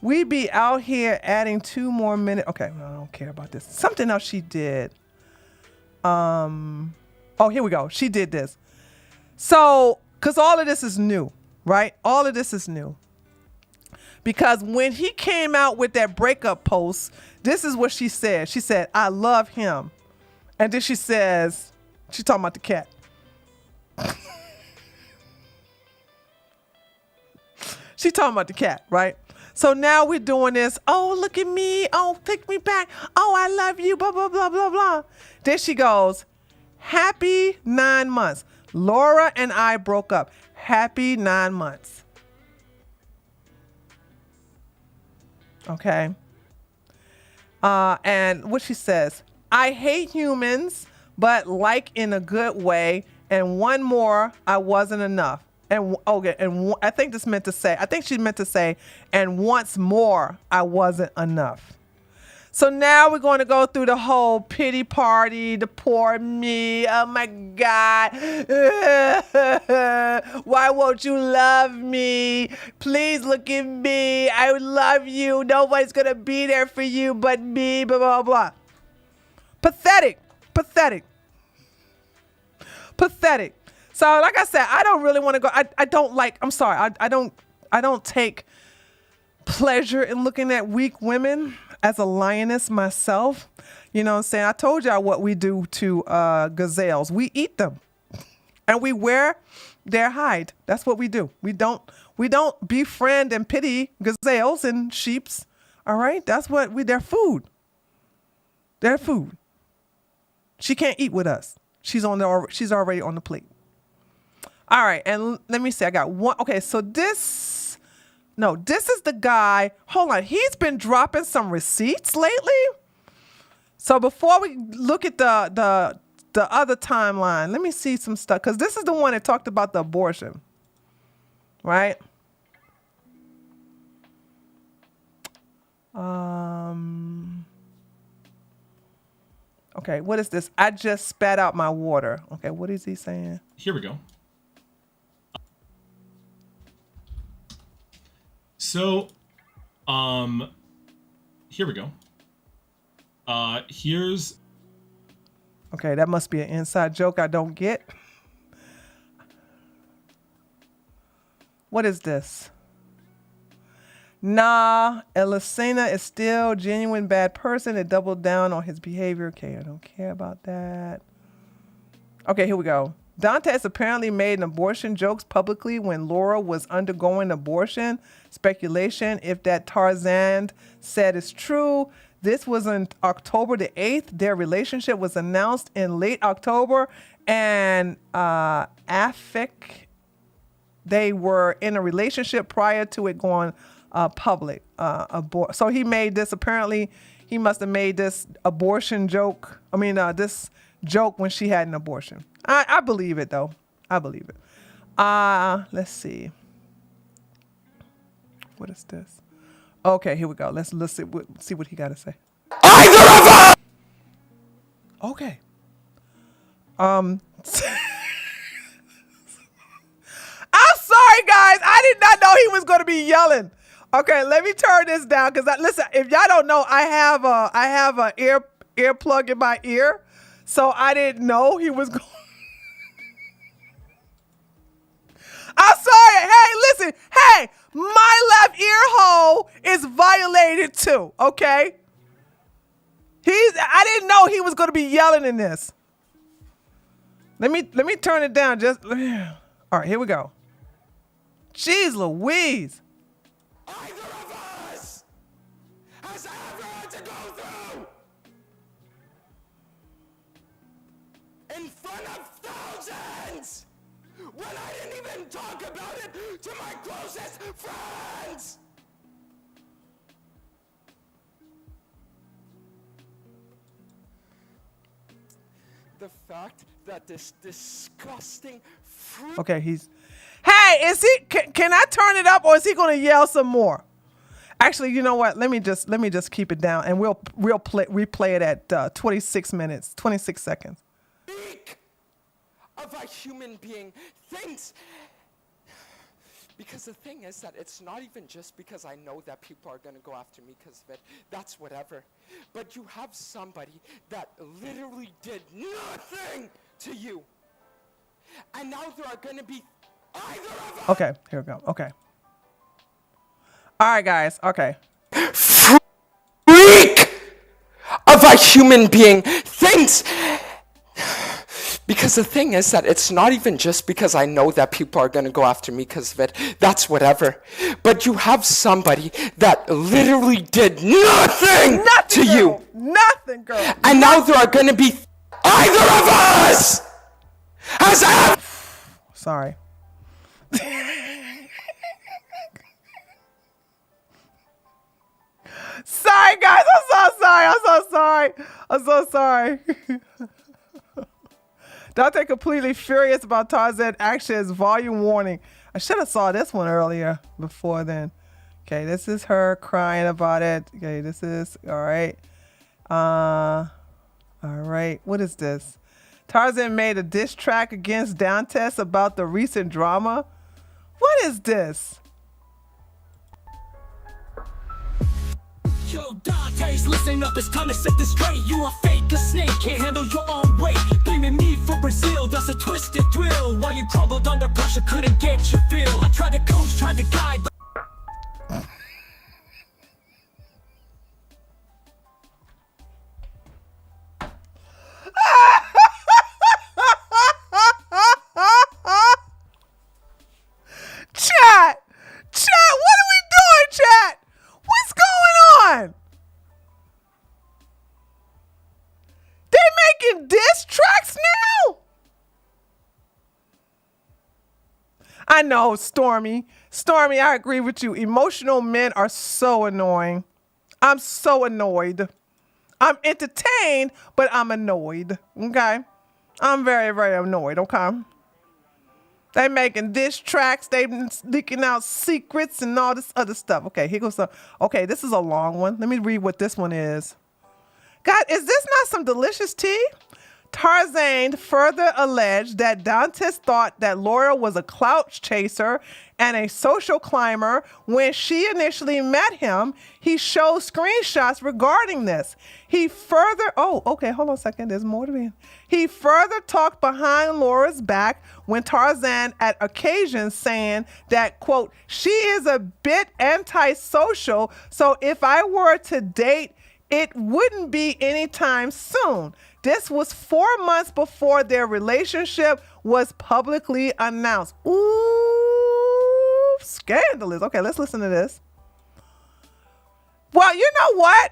We be out here adding 2 more minutes. Okay, no, I don't care about this. Something else she did. Oh, here we go. She did this. So, because all of this is new, right? All of this is new. Because when he came out with that breakup post, this is what she said. She said, I love him. And then she says, she's talking about the cat. She's talking about the cat, right? So now we're doing this. Oh, look at me. Oh, take me back. Oh, I love you. Blah, blah, blah, blah, blah. Then she goes, happy 9 months. Laura and I broke up. Happy 9 months. Okay. And what she says, I hate humans, but like in a good way. And one more, I wasn't enough. And okay, and I think this meant to say, I think she meant to say, and once more, I wasn't enough. So now we're going to go through the whole pity party, the poor me. Oh my God. Why won't you love me? Please look at me. I love you. Nobody's going to be there for you but me, blah, blah, blah. Pathetic. Pathetic. Pathetic. So like I said, I don't really want to go. I don't like, I'm sorry. I don't take pleasure in looking at weak women as a lioness myself. You know what I'm saying? I told y'all what we do to gazelles. We eat them and we wear their hide. That's what we do. We don't befriend and pity gazelles and sheeps. All right. That's what they're food. They're food. She can't eat with us. She's already on the plate. All right, and let me see. I got one. Okay, so this is the guy. Hold on, he's been dropping some receipts lately. So before we look at the other timeline, let me see some stuff because this is the one that talked about the abortion, right? Okay, what is this? I just spat out my water. Okay, what is he saying? Here we go. So, here we go. Here's... Okay, that must be an inside joke I don't get. What is this? Nah, Elisena is still genuine bad person that doubled down on his behavior. Okay, I don't care about that. Okay, here we go. Dantes apparently made an abortion jokes publicly when Laura was undergoing abortion. Speculation if that Tarzan said is true. This was on October the 8th. Their relationship was announced in late October, and they were in a relationship prior to it going public. So he made this, apparently he must have made this abortion joke. This joke when she had an abortion. I believe it though. I believe it. Let's see. What is this? Okay, here we go. Let's see what he got to say. Okay. I'm sorry, guys. I did not know he was going to be yelling. Okay, let me turn this down because listen. If y'all don't know, I have a ear plug in my ear, so I didn't know he was going. I'm sorry. Hey, listen. Hey, my left ear hole is violated too. Okay. I didn't know he was going to be yelling in this. Let me turn it down. All right, here we go. Jeez Louise. Either of us has ever had to go through in front of thousands when I didn't even talk about it to my closest friends. The fact that this disgusting fruit. Okay, Hey, is he? Can I turn it up, or is he going to yell some more? Actually, you know what? Let me just keep it down, and we'll replay it at 26 minutes, 26 seconds. Speak of a human being thinks. Because the thing is that it's not even just because I know that people are going to go after me because of it. That's whatever. But you have somebody that literally did nothing to you. And now there are going to be either of us. Okay, here we go. Okay. All right, guys. Okay. Freak of a human being thinks. Because the thing is that it's not even just because I know that people are going to go after me because of it. That's whatever. But you have somebody that literally did nothing to girl. you. Nothing, girl. And now there are going to be either of us has ever. Sorry. Sorry, guys. I'm so sorry. I'm so sorry. Dante completely furious about Tarzan actions. Volume warning. I should have saw this one earlier before then. Okay, this is her crying about it. Okay, this is all right. All right. What is this? Tarzan made a diss track against Dantes about the recent drama. What is this? Yo, Dantes, listen up, it's time to set this straight. You are fake, a snake, can't handle your own weight. Blaming me for Brazil, that's a twisted thrill. While you crumbled under pressure, couldn't get your fill. I tried to coach, tried to guide, but Chat, what are we doing, chat? What's going on? They making diss tracks now? I know, Stormy, I agree with you. Emotional men are so annoying. I'm so annoyed. I'm entertained, but I'm annoyed. Okay? I'm very, very annoyed. Okay? They making diss tracks. They leaking out secrets and all this other stuff. Okay, here goes some. Okay, this is a long one. Let me read what this one is. God, is this not some delicious tea? Tarzan further alleged that Dantes thought that Laura was a clout chaser and a social climber when she initially met him. He showed screenshots regarding this. He further, hold on a second, there's more to me. He further talked behind Laura's back when Tarzan at occasions saying that, quote, she is a bit antisocial, so if I were to date, it wouldn't be anytime soon. This was 4 months before their relationship was publicly announced. Ooh, scandalous. Okay, let's listen to this. Well, you know what?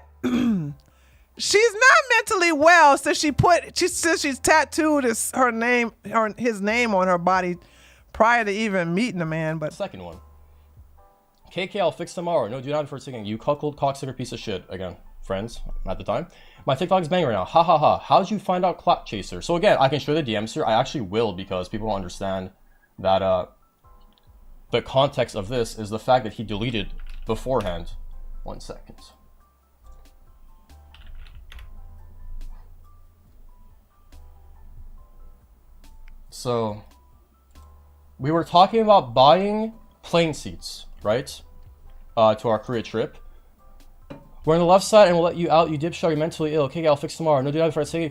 She's not mentally well since she's tattooed his name on her body prior to even meeting the man. But Second one. KK, I'll fix tomorrow. No, do not for singing. You cuckold cocksucker piece of shit. Again, friends at the time. My TikTok's banging right now. Ha ha ha. How'd you find out Clout Chaser? So again, I can show the DMs here. I actually will because people don't understand that the context of this is the fact that he deleted beforehand. 1 second. So we were talking about buying plane seats, right? To our Korea trip. We're on the left side and we'll let you out. You dipshit, you're mentally ill. Okay, I'll fix tomorrow. No, do not before I say,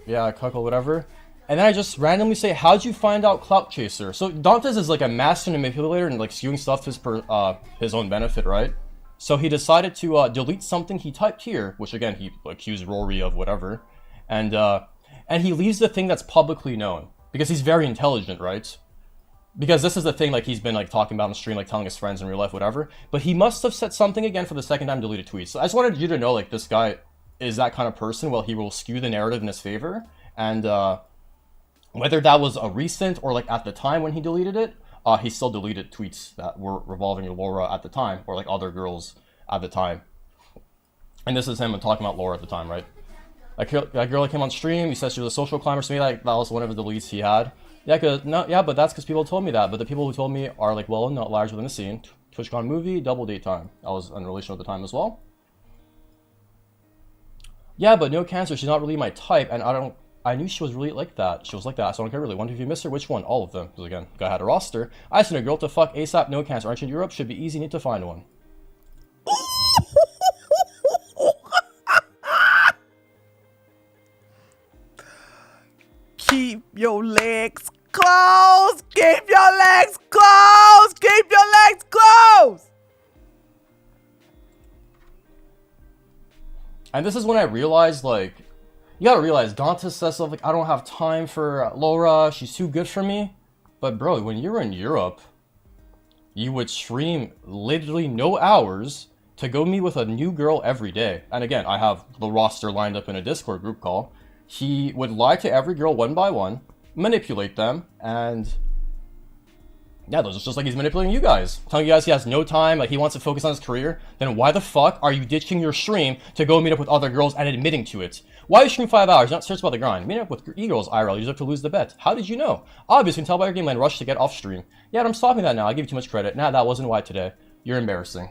yeah, cuckle, whatever. And then I just randomly say, how'd you find out Clout Chaser? So Dantes is like a master manipulator and like skewing stuff to his own benefit, right? So he decided to delete something he typed here, which again, he accused Rory of whatever. And he leaves the thing that's publicly known. Because he's very intelligent, right? Because this is the thing, like, he's been, like, talking about on stream, like, telling his friends in real life, whatever. But he must have said something again for the second time deleted tweets. So I just wanted you to know, like, this guy is that kind of person. Well, he will skew the narrative in his favor. And whether that was a recent or, like, at the time when he deleted it, he still deleted tweets that were revolving Laura at the time. Or, like, other girls at the time. And this is him talking about Laura at the time, right? That girl that came on stream, he said she was a social climber, so maybe that was one of the deletes he had. Yeah, but that's because people told me that. But the people who told me are like, well, not large within the scene. TwitchCon movie, double date time. I was in a relation at the time as well. Yeah, but no cancer. She's not really my type, and I knew she was really like that. She was like that, so I don't care really. Wonder if you missed her. Which one? All of them. Because again, guy had a roster. I sent a girl to fuck ASAP. No cancer. Aren't you in Europe? Should be easy. Need to find one. Keep your legs closed. Keep your legs closed. Keep your legs closed. And this is when I realized, like, you gotta realize, Dantes says stuff like, I don't have time for Laura, she's too good for me. But bro, when you were in Europe, you would stream literally no hours to go meet with a new girl every day. And again, I have the roster lined up in a Discord group call. He would lie to every girl one by one, manipulate them, and yeah, those are just like he's manipulating you guys. Telling you guys he has no time, like he wants to focus on his career. Then why the fuck are you ditching your stream to go meet up with other girls and admitting to it? Why you stream 5 hours? You're not serious about the grind. Meet up with e-girls IRL, you deserve to lose the bet. How did you know? Obviously, you can tell by your game line rush to get off stream. Yeah, I'm stopping that now. I give you too much credit. Nah, that wasn't why today. You're embarrassing.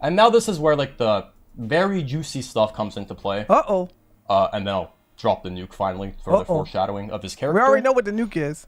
And now this is where like the very juicy stuff comes into play. Uh-oh. And then I'll drop the nuke finally for the foreshadowing of his character. We already know what the nuke is.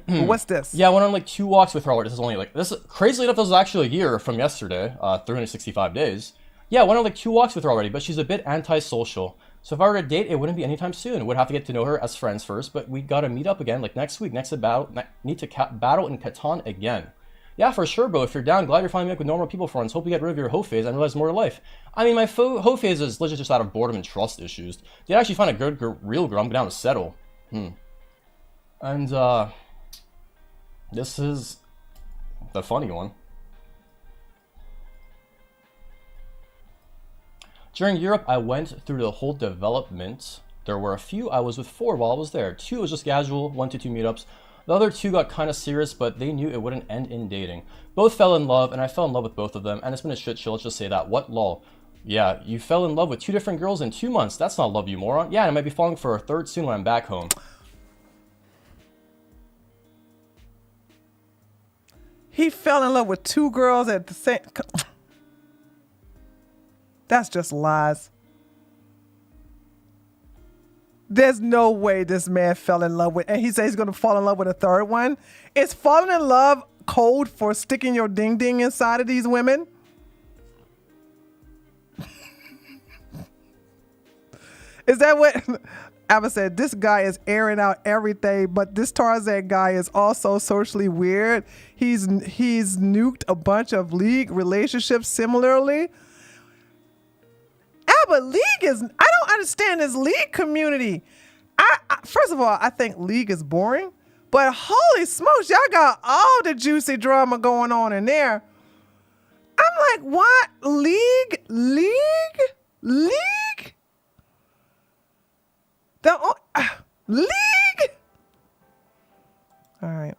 What's this? Yeah, I went on like 2 walks with her already. This is only like, crazily enough, this was actually a year from yesterday, 365 days. Yeah, I went on like 2 walks with her already, but she's a bit antisocial. So if I were to date, it wouldn't be anytime soon. We'd have to get to know her as friends first, but we gotta meet up again like next week, next to battle, need to battle in Catan again. Yeah, for sure, bro. If you're down, glad you're finally up with normal people friends. Hope you get rid of your hoe phase and realize more to life. I mean, my hoe phase is legit just out of boredom and trust issues. Did I actually find a good, real girl? I'm down to settle. And, this is the funny one. During Europe, I went through the whole development. There were a few I was with 4 while I was there. 2 was just casual, 1 to 2 meetups. The other 2 got kind of serious, but they knew it wouldn't end in dating. Both fell in love, and I fell in love with both of them, and it's been a shit show, let's just say that. What lol? Yeah, you fell in love with 2 different girls in 2 months. That's not love, you moron. Yeah, and I might be falling for a 3rd soon when I'm back home. He fell in love with 2 girls at the same... That's just lies. There's no way this man fell in love with... And he says he's going to fall in love with a 3rd one. Is falling in love code for sticking your ding-ding inside of these women? Is that what... Abba said, this guy is airing out everything, but this Tarzan guy is also socially weird. He's nuked a bunch of league relationships similarly. Abba, league is... I don't understand this league community. First of all, I think League is boring, but holy smokes, y'all got all the juicy drama going on in there. I'm like, what? League? League? All right.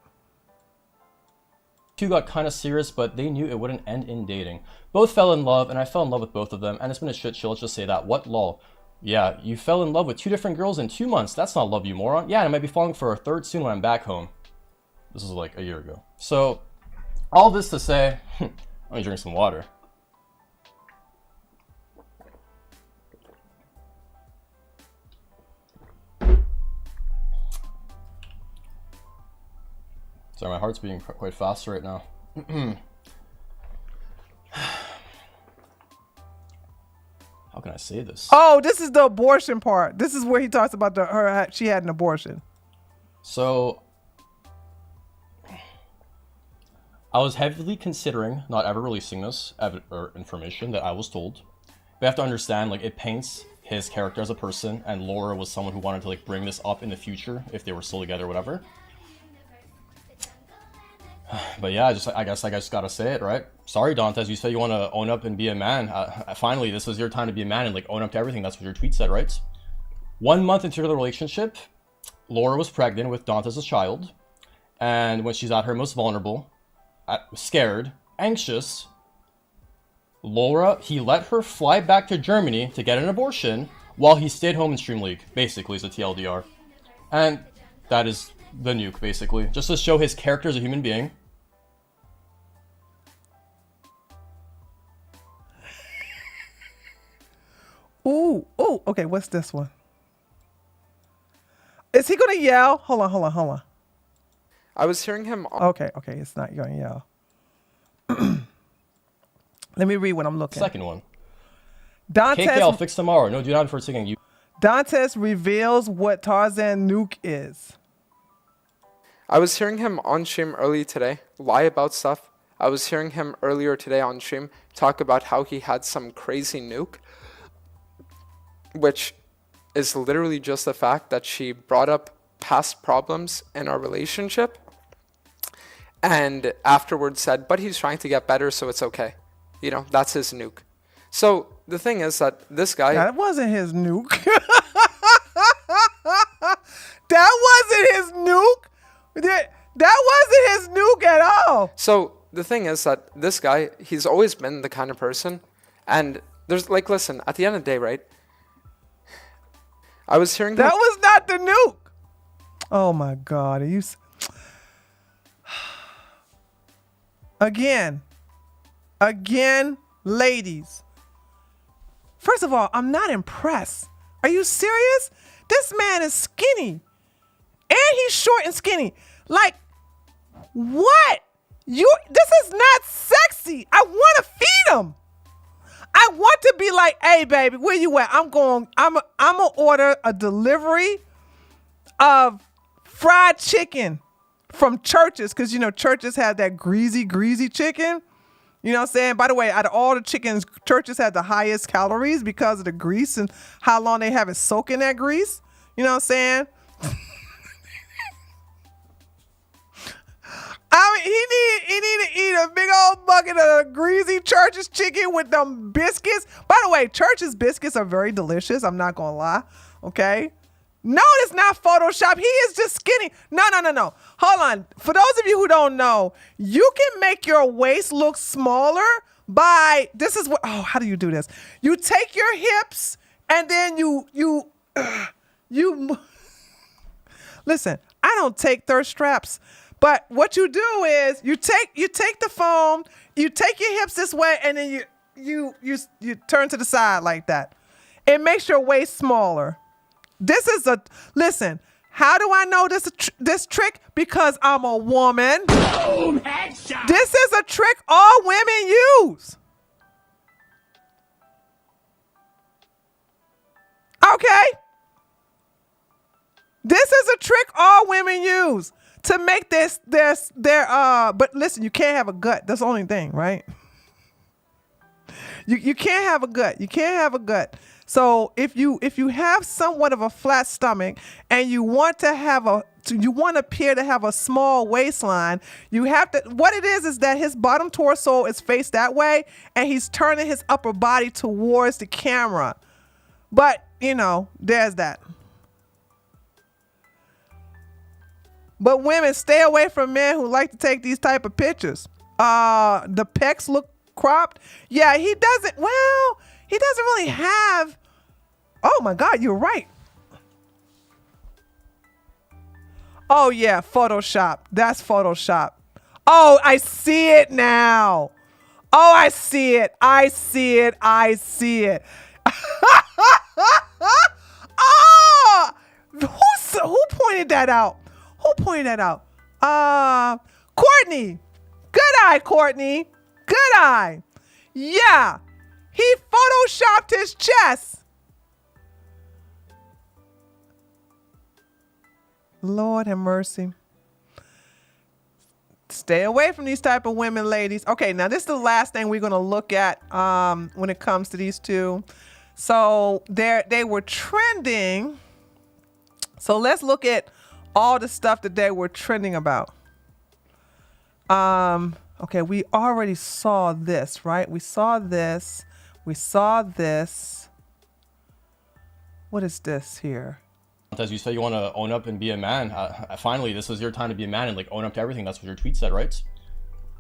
Two got kind of serious, but they knew it wouldn't end in dating. Both fell in love, and I fell in love with both of them, and it's been a shit show, let's just say that. What lol? Yeah, you fell in love with 2 different girls in 2 months. That's not love, you moron. Yeah, and I might be falling for a third soon when I'm back home. This is like a year ago. So, all this to say, let me drink some water. Sorry, my heart's beating quite fast right now. How can I say this? Oh, this is the abortion part. This is where he talks about she had an abortion. So, I was heavily considering not ever releasing this or information that I was told. But you have to understand, like, it paints his character as a person, and Laura was someone who wanted to, like, bring this up in the future if they were still together or whatever. But yeah, I guess I just gotta say it, right? Sorry, Dantes, you said you want to own up and be a man. Finally, this is your time to be a man and, like, own up to everything. That's what your tweet said, right? 1 month into the relationship, Laura was pregnant with Dantes' child. And when she's at her most vulnerable, scared, anxious, he let her fly back to Germany to get an abortion while he stayed home in Stream League, basically, is the TLDR. And that is the nuke, basically. Just to show his character as a human being. Ooh, okay, what's this one? Is he gonna yell? Hold on. I was hearing him. Okay, it's not gonna yell. Let me read what I'm looking. Second one. Dantes, KK, I'll fix tomorrow. No, do not for taking you. Dantes reveals what Tarzan nuke is. I was hearing him on stream early today lie about stuff. I was hearing him earlier today on stream talk about how he had some crazy nuke, which is literally just the fact that she brought up past problems in our relationship and afterwards said, but he's trying to get better, so it's okay. You know, that's his nuke. So the thing is that this guy... That wasn't his nuke. That wasn't his nuke. That wasn't his nuke at all. So the thing is that this guy, he's always been the kind of person, and there's like, listen, at the end of the day, right? I was hearing that was not the nuke. Oh my God, are you? Again, ladies. First of all, I'm not impressed. Are you serious? This man is skinny. And he's short and skinny. Like, what? This is not sexy. I want to feed him. I want to be like, hey, baby, where you at? I'm going to order a delivery of fried chicken from Church's, because, you know, Church's had that greasy chicken. You know what I'm saying? By the way, out of all the chickens, Church's had the highest calories because of the grease and how long they have it soak in that grease. You know what I'm saying? I mean, he need to eat a big old bucket of greasy Church's chicken with them biscuits. By the way, Church's biscuits are very delicious. I'm not going to lie. Okay? No, it's not Photoshop. He is just skinny. No. Hold on. For those of you who don't know, you can make your waist look smaller by, how do you do this? You take your hips and then you listen, I don't take thirst straps. But what you do is you take the foam, you take your hips this way, and then you turn to the side like that. It makes your waist smaller. Listen, how do I know this trick? Because I'm a woman. Boom, headshot. This is a trick all women use. Okay? This is a trick all women use. To make but listen, you can't have a gut. That's the only thing, right? You can't have a gut. You can't have a gut. So if you have somewhat of a flat stomach and you want to appear to have a small waistline, you have to. What it is that his bottom torso is faced that way, and he's turning his upper body towards the camera. But there's that. But women, stay away from men who like to take these type of pictures. The pecs look cropped. Yeah, he doesn't really have. Oh my God, you're right. Oh yeah, Photoshop. That's Photoshop. Oh, I see it now. Oh, I see it. I see it. Oh, who pointed that out? Courtney. Good eye, Courtney. Good eye. Yeah. He photoshopped his chest. Lord have mercy. Stay away from these type of women, ladies. Okay, now this is the last thing we're going to look at when it comes to these two. So they were trending. So let's look at all the stuff that they were trending about. Okay, we already saw this, right? We saw this. What is this here? As you say, you want to own up and be a man. Finally, this is your time to be a man and own up to everything. That's what your tweet said, right?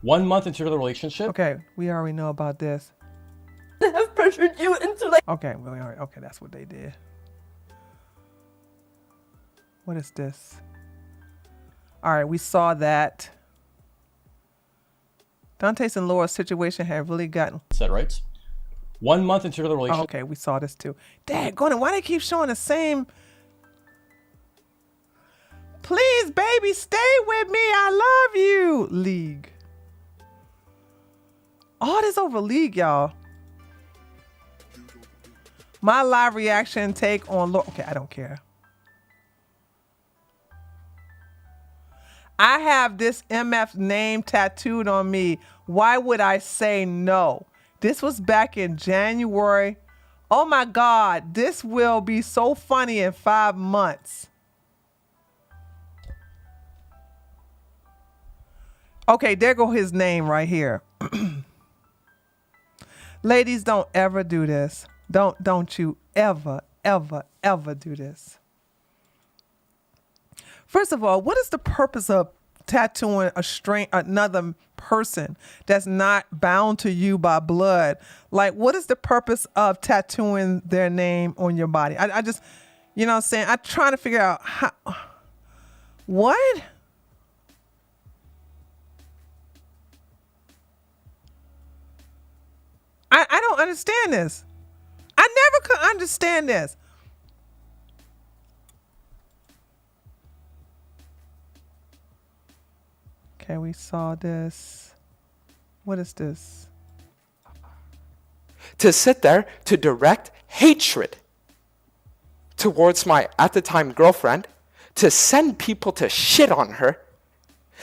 1 month into the relationship. Okay, we already know about this. They have pressured you into Okay, okay, that's what they did. What is this? All right, we saw that. Dantes and Laura's situation had really gotten. Said right. 1 month into the relationship. Okay, we saw this too. Daggone, why they keep showing the same? Please, baby, stay with me. I love you. League. All this over League, y'all. My live reaction take on Laura. Okay, I don't care. I have this MF name tattooed on me. Why would I say no? This was back in January. Oh my God, this will be so funny in 5 months. Okay, there go his name right here. Ladies, don't ever do this. Don't you ever do this. First of all, what is the purpose of tattooing another person that's not bound to you by blood? Like, what is the purpose of tattooing their name on your body? I just, what I'm saying? I'm trying to figure out how. What? I don't understand this. I never could understand this. Okay, we saw this. What is this? To sit there to direct hatred towards my, at the time, girlfriend, to send people to shit on her.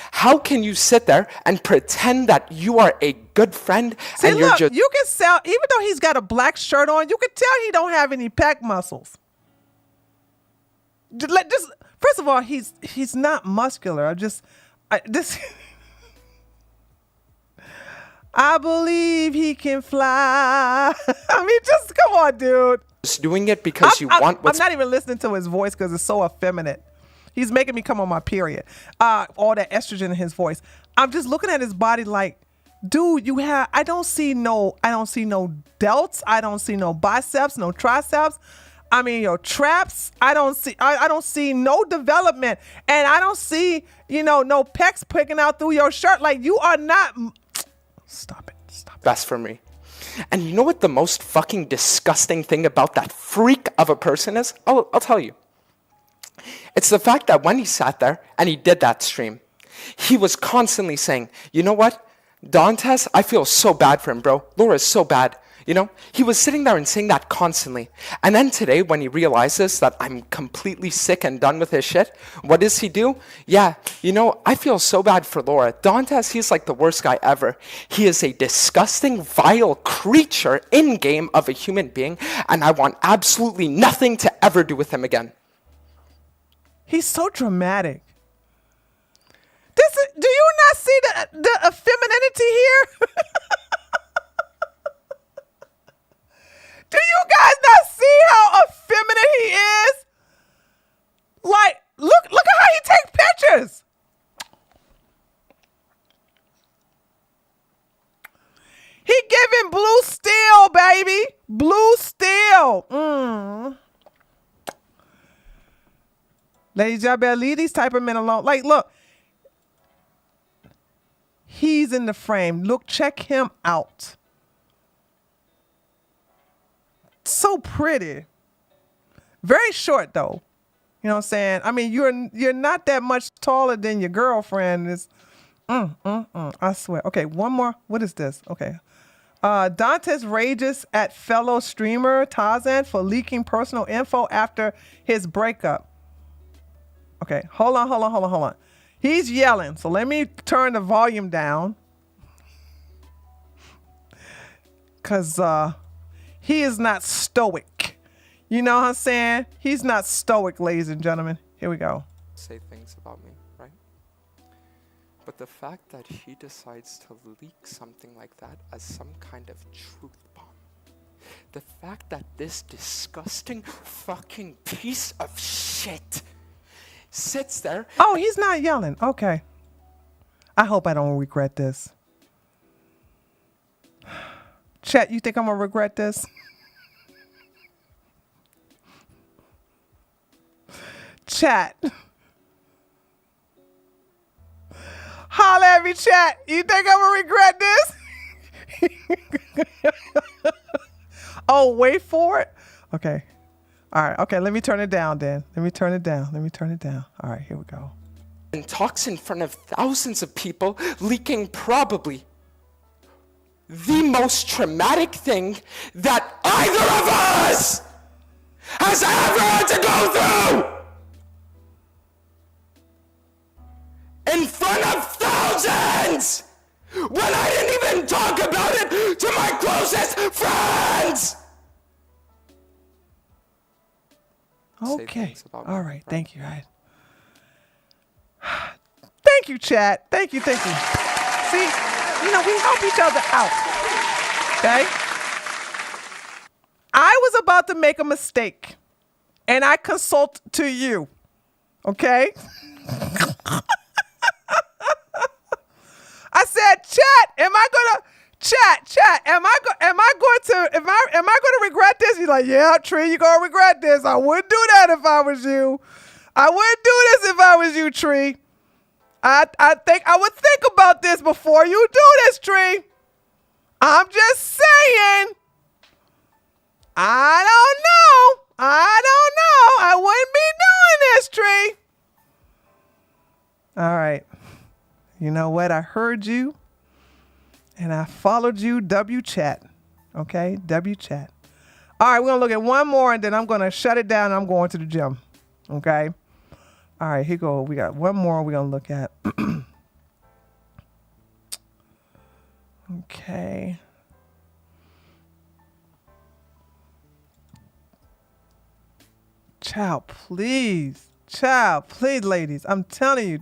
How can you sit there and pretend that you are a good friend? See, and you're look, just... you can tell, even though he's got a black shirt on, you can tell he don't have any pec muscles. Just first of all, he's not muscular. I believe he can fly. I mean, just come on, dude. Just doing it because you want what's... I'm not even listening to his voice because it's so effeminate. He's making me come on my period. All that estrogen in his voice. I'm just looking at his body like, dude, I don't see no delts. I don't see no biceps, no triceps. I mean, your traps. I don't see no development. And I don't see, no pecs picking out through your shirt. Like, you are not. Stop it. Best for me. And you know what the most fucking disgusting thing about that freak of a person is? I'll tell you. It's the fact that when he sat there and he did that stream, he was constantly saying, you know what? Dantes, I feel so bad for him, bro. Laura's so bad. You know, he was sitting there and saying that constantly. And then today, when he realizes that I'm completely sick and done with his shit, what does he do? Yeah, you know, I feel so bad for Laura. Dantes, he's like the worst guy ever. He is a disgusting, vile creature in-game of a human being, and I want absolutely nothing to ever do with him again. He's so dramatic. Do you not see the femininity here? Do you guys not see how effeminate he is? Like, look at how he takes pictures. He giving blue steel, baby. Blue steel. Ladies, y'all better leave these type of men alone. Like, look. He's in the frame. Look, check him out. So pretty. Very short though. You know what I'm saying? I mean, you're not that much taller than your girlfriend. Is I swear. Okay, one more. What is this? Okay. Dantes rages at fellow streamer Tarzan for leaking personal info after his breakup. Okay, hold on. He's yelling, so let me turn the volume down. Because he is not stoic. You know what I'm saying? He's not stoic, ladies and gentlemen. Here we go. Say things about me, right? But the fact that he decides to leak something like that as some kind of truth bomb. The fact that this disgusting fucking piece of shit sits there. Oh, he's not yelling. Okay. I hope I don't regret this. Chat, you think I'm going to regret this? Chat. Holla at me, chat. You think I'm going to regret this? Oh, wait for it. Okay. All right. Okay. Let me turn it down then. Let me turn it down. All right. Here we go. And talks in front of thousands of people, leaking probably the most traumatic thing that either of us has ever had to go through in front of thousands when I didn't even talk about it to my closest friends. Okay. All right. Thank you. All right. Thank you, chat. Thank you. See, you know, we help each other out. Okay? I was about to make a mistake, and I consult to you. Okay? I said, chat, am I gonna regret this? He's like, yeah, Tree, you're gonna regret this. I wouldn't do that if I was you. I wouldn't do this if I was you, Tree. I think I would think about this before you do this, Tree. I'm just saying. I don't know. I wouldn't be doing this, Tree. All right. You know what? I heard you and I followed you. W chat. Okay? W chat. All right, we're going to look at one more and then I'm going to shut it down and I'm going to the gym. Okay? All right, here go. We got one more we're going to look at. Okay. Child, please, ladies. I'm telling you,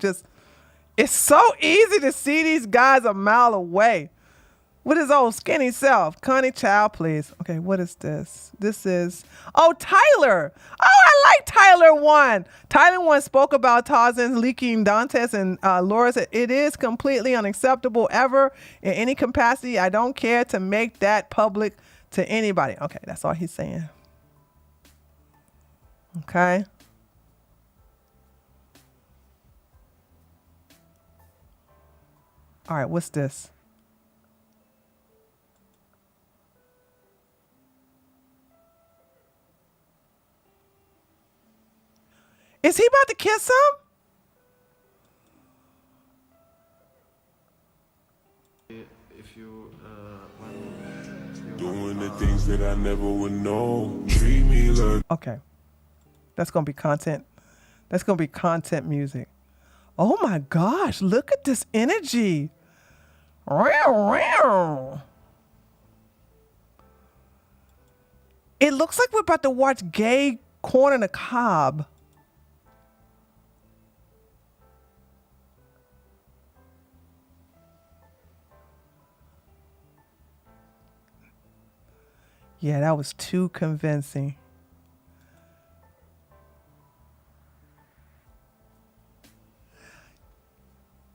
it's so easy to see these guys a mile away with his old skinny self. Connie, child, please. Okay, what is this? This is, Tyler. Oh, I like Tyler 1. Tyler 1 spoke about Tarzan's leaking Dantes, and Laura said, it is completely unacceptable ever in any capacity. I don't care to make that public to anybody. Okay, that's all he's saying. Okay. All right, what's this? Is he about to kiss him? If you want Doing the things that I never would know. Treat me like. Okay. That's going to be content. That's going to be content music. Oh my gosh, look at this energy. It looks like we're about to watch Gay Corn on the Cob. Yeah, that was too convincing.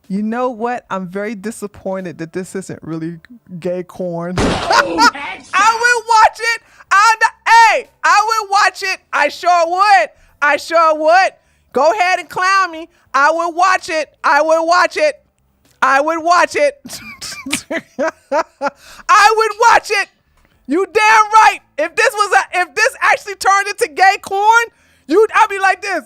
You know what? I'm very disappointed that this isn't really Gay Corn. I would watch it. Hey, I would watch it. I sure would. I sure would. Go ahead and clown me. I would watch it. I would watch it. I would watch it. I would watch it. You damn right. If this actually turned into Gay Corn, I'd be like this.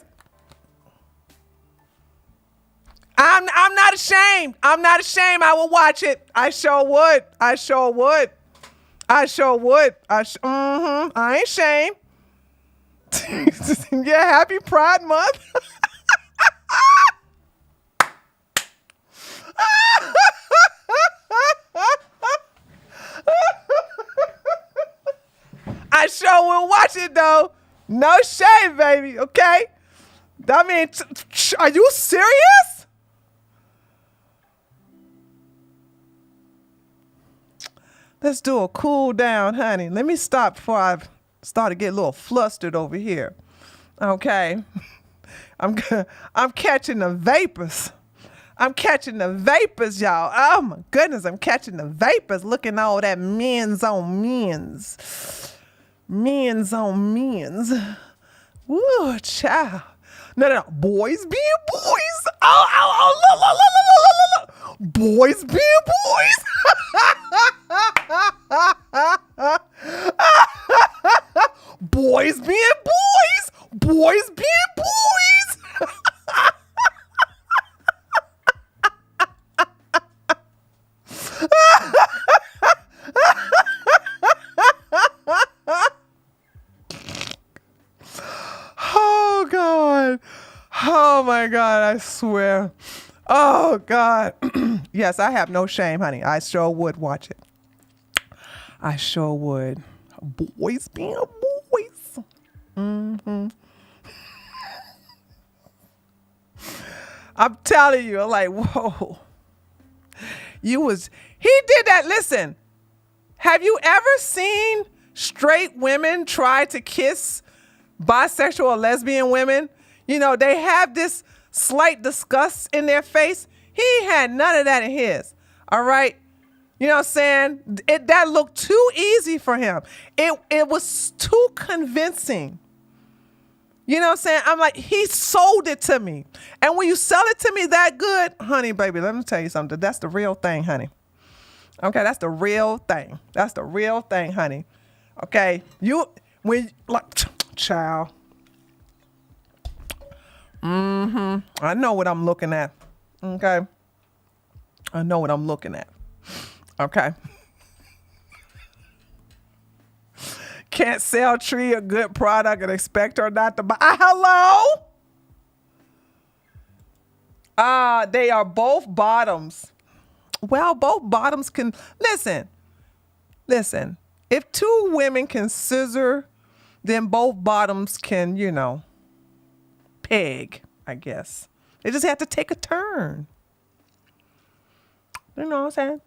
I'm not ashamed. I'm not ashamed. I will watch it. I sure would. I sure would. I sure would. I ain't ashamed. Yeah, happy Pride Month. I sure will watch it though. No shame, baby. Okay. I mean, are you serious? Let's do a cool down, honey. Let me stop before I start to get a little flustered over here. Okay. I'm catching the vapors. I'm catching the vapors, y'all. Oh my goodness, I'm catching the vapors. Looking at all that men's on men's. Men's on men's. Woo, child. No. Boys being boys. Oh, look. Boys being boys. Boys being boys. Boys being boys. Oh God. Oh my God, I swear. Oh God. Yes, I have no shame, honey. I sure would watch it. I sure would. Boys being boys. Mm-hmm. I'm telling you, I'm like, whoa. He did that. Listen, have you ever seen straight women try to kiss bisexual or lesbian women? You know, they have this slight disgust in their face. He had none of that in his. All right. You know what I'm saying? That looked too easy for him. It was too convincing. You know what I'm saying? I'm like, he sold it to me. And when you sell it to me that good, honey, baby, let me tell you something. That's the real thing, honey. Okay, that's the real thing. That's the real thing, honey. Okay, child. I know what I'm looking at. Okay. I know what I'm looking at. Okay. Can't sell Tree a good product and expect her not to buy. Hello? They are both bottoms. Well, both bottoms can listen. If two women can scissor, then both bottoms can, peg, I guess. They just have to take a turn. You know what I'm saying?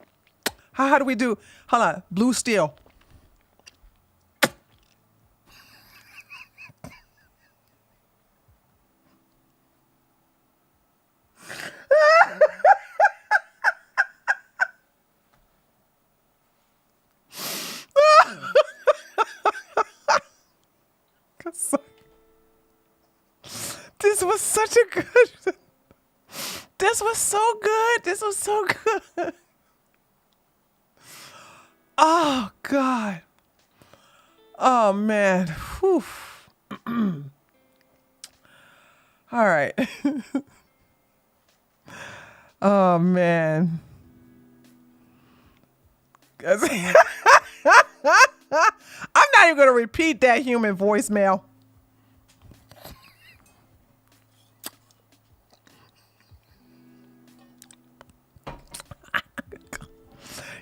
How do we do? Hold on. Blue steel. This was such a good. This was so good. This was so good. Oh God. Oh man. Whew. All right. Oh man. I'm not even going to repeat that human voicemail.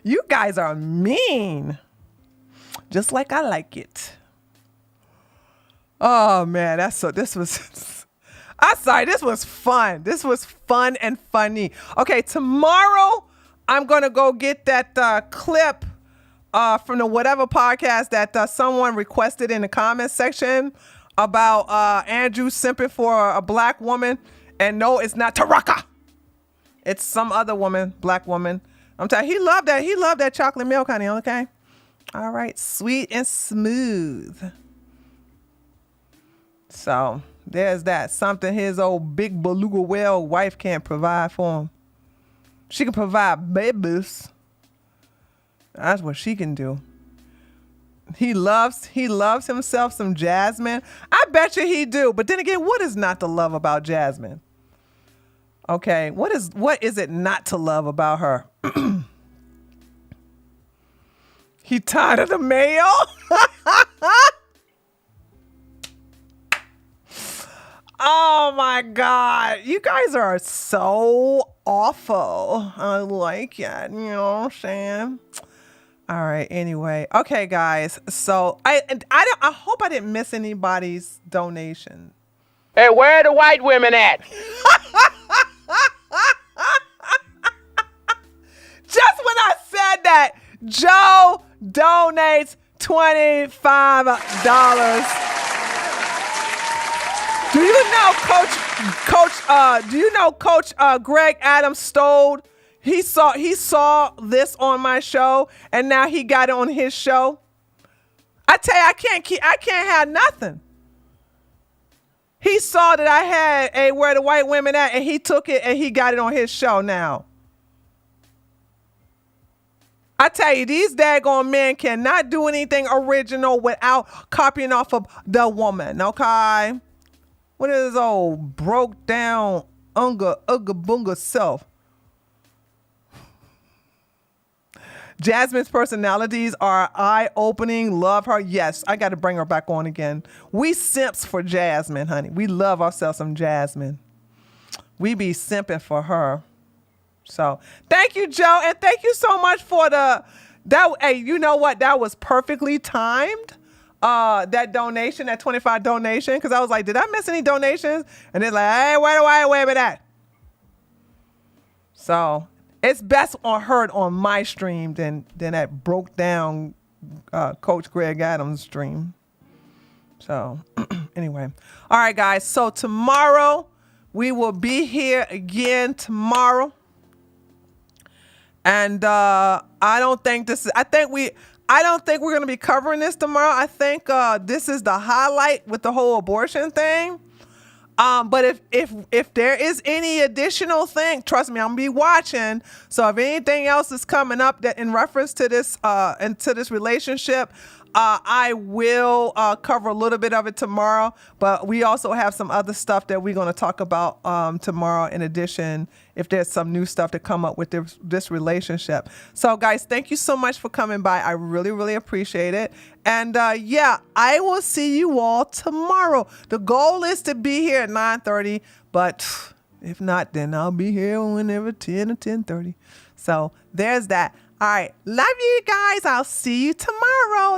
You guys are mean. Just like I like it. Oh man, this was I'm sorry, this was fun. This was fun and funny. Okay, tomorrow I'm gonna go get that clip from the whatever podcast that someone requested in the comments section about Andrew simping for a black woman. And no, it's not Taraka. It's some other woman, black woman. I'm telling you, he loved that. He loved that chocolate milk, honey. Okay. All right. Sweet and smooth. So there's that. Something his old big beluga whale wife can't provide for him. She can provide babies. That's what she can do. He loves himself some Jasmine. I bet you he do. But then again, what is not to love about Jasmine? Okay, what is it not to love about her? He tired of the mail? Oh my God. You guys are so awful. I like it. You know what I'm saying? All right. Anyway. Okay, guys. So I hope I didn't miss anybody's donation. Hey, where are the white women at? Just when I said that, Joe donates $25. Do you know Coach Greg Adams Stode? He saw this on my show and now he got it on his show. I tell you, I can't have nothing. He saw that I had a Where the White Women At, and he took it and he got it on his show now. I tell you, these daggone men cannot do anything original without copying off of the woman, okay? What is old broke down unga bunga self? Jasmine's personalities are eye-opening. Love her. Yes, I got to bring her back on again. We simps for Jasmine, honey. We love ourselves some Jasmine. We be simping for her. So thank you, Joe. And thank you so much for hey, you know what? That was perfectly timed. That donation, that 25 donation. Cause I was like, did I miss any donations? And they're like, hey, where do I wave it at? So it's best heard on my stream than that broke down Coach Greg Adams stream. So anyway. All right, guys. So tomorrow we will be here again tomorrow. And I don't think we're going to be covering this tomorrow. I think this is the highlight with the whole abortion thing. But if there is any additional thing, trust me, I'm gonna be watching. So if anything else is coming up that in reference to this into this relationship, I will cover a little bit of it tomorrow. But we also have some other stuff that we're gonna talk about tomorrow. In addition, if there's some new stuff to come up with this relationship. So guys, thank you so much for coming by. I really, really appreciate it. And yeah, I will see you all tomorrow. The goal is to be here at 9:30, but if not, then I'll be here whenever 10 or 10:30. So there's that. All right. Love you guys. I'll see you tomorrow.